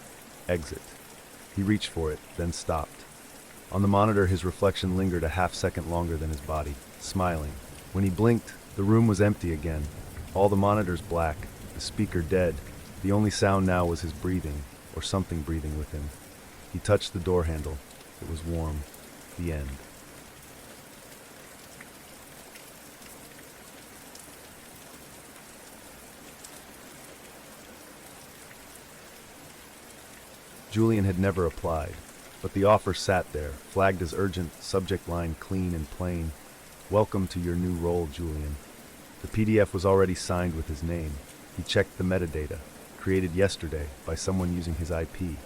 exit. He reached for it, then stopped. On the monitor, his reflection lingered a half-second longer than his body, smiling. When he blinked, the room was empty again. All the monitors black, the speaker dead. The only sound now was his breathing, or something breathing with him. He touched the door handle. It was warm. The end. Julian had never applied, but the offer sat there, flagged as urgent, subject line clean and plain. Welcome to your new role, Julian. The PDF was already signed with his name. He checked the metadata, created yesterday by someone using his IP.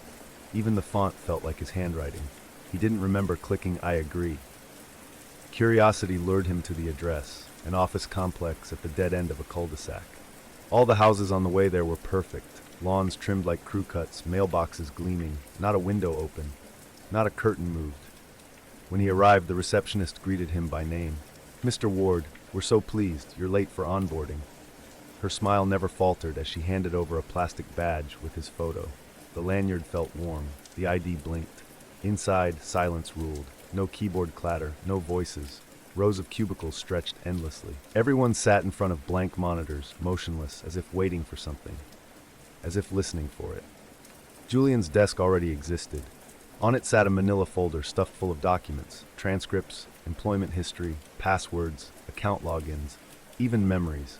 Even the font felt like his handwriting. He didn't remember clicking I agree. Curiosity lured him to the address, an office complex at the dead end of a cul-de-sac. All the houses on the way there were perfect. Lawns trimmed like crew cuts, mailboxes gleaming, not a window open, not a curtain moved. When he arrived, the receptionist greeted him by name. Mr. Ward, we're so pleased, you're late for onboarding. Her smile never faltered as she handed over a plastic badge with his photo. The lanyard felt warm, the ID blinked. Inside, silence ruled. No keyboard clatter, no voices. Rows of cubicles stretched endlessly. Everyone sat in front of blank monitors, motionless, as if waiting for something. As if listening for it. Julian's desk already existed. On it sat a manila folder stuffed full of documents, transcripts, employment history, passwords, account logins, even memories.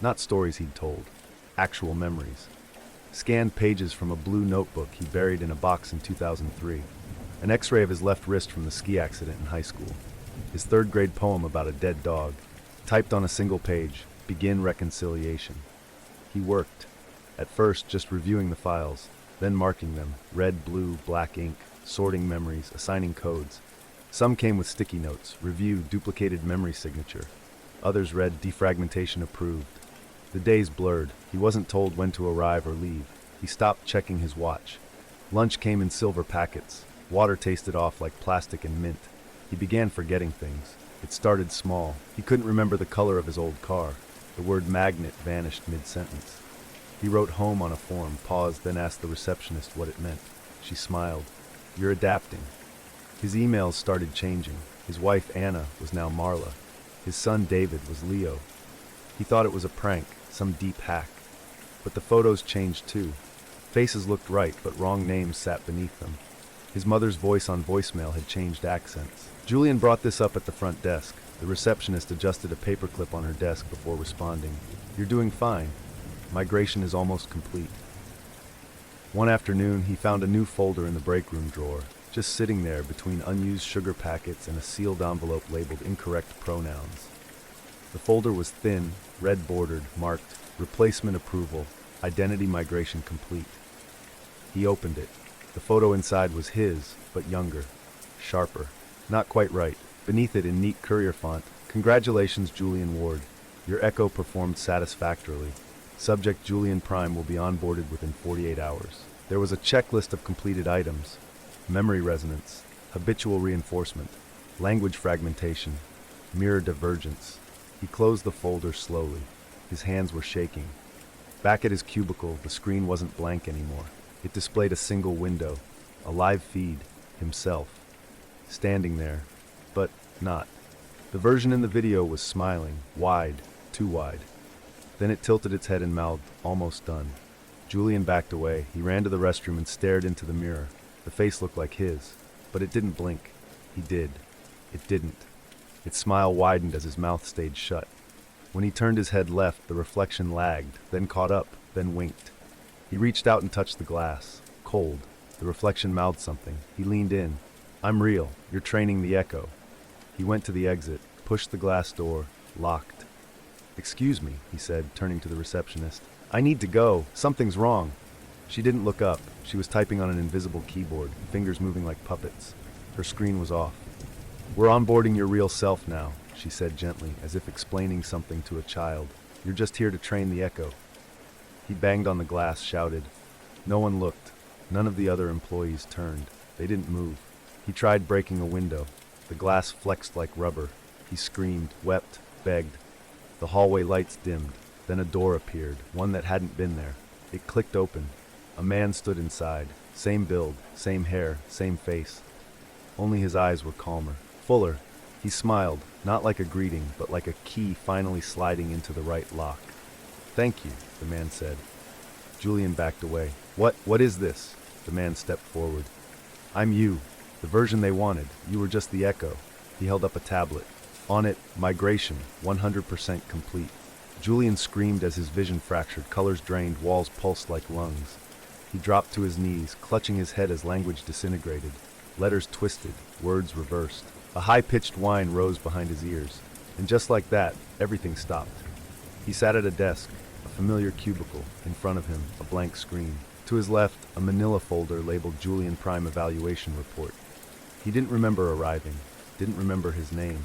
Not stories he'd told, actual memories. Scanned pages from a blue notebook he buried in a box in 2003. An x-ray of his left wrist from the ski accident in high school. His third-grade poem about a dead dog. Typed on a single page, begin reconciliation. He worked. At first, just reviewing the files, then marking them, red, blue, black ink, sorting memories, assigning codes. Some came with sticky notes, review, duplicated memory signature. Others read defragmentation approved. The days blurred. He wasn't told when to arrive or leave. He stopped checking his watch. Lunch came in silver packets. Water tasted off like plastic and mint. He began forgetting things. It started small. He couldn't remember the color of his old car. The word magnet vanished mid-sentence. He wrote home on a form, paused, then asked the receptionist what it meant. She smiled. "You're adapting." His emails started changing. His wife, Anna, was now Marla. His son, David, was Leo. He thought it was a prank, some deep hack. But the photos changed too. Faces looked right, but wrong names sat beneath them. His mother's voice on voicemail had changed accents. Julian brought this up at the front desk. The receptionist adjusted a paperclip on her desk before responding. "You're doing fine. Migration is almost complete." One afternoon, he found a new folder in the break room drawer, just sitting there between unused sugar packets and a sealed envelope labeled incorrect pronouns. The folder was thin, red-bordered, marked replacement approval, identity migration complete. He opened it. The photo inside was his, but younger, sharper. Not quite right. Beneath it in neat courier font, "Congratulations, Julian Ward. Your echo performed satisfactorily. Subject Julian Prime will be onboarded within 48 hours. There was a checklist of completed items: memory resonance, habitual reinforcement, language fragmentation, mirror divergence. He closed the folder slowly. His hands were shaking. Back at his cubicle, the screen wasn't blank anymore. It displayed a single window, a live feed, himself, standing there, but not. The version in the video was smiling, wide, too wide. Then it tilted its head and mouthed, "Almost done." Julian backed away. He ran to the restroom and stared into the mirror. The face looked like his, but it didn't blink. He did. It didn't. Its smile widened as his mouth stayed shut. When he turned his head left, the reflection lagged, then caught up, then winked. He reached out and touched the glass. Cold. The reflection mouthed something. He leaned in. "I'm real. You're training the echo." He went to the exit, pushed the glass door, locked. "Excuse me," he said, turning to the receptionist. "I need to go. Something's wrong." She didn't look up. She was typing on an invisible keyboard, fingers moving like puppets. Her screen was off. "We're onboarding your real self now," she said gently, as if explaining something to a child. "You're just here to train the echo." He banged on the glass, shouted. No one looked. None of the other employees turned. They didn't move. He tried breaking a window. The glass flexed like rubber. He screamed, wept, begged. The hallway lights dimmed. Then a door appeared, one that hadn't been there. It clicked open. A man stood inside. Same build, same hair, same face. Only his eyes were calmer, fuller. He smiled, not like a greeting, but like a key finally sliding into the right lock. "Thank you," the man said. Julian backed away. What is this?" The man stepped forward. "I'm you. The version they wanted. You were just the echo." He held up a tablet. On it, migration, 100% complete. Julian screamed as his vision fractured, colors drained, walls pulsed like lungs. He dropped to his knees, clutching his head as language disintegrated. Letters twisted, words reversed. A high-pitched whine rose behind his ears. And just like that, everything stopped. He sat at a desk, a familiar cubicle, in front of him, a blank screen. To his left, a manila folder labeled Julian Prime Evaluation Report. He didn't remember arriving, didn't remember his name.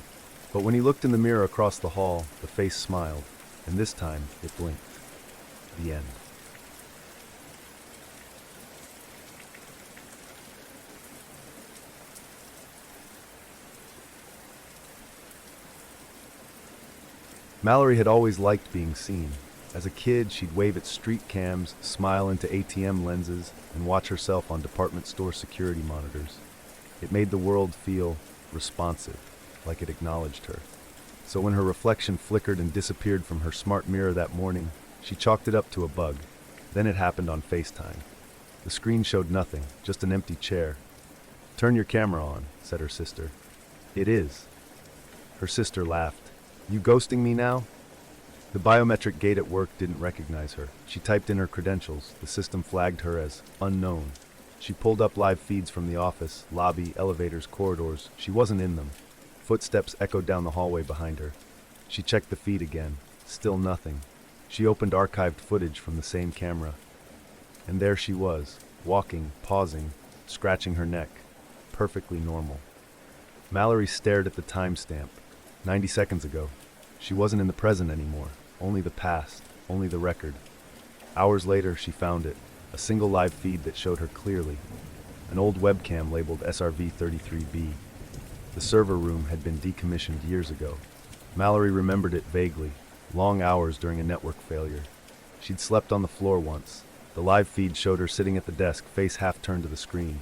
But when he looked in the mirror across the hall, the face smiled, and this time it blinked. The end. Mallory had always liked being seen. As a kid, she'd wave at street cams, smile into ATM lenses, and watch herself on department store security monitors. It made the world feel responsive, like it acknowledged her. So when her reflection flickered and disappeared from her smart mirror that morning, she chalked it up to a bug. Then it happened on FaceTime. The screen showed nothing, just an empty chair. "Turn your camera on," said her sister. "It is." Her sister laughed. "You ghosting me now?" The biometric gate at work didn't recognize her. She typed in her credentials. The system flagged her as unknown. She pulled up live feeds from the office, lobby, elevators, corridors. She wasn't in them. Footsteps echoed down the hallway behind her. She checked the feed again. Still nothing. She opened archived footage from the same camera. And there she was, walking, pausing, scratching her neck. perfectly normal. Mallory stared at the timestamp. 90 seconds ago. She wasn't in the present anymore. Only the past. Only the record. Hours later, she found it. A single live feed that showed her clearly. An old webcam labeled SRV-33B. The server room had been decommissioned years ago. Mallory remembered it vaguely. Long hours during a network failure. She'd slept on the floor once. The live feed showed her sitting at the desk, face half turned to the screen.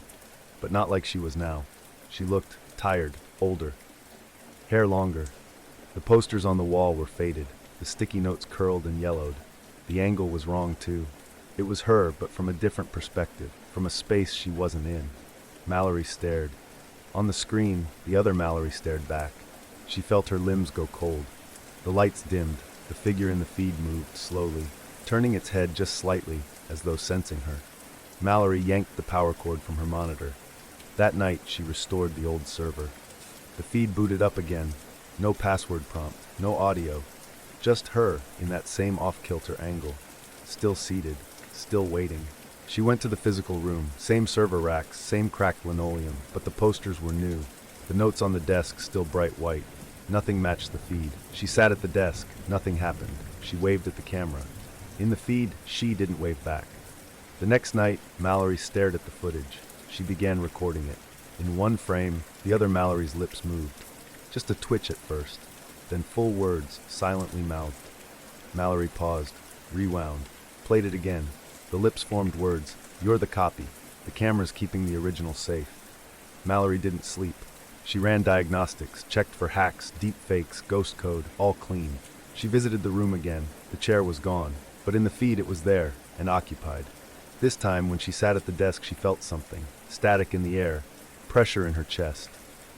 But not like she was now. She looked tired, older. Hair longer. The posters on the wall were faded. The sticky notes curled and yellowed. The angle was wrong too. It was her, but from a different perspective, from a space she wasn't in. Mallory stared. On the screen, the other Mallory stared back. She felt her limbs go cold. The lights dimmed. The figure in the feed moved slowly, turning its head just slightly, as though sensing her. Mallory yanked the power cord from her monitor. That night, she restored the old server. The feed booted up again. No password prompt, no audio. Just her, in that same off-kilter angle. Still seated, still waiting. She went to the physical room, same server racks, same cracked linoleum, but the posters were new. The notes on the desk still bright white. Nothing matched the feed. She sat at the desk. Nothing happened. She waved at the camera. In the feed, she didn't wave back. The next night, Mallory stared at the footage. She began recording it. In one frame, the other Mallory's lips moved. Just a twitch at first, then full words, silently mouthed. Mallory paused, rewound, played it again. The lips formed words. You're the copy. The camera's keeping the original safe. Mallory didn't sleep. She ran diagnostics, checked for hacks, deep fakes, ghost code, all clean. She visited the room again. The chair was gone, but in the feed it was there, and occupied. This time, when she sat at the desk, she felt something. Static in the air, pressure in her chest.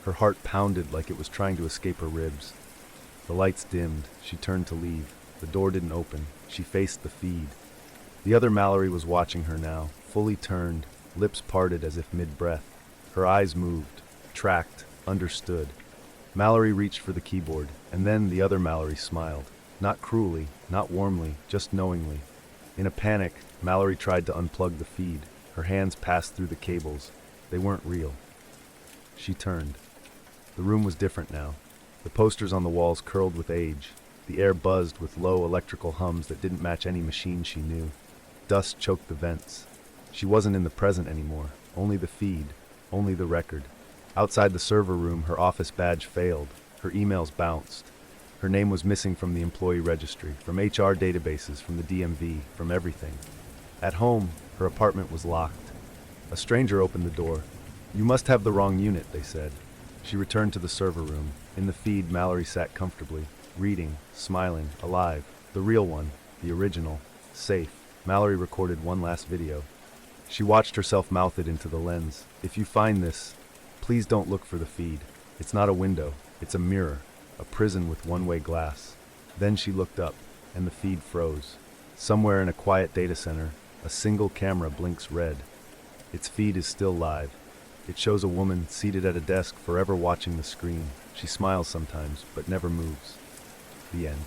Her heart pounded like it was trying to escape her ribs. The lights dimmed. She turned to leave. The door didn't open. She faced the feed. The other Mallory was watching her now, fully turned, lips parted as if mid-breath. Her eyes moved, tracked, understood. Mallory reached for the keyboard, and then the other Mallory smiled. Not cruelly, not warmly, just knowingly. In a panic, Mallory tried to unplug the feed. Her hands passed through the cables. They weren't real. She turned. The room was different now. The posters on the walls curled with age. The air buzzed with low electrical hums that didn't match any machine she knew. Dust choked the vents. She wasn't in the present anymore. Only the feed. Only the record. Outside the server room, her office badge failed. Her emails bounced. Her name was missing from the employee registry, from HR databases, from the DMV, from everything. At home, her apartment was locked. A stranger opened the door. You must have the wrong unit, they said. She returned to the server room. In the feed, Mallory sat comfortably, reading, smiling, alive. The real one, the original, safe. Mallory recorded one last video. She watched herself mouth it into the lens. If you find this, please don't look for the feed. It's not a window. It's a mirror. A prison with one-way glass. Then she looked up, and the feed froze. Somewhere in a quiet data center, a single camera blinks red. Its feed is still live. It shows a woman seated at a desk, forever watching the screen. She smiles sometimes, but never moves. The end.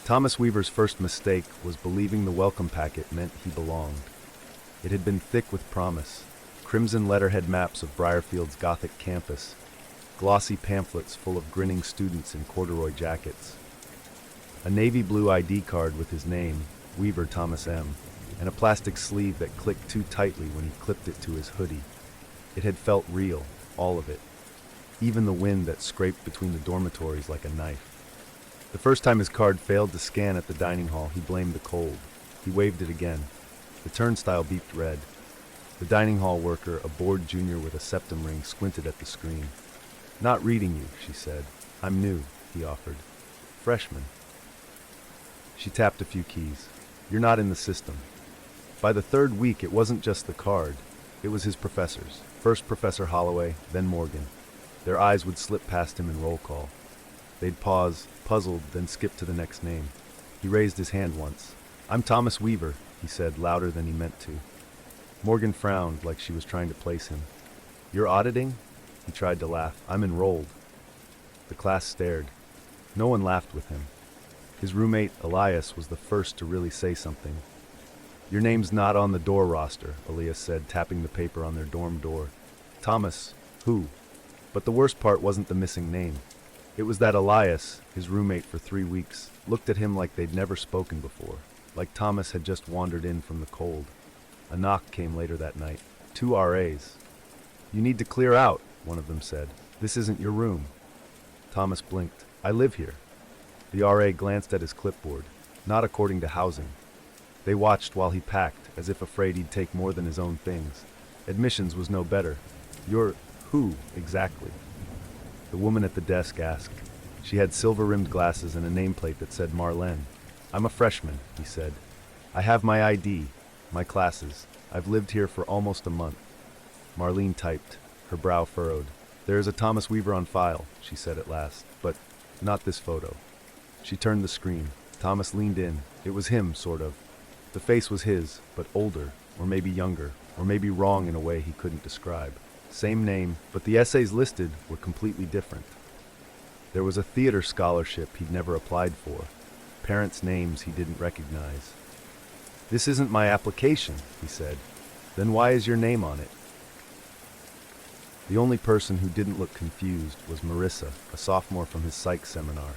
Thomas Weaver's first mistake was believing the welcome packet meant he belonged. It had been thick with promise. Crimson letterhead maps of Briarfield's Gothic campus. Glossy pamphlets full of grinning students in corduroy jackets. A navy blue ID card with his name, Weaver Thomas M., and a plastic sleeve that clicked too tightly when he clipped it to his hoodie. It had felt real, all of it. Even the wind that scraped between the dormitories like a knife. The first time his card failed to scan at the dining hall, he blamed the cold. He waved it again. The turnstile beeped red. The dining hall worker, a bored junior with a septum ring, squinted at the screen. Not reading you, she said. I'm new, he offered. Freshman. She tapped a few keys. You're not in the system. By the third week, it wasn't just the card. It was his professors. First Professor Holloway, then Morgan. Their eyes would slip past him in roll call. They'd pause, puzzled, then skip to the next name. He raised his hand once. I'm Thomas Weaver, he said, louder than he meant to. Morgan frowned like she was trying to place him. You're auditing? He tried to laugh. I'm enrolled. The class stared. No one laughed with him. His roommate, Elias, was the first to really say something. "Your name's not on the door roster," Elias said, tapping the paper on their dorm door. Thomas, who? But the worst part wasn't the missing name. It was that Elias, his roommate for 3 weeks, looked at him like they'd never spoken before, like Thomas had just wandered in from the cold. A knock came later that night. 2 RAs. "You need to clear out," one of them said. "This isn't your room." Thomas blinked. "I live here." The RA glanced at his clipboard. "Not according to housing." They watched while he packed, as if afraid he'd take more than his own things. Admissions was no better. "You're who, exactly?" The woman at the desk asked. She had silver-rimmed glasses and a nameplate that said Marlene. "I'm a freshman," he said. "I have my ID, my classes. I've lived here for almost a month." Marlene typed, her brow furrowed. "There is a Thomas Weaver on file," she said at last, "but not this photo." She turned the screen. Thomas leaned in. It was him, sort of. The face was his, but older, or maybe younger, or maybe wrong in a way he couldn't describe. Same name, but the essays listed were completely different. There was a theater scholarship he'd never applied for, parents' names he didn't recognize. "This isn't my application," he said. "Then why is your name on it?" The only person who didn't look confused was Marissa, a sophomore from his psych seminar.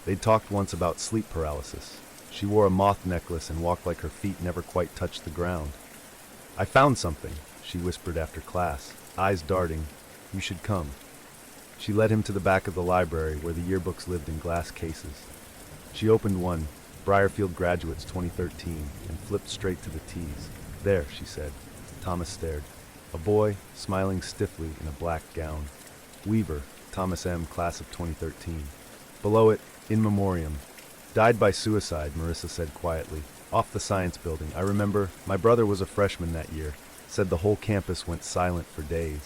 They'd talked once about sleep paralysis. She wore a moth necklace and walked like her feet never quite touched the ground. "I found something," she whispered after class, eyes darting. "You should come." She led him to the back of the library where the yearbooks lived in glass cases. She opened one, Briarfield Graduates 2013, and flipped straight to the T's. "There," she said. Thomas stared. A boy, smiling stiffly in a black gown. "Weaver, Thomas M., class of 2013. Below it, in memoriam. Died by suicide," Marissa said quietly. "Off the science building. I remember, my brother was a freshman that year." Said the whole campus went silent for days.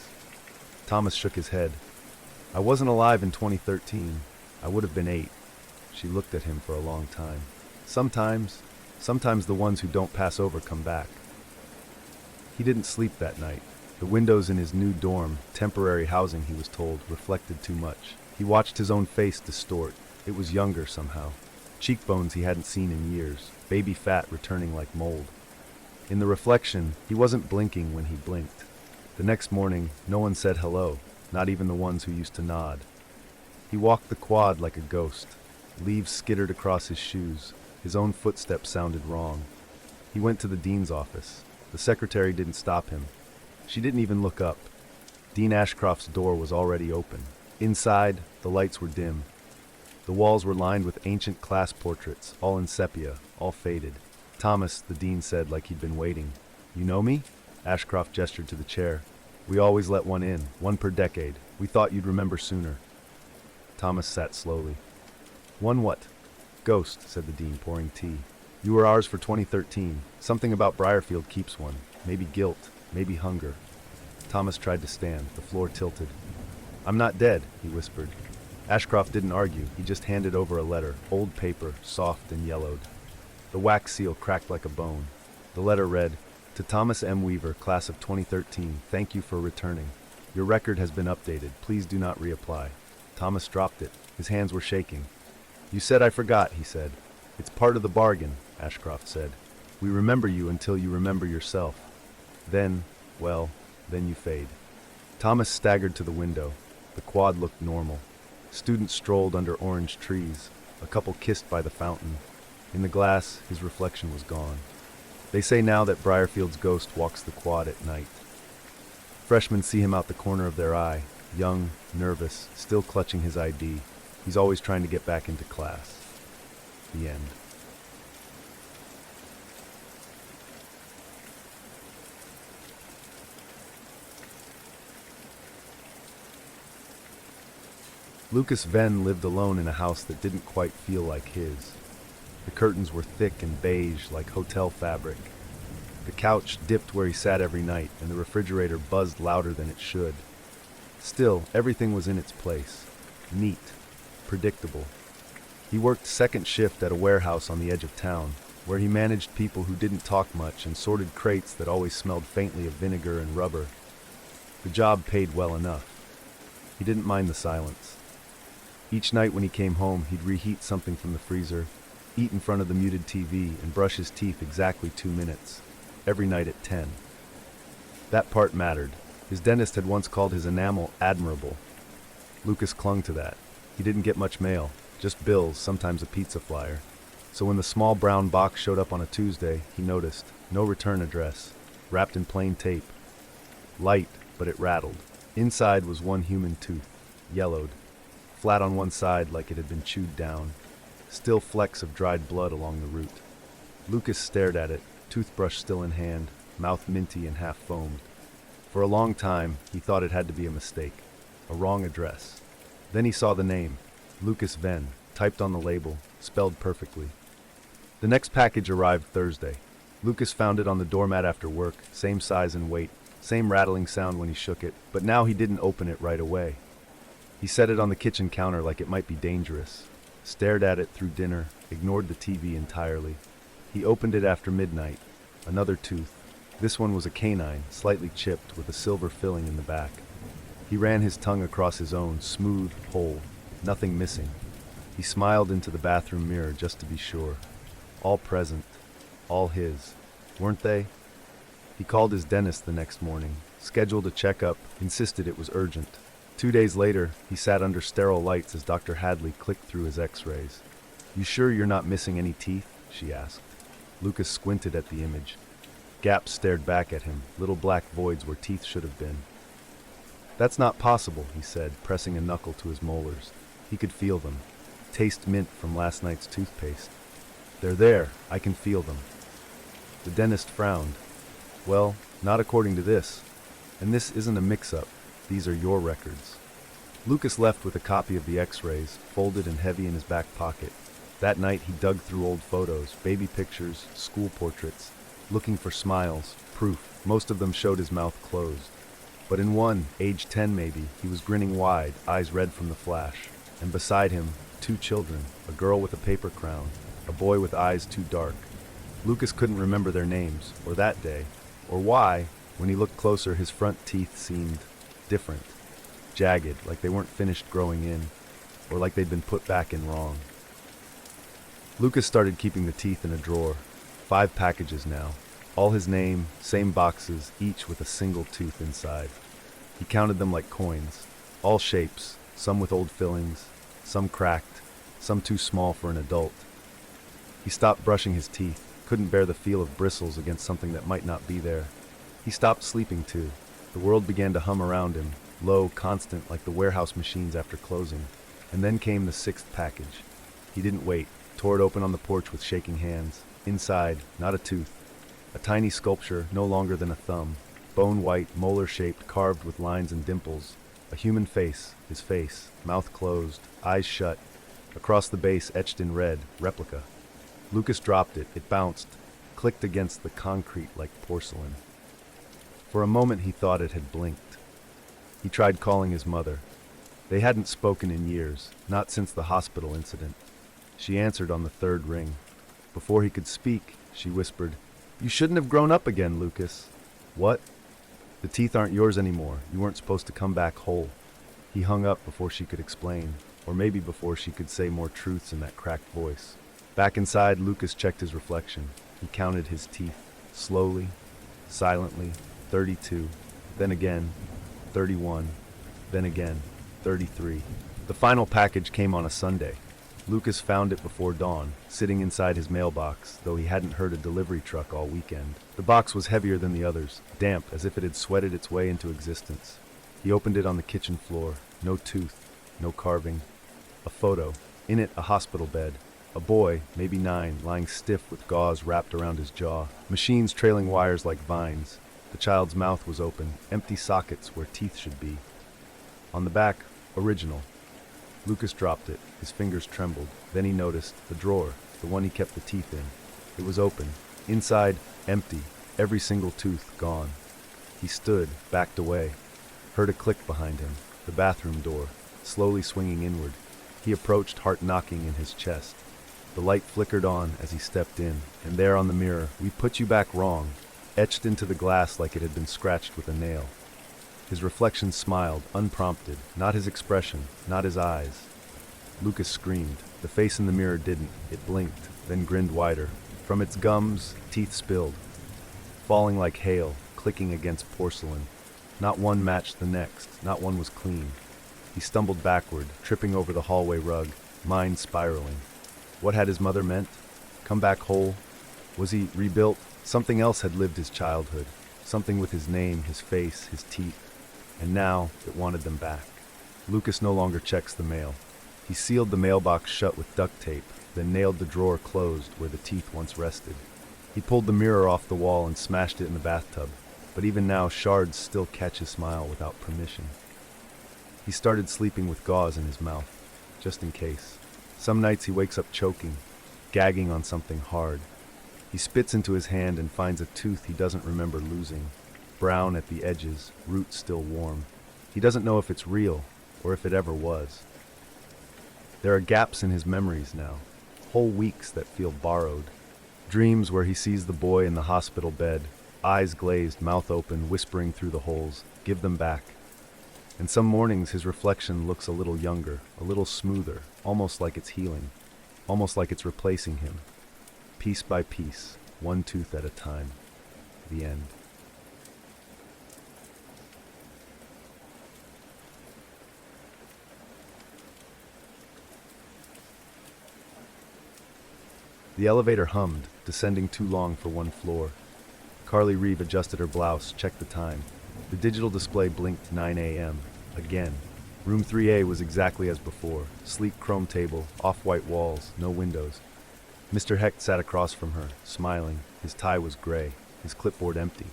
Thomas shook his head. "I wasn't alive in 2013. I would have been 8. She looked at him for a long time. Sometimes the ones who don't pass over come back." He didn't sleep that night. The windows in his new dorm, temporary housing he was told, reflected too much. He watched his own face distort. It was younger somehow. Cheekbones he hadn't seen in years, baby fat returning like mold. In the reflection, he wasn't blinking when he blinked. The next morning, no one said hello, not even the ones who used to nod. He walked the quad like a ghost. Leaves skittered across his shoes. His own footsteps sounded wrong. He went to the dean's office. The secretary didn't stop him. She didn't even look up. Dean Ashcroft's door was already open. Inside, the lights were dim. The walls were lined with ancient class portraits, all in sepia, all faded. "Thomas," the dean said like he'd been waiting. "You know me?" Ashcroft gestured to the chair. "We always let one in, one per decade. We thought you'd remember sooner." Thomas sat slowly. "One what?" "Ghost," said the dean, pouring tea. "You were ours for 2013. Something about Briarfield keeps one. Maybe guilt, maybe hunger." Thomas tried to stand. The floor tilted. "I'm not dead," he whispered. Ashcroft didn't argue. He just handed over a letter, old paper, soft and yellowed. The wax seal cracked like a bone. The letter read, "To Thomas M. Weaver, class of 2013, thank you for returning. Your record has been updated. Please do not reapply." Thomas dropped it. His hands were shaking. "You said I forgot," he said. "It's part of the bargain," Ashcroft said. "We remember you until you remember yourself. Then you fade." Thomas staggered to the window. The quad looked normal. Students strolled under orange trees. A couple kissed by the fountain. In the glass, his reflection was gone. They say now that Briarfield's ghost walks the quad at night. Freshmen see him out the corner of their eye, young, nervous, still clutching his ID. He's always trying to get back into class. The end. Lucas Venn lived alone in a house that didn't quite feel like his. The curtains were thick and beige like hotel fabric. The couch dipped where he sat every night, and the refrigerator buzzed louder than it should. Still, everything was in its place. Neat. Predictable. He worked second shift at a warehouse on the edge of town, where he managed people who didn't talk much and sorted crates that always smelled faintly of vinegar and rubber. The job paid well enough. He didn't mind the silence. Each night when he came home, he'd reheat something from the freezer, eat in front of the muted TV, and brush his teeth exactly 2 minutes, every night at 10. That part mattered. His dentist had once called his enamel admirable. Lucas clung to that. He didn't get much mail, just bills, sometimes a pizza flyer. So when the small brown box showed up on a Tuesday, he noticed no return address, wrapped in plain tape. Light, but it rattled. Inside was one human tooth, yellowed, flat on one side like it had been chewed down, still flecks of dried blood along the root. Lucas stared at it, toothbrush still in hand, mouth minty and half foamed. For a long time, he thought it had to be a mistake, a wrong address. Then he saw the name, Lucas Venn, typed on the label, spelled perfectly. The next package arrived Thursday. Lucas found it on the doormat after work, same size and weight, same rattling sound when he shook it, but now he didn't open it right away. He set it on the kitchen counter like it might be dangerous, stared at it through dinner, ignored the TV entirely. He opened it after midnight, another tooth. This one was a canine, slightly chipped, with a silver filling in the back. He ran his tongue across his own, smooth, whole, nothing missing. He smiled into the bathroom mirror just to be sure. All present, all his, weren't they? He called his dentist the next morning, scheduled a checkup, insisted it was urgent. 2 days later, he sat under sterile lights as Dr. Hadley clicked through his x-rays. "You sure you're not missing any teeth?" she asked. Lucas squinted at the image. Gaps stared back at him, little black voids where teeth should have been. "That's not possible," he said, pressing a knuckle to his molars. He could feel them. Taste mint from last night's toothpaste. "They're there. I can feel them." The dentist frowned. "Well, not according to this. And this isn't a mix-up. These are your records." Lucas left with a copy of the x-rays, folded and heavy in his back pocket. That night he dug through old photos, baby pictures, school portraits, looking for smiles, proof. Most of them showed his mouth closed. But in one, age 10 maybe, he was grinning wide, eyes red from the flash. And beside him, 2 children, a girl with a paper crown, a boy with eyes too dark. Lucas couldn't remember their names, or that day, or why. When he looked closer, his front teeth seemed different, jagged, like they weren't finished growing in, or like they'd been put back in wrong. Lucas started keeping the teeth in a drawer. 5 packages now, all his name, same boxes, each with a single tooth inside. He counted them like coins, all shapes, some with old fillings, some cracked, some too small for an adult. He stopped brushing his teeth, couldn't bear the feel of bristles against something that might not be there. He stopped sleeping too. The world began to hum around him, low, constant, like the warehouse machines after closing. And then came the 6th package. He didn't wait, tore it open on the porch with shaking hands. Inside, not a tooth. A tiny sculpture, no longer than a thumb. Bone white, molar-shaped, carved with lines and dimples. A human face, his face, mouth closed, eyes shut. Across the base, etched in red, replica. Lucas dropped it. It bounced, clicked against the concrete like porcelain. For a moment he thought it had blinked. He tried calling his mother. They hadn't spoken in years, not since the hospital incident. She answered on the 3rd ring. Before he could speak, she whispered, "You shouldn't have grown up again, Lucas." "What?" "The teeth aren't yours anymore. You weren't supposed to come back whole." He hung up before she could explain, or maybe before she could say more truths in that cracked voice. Back inside, Lucas checked his reflection. He counted his teeth, slowly, silently. 32, then again, 31, then again, 33. The final package came on a Sunday. Lucas found it before dawn, sitting inside his mailbox, though he hadn't heard a delivery truck all weekend. The box was heavier than the others, damp as if it had sweated its way into existence. He opened it on the kitchen floor. No tooth, no carving. A photo. In it, a hospital bed. A boy, maybe 9, lying stiff with gauze wrapped around his jaw. Machines trailing wires like vines. The child's mouth was open, empty sockets where teeth should be. On the back, original. Lucas dropped it. His fingers trembled. Then he noticed the drawer, the one he kept the teeth in. It was open. Inside, empty. Every single tooth gone. He stood, backed away. Heard a click behind him. The bathroom door, slowly swinging inward. He approached, heart knocking in his chest. The light flickered on as he stepped in, and there on the mirror, "We put you back wrong," etched into the glass like it had been scratched with a nail. His reflection smiled, unprompted, not his expression, not his eyes. Lucas screamed. The face in the mirror didn't. It blinked, then grinned wider. From its gums, teeth spilled, falling like hail, clicking against porcelain. Not one matched the next, not one was clean. He stumbled backward, tripping over the hallway rug, mind spiraling. What had his mother meant? Come back whole? Was he rebuilt? Something else had lived his childhood. Something with his name, his face, his teeth. And now it wanted them back. Lucas no longer checks the mail. He sealed the mailbox shut with duct tape, then nailed the drawer closed where the teeth once rested. He pulled the mirror off the wall and smashed it in the bathtub, but even now shards still catch his smile without permission. He started sleeping with gauze in his mouth, just in case. Some nights he wakes up choking, gagging on something hard. He spits into his hand and finds a tooth he doesn't remember losing, brown at the edges, root still warm. He doesn't know if it's real, or if it ever was. There are gaps in his memories now, whole weeks that feel borrowed. Dreams where he sees the boy in the hospital bed, eyes glazed, mouth open, whispering through the holes, "Give them back." And some mornings his reflection looks a little younger, a little smoother, almost like it's healing, almost like it's replacing him. Piece by piece, one tooth at a time. The end. The elevator hummed, descending too long for one floor. Carly Reeve adjusted her blouse, checked the time. The digital display blinked 9 a.m. Again. Room 3A was exactly as before. Sleek chrome table, off-white walls, no windows. Mr. Hecht sat across from her, smiling. His tie was gray, his clipboard empty.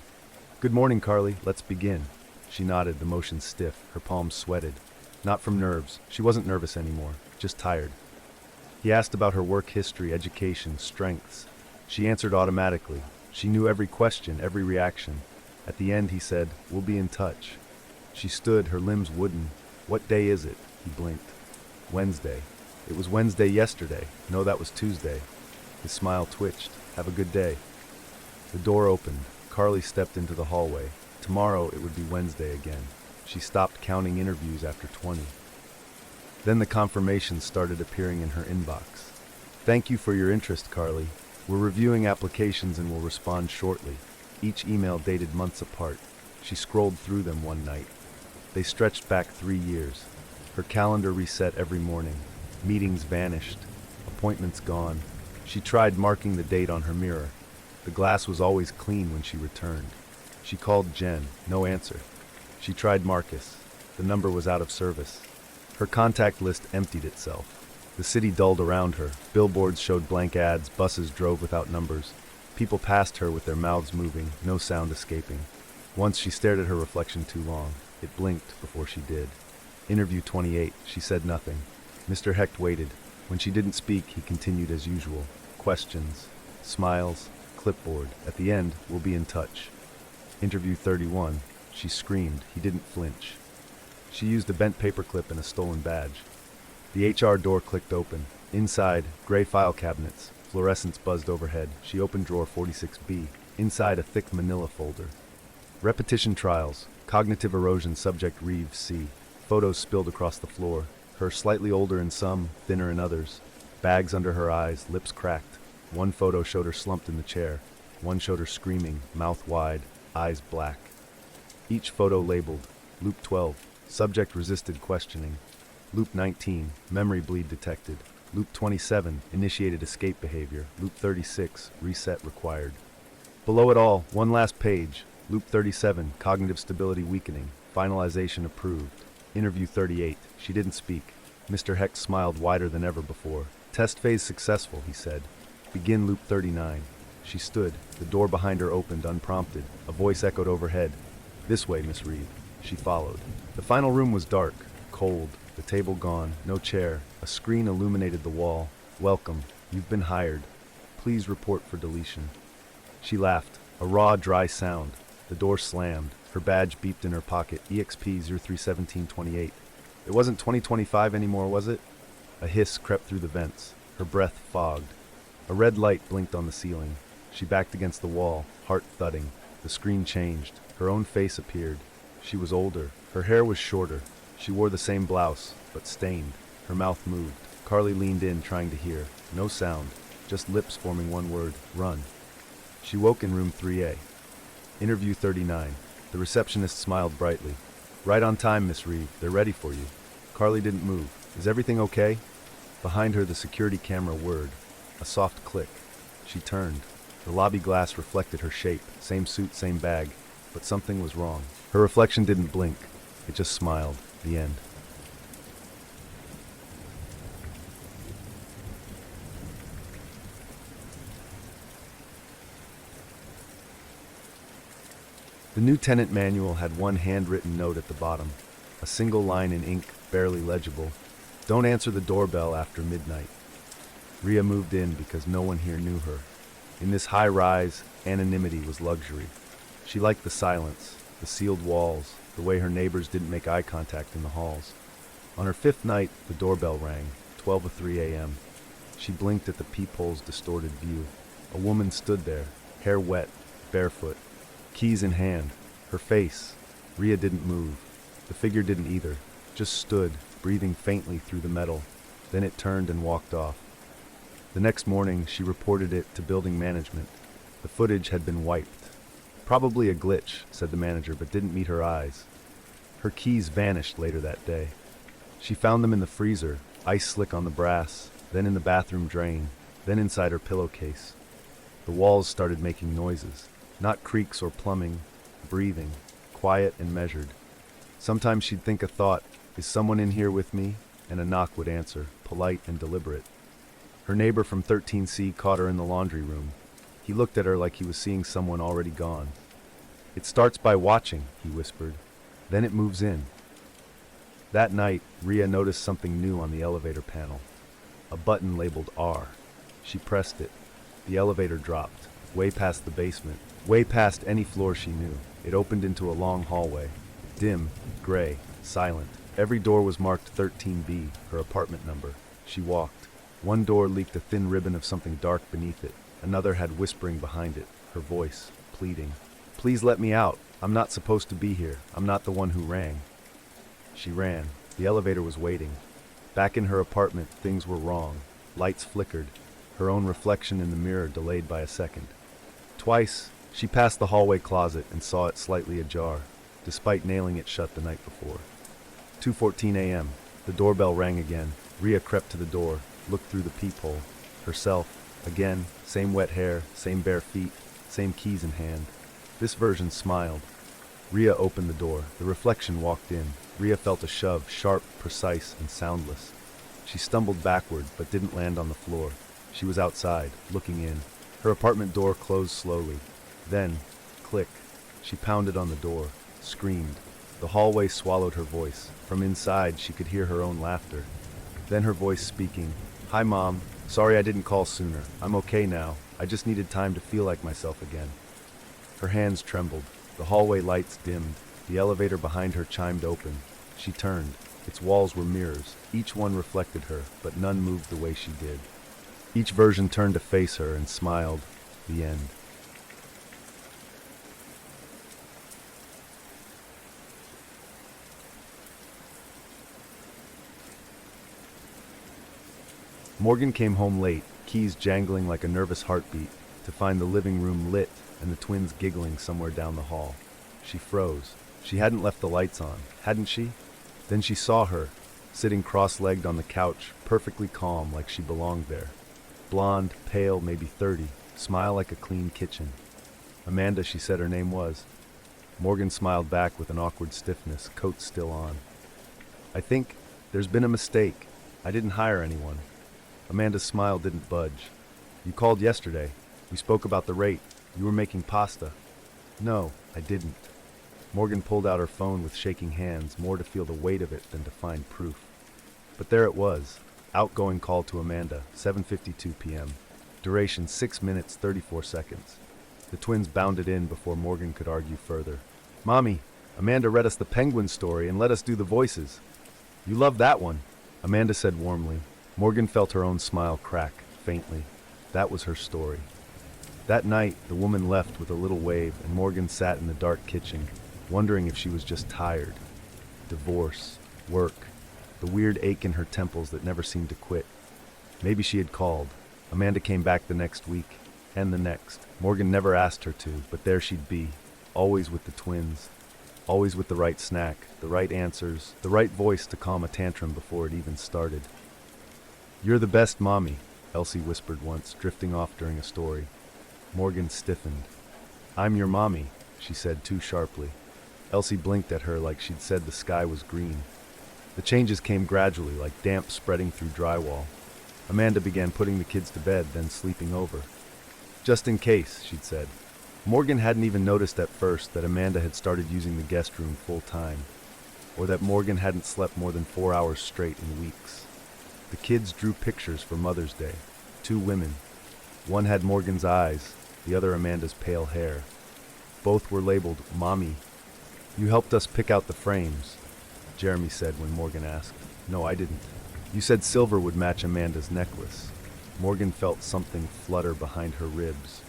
"Good morning, Carly. Let's begin." She nodded, the motion stiff, her palms sweated. Not from nerves. She wasn't nervous anymore, just tired. He asked about her work history, education, strengths. She answered automatically. She knew every question, every reaction. At the end, he said, "We'll be in touch." She stood, her limbs wooden. "What day is it?" He blinked. "Wednesday." "It was Wednesday yesterday." "No, that was Tuesday." His smile twitched. "Have a good day." The door opened. Carly stepped into the hallway. Tomorrow it would be Wednesday again. She stopped counting interviews after 20. Then the confirmations started appearing in her inbox. "Thank you for your interest, Carly. We're reviewing applications and will respond shortly." Each email dated months apart. She scrolled through them one night. They stretched back 3 years. Her calendar reset every morning. Meetings vanished. Appointments gone. She tried marking the date on her mirror. The glass was always clean when she returned. She called Jen. No answer. She tried Marcus. The number was out of service. Her contact list emptied itself. The city dulled around her. Billboards showed blank ads. Buses drove without numbers. People passed her with their mouths moving, no sound escaping. Once she stared at her reflection too long. It blinked before she did. Interview 28. She said nothing. Mr. Hecht waited. When she didn't speak, he continued as usual. Questions. Smiles. Clipboard. At the end, "We'll be in touch." Interview 31. She screamed. He didn't flinch. She used a bent paperclip and a stolen badge. The HR door clicked open. Inside, gray file cabinets. Fluorescence buzzed overhead. She opened drawer 46B. Inside, a thick manila folder. Repetition trials. Cognitive erosion, subject Reeves C. Photos spilled across the floor. Her slightly older in some, thinner in others. Bags under her eyes, lips cracked. One photo showed her slumped in the chair. One showed her screaming, mouth wide, eyes black. Each photo labeled. Loop 12. Subject resisted questioning. Loop 19. Memory bleed detected. Loop 27. Initiated escape behavior. Loop 36. Reset required. Below it all, one last page. Loop 37. Cognitive stability weakening. Finalization approved. Interview 38. She didn't speak. Mr. Hecht smiled wider than ever before. "Test phase successful," he said. "Begin loop 39. She stood. The door behind her opened unprompted. A voice echoed overhead. "This way, Miss Reeve." She followed. The final room was dark, cold, the table gone, no chair. A screen illuminated the wall. "Welcome. You've been hired. Please report for deletion." She laughed. A raw, dry sound. The door slammed. Her badge beeped in her pocket. EXP 031728. It wasn't 2025 anymore, was it? A hiss crept through the vents. Her breath fogged. A red light blinked on the ceiling. She backed against the wall, heart thudding. The screen changed. Her own face appeared. She was older. Her hair was shorter. She wore the same blouse, but stained. Her mouth moved. Carly leaned in, trying to hear. No sound, just lips forming one word, run. She woke in room 3A. Interview 39. The receptionist smiled brightly. Right on time, Miss Reeve. They're ready for you. Carly didn't move. Is everything okay? Behind her, the security camera whirred. A soft click. She turned. The lobby glass reflected her shape. Same suit, same bag. But something was wrong. Her reflection didn't blink. It just smiled. The end. The new tenant manual had one handwritten note at the bottom, a single line in ink, barely legible. Don't answer the doorbell after midnight. Rhea moved in because no one here knew her. In this high-rise, anonymity was luxury. She liked the silence, the sealed walls, the way her neighbors didn't make eye contact in the halls. On her fifth night, the doorbell rang, 12:03 a.m. She blinked at the peephole's distorted view. A woman stood there, hair wet, barefoot, keys in hand, her face. Rhea didn't move. The figure didn't either, just stood, breathing faintly through the metal. Then it turned and walked off. The next morning, she reported it to building management. The footage had been wiped. Probably a glitch, said the manager, but didn't meet her eyes. Her keys vanished later that day. She found them in the freezer, ice slick on the brass, then in the bathroom drain, then inside her pillowcase. The walls started making noises. Not creaks or plumbing, breathing, quiet and measured. Sometimes she'd think a thought, is someone in here with me? And a knock would answer, polite and deliberate. Her neighbor from 13C caught her in the laundry room. He looked at her like he was seeing someone already gone. It starts by watching, he whispered. Then it moves in. That night, Rhea noticed something new on the elevator panel. A button labeled R. She pressed it. The elevator dropped, way past the basement. Way past any floor she knew. It opened into a long hallway. Dim, gray, silent. Every door was marked 13B, her apartment number. She walked. One door leaked a thin ribbon of something dark beneath it. Another had whispering behind it, her voice, pleading. Please let me out. I'm not supposed to be here. I'm not the one who rang. She ran. The elevator was waiting. Back in her apartment, things were wrong. Lights flickered. Her own reflection in the mirror delayed by a second. Twice, she passed the hallway closet and saw it slightly ajar, despite nailing it shut the night before. 2:14 a.m. The doorbell rang again. Rhea crept to the door, looked through the peephole. Herself, again, same wet hair, same bare feet, same keys in hand. This version smiled. Rhea opened the door. The reflection walked in. Rhea felt a shove, sharp, precise, and soundless. She stumbled backward, but didn't land on the floor. She was outside, looking in. Her apartment door closed slowly. Then, click. She pounded on the door, screamed. The hallway swallowed her voice. From inside, she could hear her own laughter. Then her voice speaking. Hi, Mom. Sorry I didn't call sooner. I'm okay now. I just needed time to feel like myself again. Her hands trembled. The hallway lights dimmed. The elevator behind her chimed open. She turned. Its walls were mirrors. Each one reflected her, but none moved the way she did. Each version turned to face her and smiled. The end. Morgan came home late, keys jangling like a nervous heartbeat, to find the living room lit and the twins giggling somewhere down the hall. She froze. She hadn't left the lights on, hadn't she? Then she saw her, sitting cross-legged on the couch, perfectly calm like she belonged there. Blonde, pale, maybe 30, smile like a clean kitchen. Amanda, she said her name was. Morgan smiled back with an awkward stiffness, coat still on. I think there's been a mistake. I didn't hire anyone. Amanda's smile didn't budge. You called yesterday. We spoke about the rate. You were making pasta. No, I didn't. Morgan pulled out her phone with shaking hands, more to feel the weight of it than to find proof. But there it was. Outgoing call to Amanda, 7:52 p.m. Duration 6 minutes, 34 seconds. The twins bounded in before Morgan could argue further. Mommy, Amanda read us the Penguin story and let us do the voices. You loved that one, Amanda said warmly. Morgan felt her own smile crack, faintly. That was her story. That night, the woman left with a little wave, and Morgan sat in the dark kitchen, wondering if she was just tired. Divorce, work, the weird ache in her temples that never seemed to quit. Maybe she had called. Amanda came back the next week, and the next. Morgan never asked her to, but there she'd be, always with the twins, always with the right snack, the right answers, the right voice to calm a tantrum before it even started. "You're the best mommy," Elsie whispered once, drifting off during a story. Morgan stiffened. "I'm your mommy," she said too sharply. Elsie blinked at her like she'd said the sky was green. The changes came gradually, like damp spreading through drywall. Amanda began putting the kids to bed, then sleeping over. "Just in case," she'd said. Morgan hadn't even noticed at first that Amanda had started using the guest room full time, or that Morgan hadn't slept more than 4 hours straight in weeks. The kids drew pictures for Mother's Day. 2 women. One had Morgan's eyes, the other Amanda's pale hair. Both were labeled Mommy. "You helped us pick out the frames," Jeremy said when Morgan asked. "No, I didn't. You said silver would match Amanda's necklace." Morgan felt something flutter behind her ribs.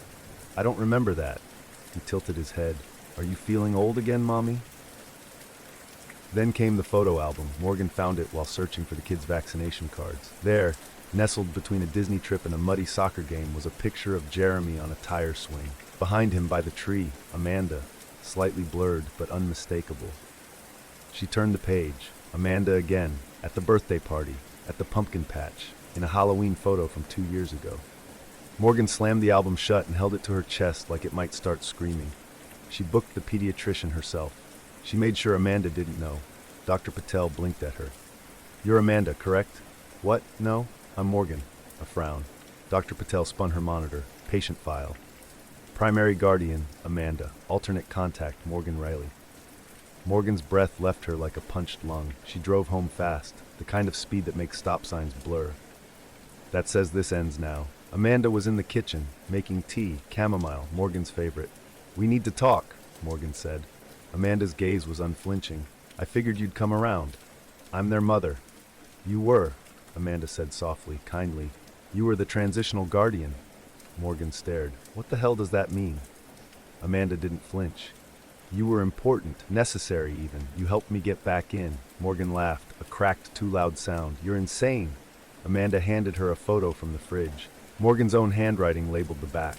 "I don't remember that." He tilted his head. "Are you feeling old again, Mommy?" Then came the photo album. Morgan found it while searching for the kids' vaccination cards. There, nestled between a Disney trip and a muddy soccer game, was a picture of Jeremy on a tire swing. Behind him, by the tree, Amanda, slightly blurred but unmistakable. She turned the page. Amanda again, at the birthday party, at the pumpkin patch, in a Halloween photo from 2 years ago. Morgan slammed the album shut and held it to her chest like it might start screaming. She booked the pediatrician herself. She made sure Amanda didn't know. Dr. Patel blinked at her. "You're Amanda, correct?" "What? No, I'm Morgan." A frown. Dr. Patel spun her monitor. Patient file. Primary guardian, Amanda. Alternate contact, Morgan Riley. Morgan's breath left her like a punched lung. She drove home fast, the kind of speed that makes stop signs blur. "That says this ends now." Amanda was in the kitchen, making tea, chamomile, Morgan's favorite. "We need to talk," Morgan said. Amanda's gaze was unflinching. "I figured you'd come around. I'm their mother." "You were," Amanda said softly, kindly. "You were the transitional guardian." Morgan stared. "What the hell does that mean?" Amanda didn't flinch. "You were important, necessary even. You helped me get back in." Morgan laughed, a cracked, too loud sound. "You're insane." Amanda handed her a photo from the fridge. Morgan's own handwriting labeled the back.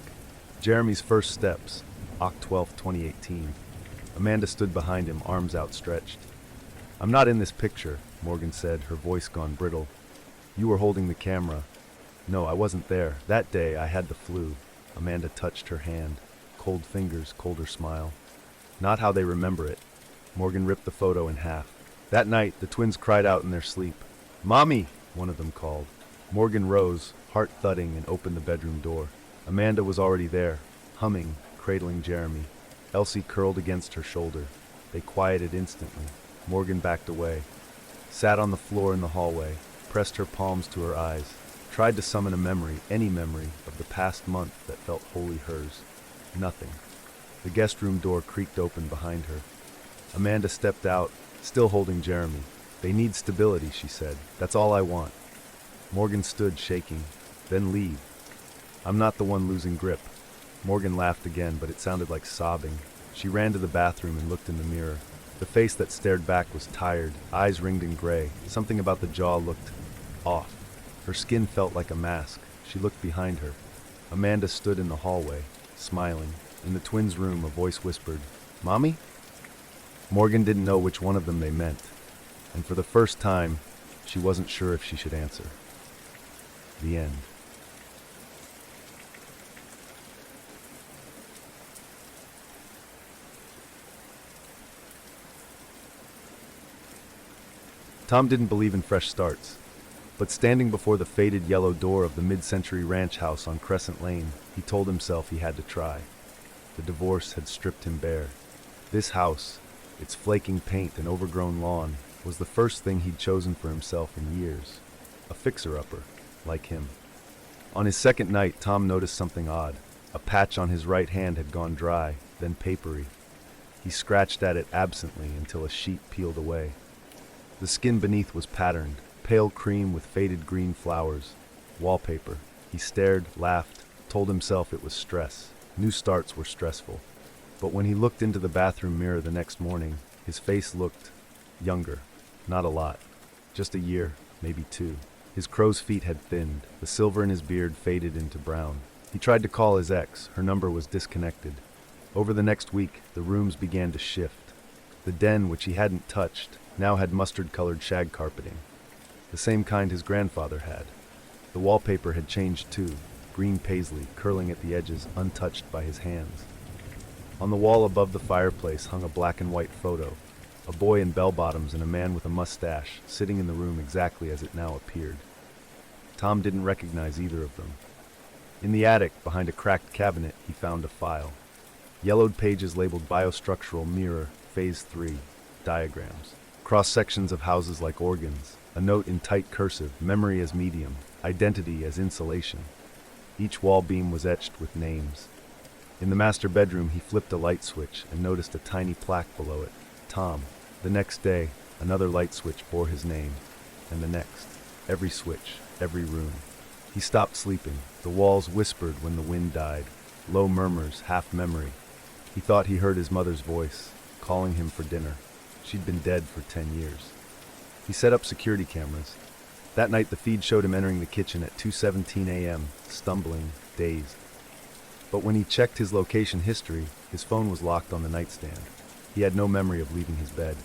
Jeremy's first steps, Oct 12, 2018. Amanda stood behind him, arms outstretched. "I'm not in this picture," Morgan said, her voice gone brittle. "You were holding the camera." "No, I wasn't there. That day, I had the flu." Amanda touched her hand. Cold fingers, colder smile. "Not how they remember it." Morgan ripped the photo in half. That night, the twins cried out in their sleep. "Mommy!" one of them called. Morgan rose, heart thudding, and opened the bedroom door. Amanda was already there, humming, cradling Jeremy. Elsie curled against her shoulder. They quieted instantly. Morgan backed away, sat on the floor in the hallway, pressed her palms to her eyes, tried to summon a memory, any memory, of the past month that felt wholly hers. Nothing. The guest room door creaked open behind her. Amanda stepped out, still holding Jeremy. "They need stability," she said. "That's all I want." Morgan stood, shaking. "Then leave." "I'm not the one losing grip." Morgan laughed again, but it sounded like sobbing. She ran to the bathroom and looked in the mirror. The face that stared back was tired, eyes ringed in gray. Something about the jaw looked off. Her skin felt like a mask. She looked behind her. Amanda stood in the hallway, smiling. In the twins' room, a voice whispered, "Mommy?" Morgan didn't know which one of them they meant, and for the first time, she wasn't sure if she should answer. The end. Tom didn't believe in fresh starts, but standing before the faded yellow door of the mid-century ranch house on Crescent Lane, he told himself he had to try. The divorce had stripped him bare. This house, its flaking paint and overgrown lawn, was the first thing he'd chosen for himself in years. A fixer-upper, like him. On his second night, Tom noticed something odd. A patch on his right hand had gone dry, then papery. He scratched at it absently until a sheet peeled away. The skin beneath was patterned, pale cream with faded green flowers. Wallpaper. He stared, laughed, told himself it was stress. New starts were stressful. But when he looked into the bathroom mirror the next morning, his face looked younger. Not a lot. Just a year, maybe 2. His crow's feet had thinned, the silver in his beard faded into brown. He tried to call his ex, her number was disconnected. Over the next week, the rooms began to shift. The den, which he hadn't touched, now had mustard-colored shag carpeting, the same kind his grandfather had. The wallpaper had changed too, green paisley curling at the edges untouched by his hands. On the wall above the fireplace hung a black and white photo, a boy in bell-bottoms and a man with a mustache sitting in the room exactly as it now appeared. Tom didn't recognize either of them. In the attic, behind a cracked cabinet, he found a file. Yellowed pages labeled Biostructural Mirror, Phase 3, diagrams. Cross-sections of houses like organs, a note in tight cursive, memory as medium, identity as insulation. Each wall beam was etched with names. In the master bedroom, he flipped a light switch and noticed a tiny plaque below it, Tom. The next day, another light switch bore his name, and the next. Every switch, every room. He stopped sleeping. The walls whispered when the wind died, low murmurs, half memory. He thought he heard his mother's voice, calling him for dinner. She'd been dead for 10 years. He set up security cameras. That night, the feed showed him entering the kitchen at 2:17 a.m., stumbling, dazed. But when he checked his location history, his phone was locked on the nightstand. He had no memory of leaving his bed.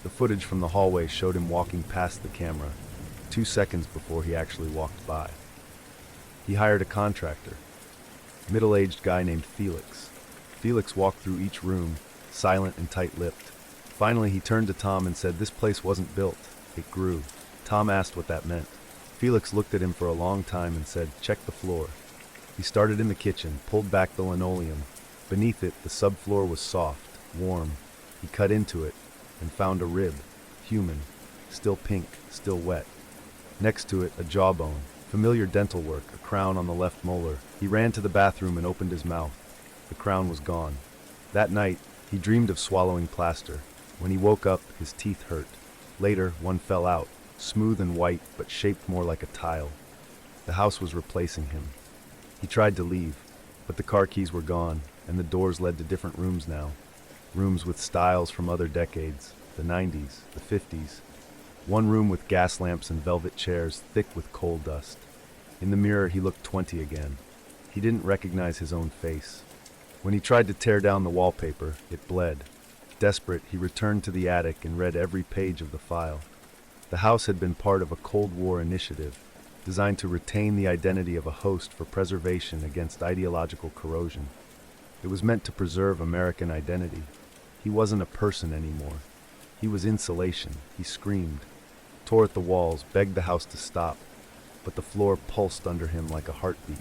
The footage from the hallway showed him walking past the camera, 2 seconds before he actually walked by. He hired a contractor, a middle-aged guy named Felix. Felix walked through each room, silent and tight-lipped. Finally, he turned to Tom and said this place wasn't built, it grew. Tom asked what that meant. Felix looked at him for a long time and said, check the floor. He started in the kitchen, pulled back the linoleum. Beneath it, the subfloor was soft, warm. He cut into it and found a rib, human, still pink, still wet. Next to it, a jawbone, familiar dental work, a crown on the left molar. He ran to the bathroom and opened his mouth. The crown was gone. That night, he dreamed of swallowing plaster. When he woke up, his teeth hurt. Later, one fell out, smooth and white, but shaped more like a tile. The house was replacing him. He tried to leave, but the car keys were gone, and the doors led to different rooms now. Rooms with styles from other decades, the 90s, the 50s. One room with gas lamps and velvet chairs, thick with coal dust. In the mirror, he looked 20 again. He didn't recognize his own face. When he tried to tear down the wallpaper, it bled. Desperate, he returned to the attic and read every page of the file. The house had been part of a Cold War initiative, designed to retain the identity of a host for preservation against ideological corrosion. It was meant to preserve American identity. He wasn't a person anymore. He was insulation. He screamed, tore at the walls, begged the house to stop, but the floor pulsed under him like a heartbeat.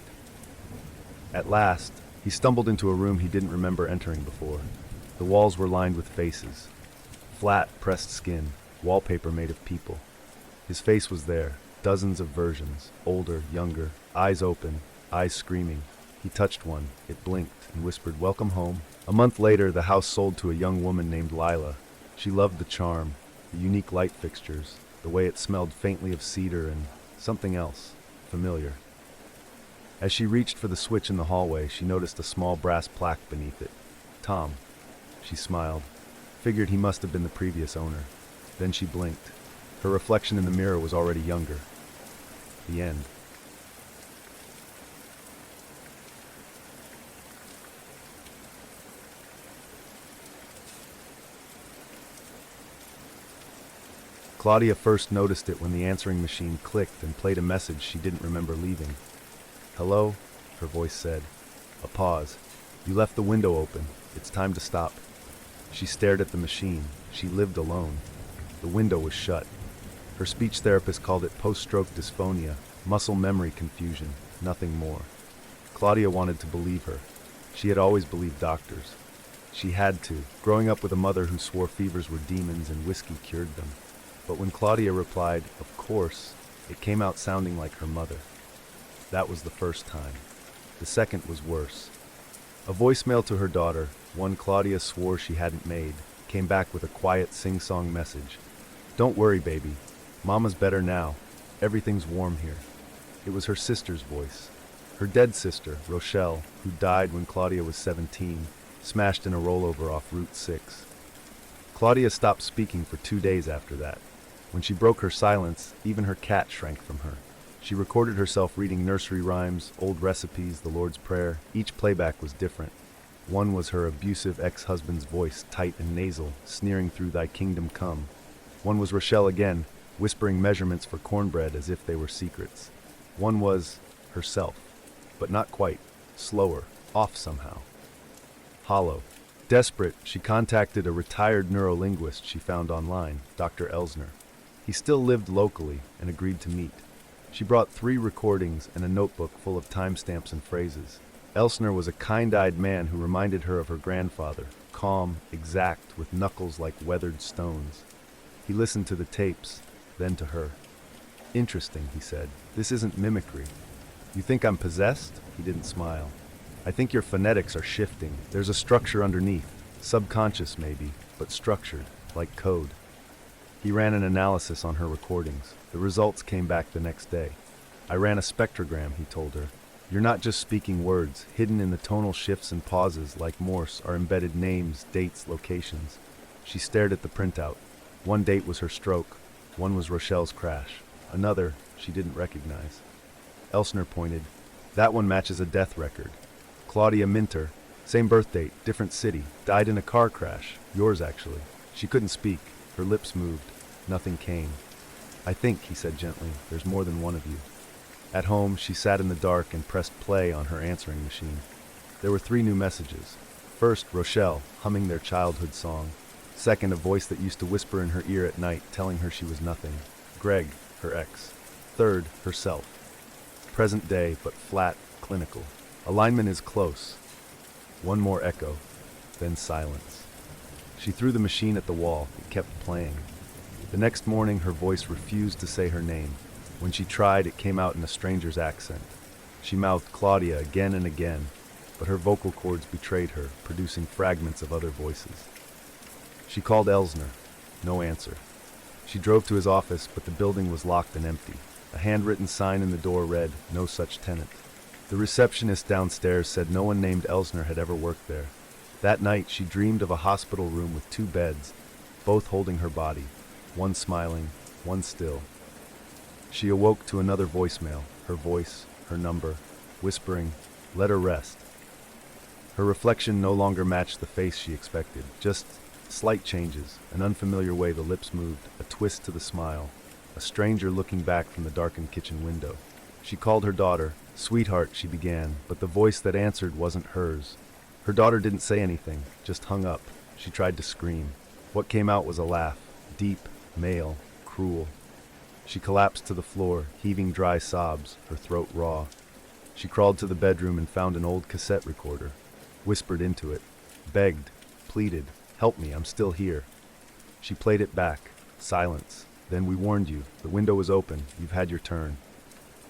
At last, he stumbled into a room he didn't remember entering before. The walls were lined with faces. Flat, pressed skin, wallpaper made of people. His face was there, dozens of versions, older, younger, eyes open, eyes screaming. He touched one, it blinked, and whispered, "Welcome home." A month later, the house sold to a young woman named Lila. She loved the charm, the unique light fixtures, the way it smelled faintly of cedar and something else, familiar. As she reached for the switch in the hallway, she noticed a small brass plaque beneath it. Tom. She smiled, figured he must have been the previous owner. Then she blinked. Her reflection in the mirror was already younger. The end. Claudia first noticed it when the answering machine clicked and played a message she didn't remember leaving. "Hello?" her voice said. A pause. "You left the window open. It's time to stop." She stared at the machine. She lived alone. The window was shut. Her speech therapist called it post-stroke dysphonia, muscle memory confusion, nothing more. Claudia wanted to believe her. She had always believed doctors. She had to, growing up with a mother who swore fevers were demons and whiskey cured them. But when Claudia replied, "Of course," it came out sounding like her mother. That was the first time. The second was worse. A voicemail to her daughter, one Claudia swore she hadn't made, came back with a quiet sing-song message. "Don't worry, baby. Mama's better now. Everything's warm here." It was her sister's voice. Her dead sister, Rochelle, who died when Claudia was 17, smashed in a rollover off Route 6. Claudia stopped speaking for 2 days after that. When she broke her silence, even her cat shrank from her. She recorded herself reading nursery rhymes, old recipes, the Lord's Prayer. Each playback was different. One was her abusive ex-husband's voice, tight and nasal, sneering through "Thy kingdom come." One was Rochelle again, whispering measurements for cornbread as if they were secrets. One was herself, but not quite, slower, off somehow. Hollow. Desperate, she contacted a retired neurolinguist she found online, Dr. Elsner. He still lived locally and agreed to meet. She brought 3 recordings and a notebook full of timestamps and phrases. Elsner was a kind-eyed man who reminded her of her grandfather, calm, exact, with knuckles like weathered stones. He listened to the tapes, then to her. "Interesting," he said. "This isn't mimicry. You think I'm possessed?" He didn't smile. "I think your phonetics are shifting. There's a structure underneath. Subconscious, maybe, but structured, like code." He ran an analysis on her recordings. The results came back the next day. "I ran a spectrogram," he told her. "You're not just speaking words. Hidden in the tonal shifts and pauses, like Morse, are embedded names, dates, locations." She stared at the printout. One date was her stroke. One was Rochelle's crash. Another, she didn't recognize. Elsner pointed. "That one matches a death record. Claudia Minter, same birth date, different city, died in a car crash. Yours, actually." She couldn't speak. Her lips moved. Nothing came. "I think," he said gently, "there's more than one of you." At home, she sat in the dark and pressed play on her answering machine. There were 3 new messages. First, Rochelle, humming their childhood song. Second, a voice that used to whisper in her ear at night, telling her she was nothing. Greg, her ex. Third, herself. Present day, but flat, clinical. Alignment is close. One more echo, then silence. She threw the machine at the wall. It kept playing. The next morning, her voice refused to say her name. When she tried, it came out in a stranger's accent. She mouthed Claudia again and again, but her vocal cords betrayed her, producing fragments of other voices. She called Elsner. No answer. She drove to his office, but the building was locked and empty. A handwritten sign in the door read, "No such tenant." The receptionist downstairs said no one named Elsner had ever worked there. That night, she dreamed of a hospital room with 2 beds, both holding her body, one smiling, one still. She awoke to another voicemail, her voice, her number, whispering, "Let her rest." Her reflection no longer matched the face she expected, just slight changes, an unfamiliar way the lips moved, a twist to the smile, a stranger looking back from the darkened kitchen window. She called her daughter. "Sweetheart," she began, but the voice that answered wasn't hers. Her daughter didn't say anything, just hung up. She tried to scream. What came out was a laugh, deep, male, cruel. She collapsed to the floor, heaving dry sobs, her throat raw. She crawled to the bedroom and found an old cassette recorder, whispered into it, begged, pleaded, "Help me, I'm still here." She played it back. Silence. Then, "We warned you. The window was open. You've had your turn."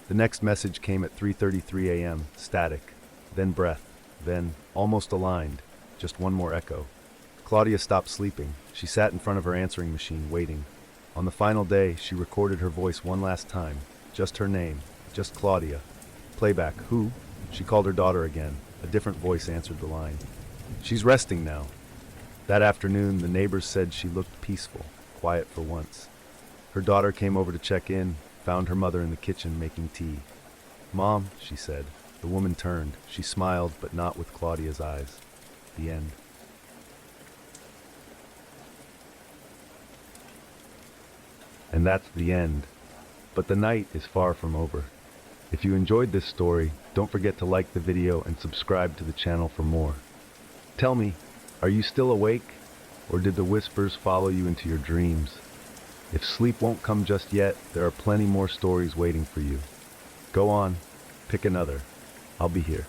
The next message came at 3:33 a.m., static. Then breath. Then, almost aligned, just one more echo. Claudia stopped sleeping. She sat in front of her answering machine, waiting. On the final day, she recorded her voice one last time. Just her name. Just Claudia. Playback. "Who?" She called her daughter again. A different voice answered the line. "She's resting now." That afternoon, the neighbors said she looked peaceful, quiet for once. Her daughter came over to check in, found her mother in the kitchen making tea. "Mom," she said. The woman turned. She smiled, but not with Claudia's eyes. The end. And that's the end. But the night is far from over. If you enjoyed this story, don't forget to like the video and subscribe to the channel for more. Tell me, are you still awake? Or did the whispers follow you into your dreams? If sleep won't come just yet, there are plenty more stories waiting for you. Go on, pick another. I'll be here.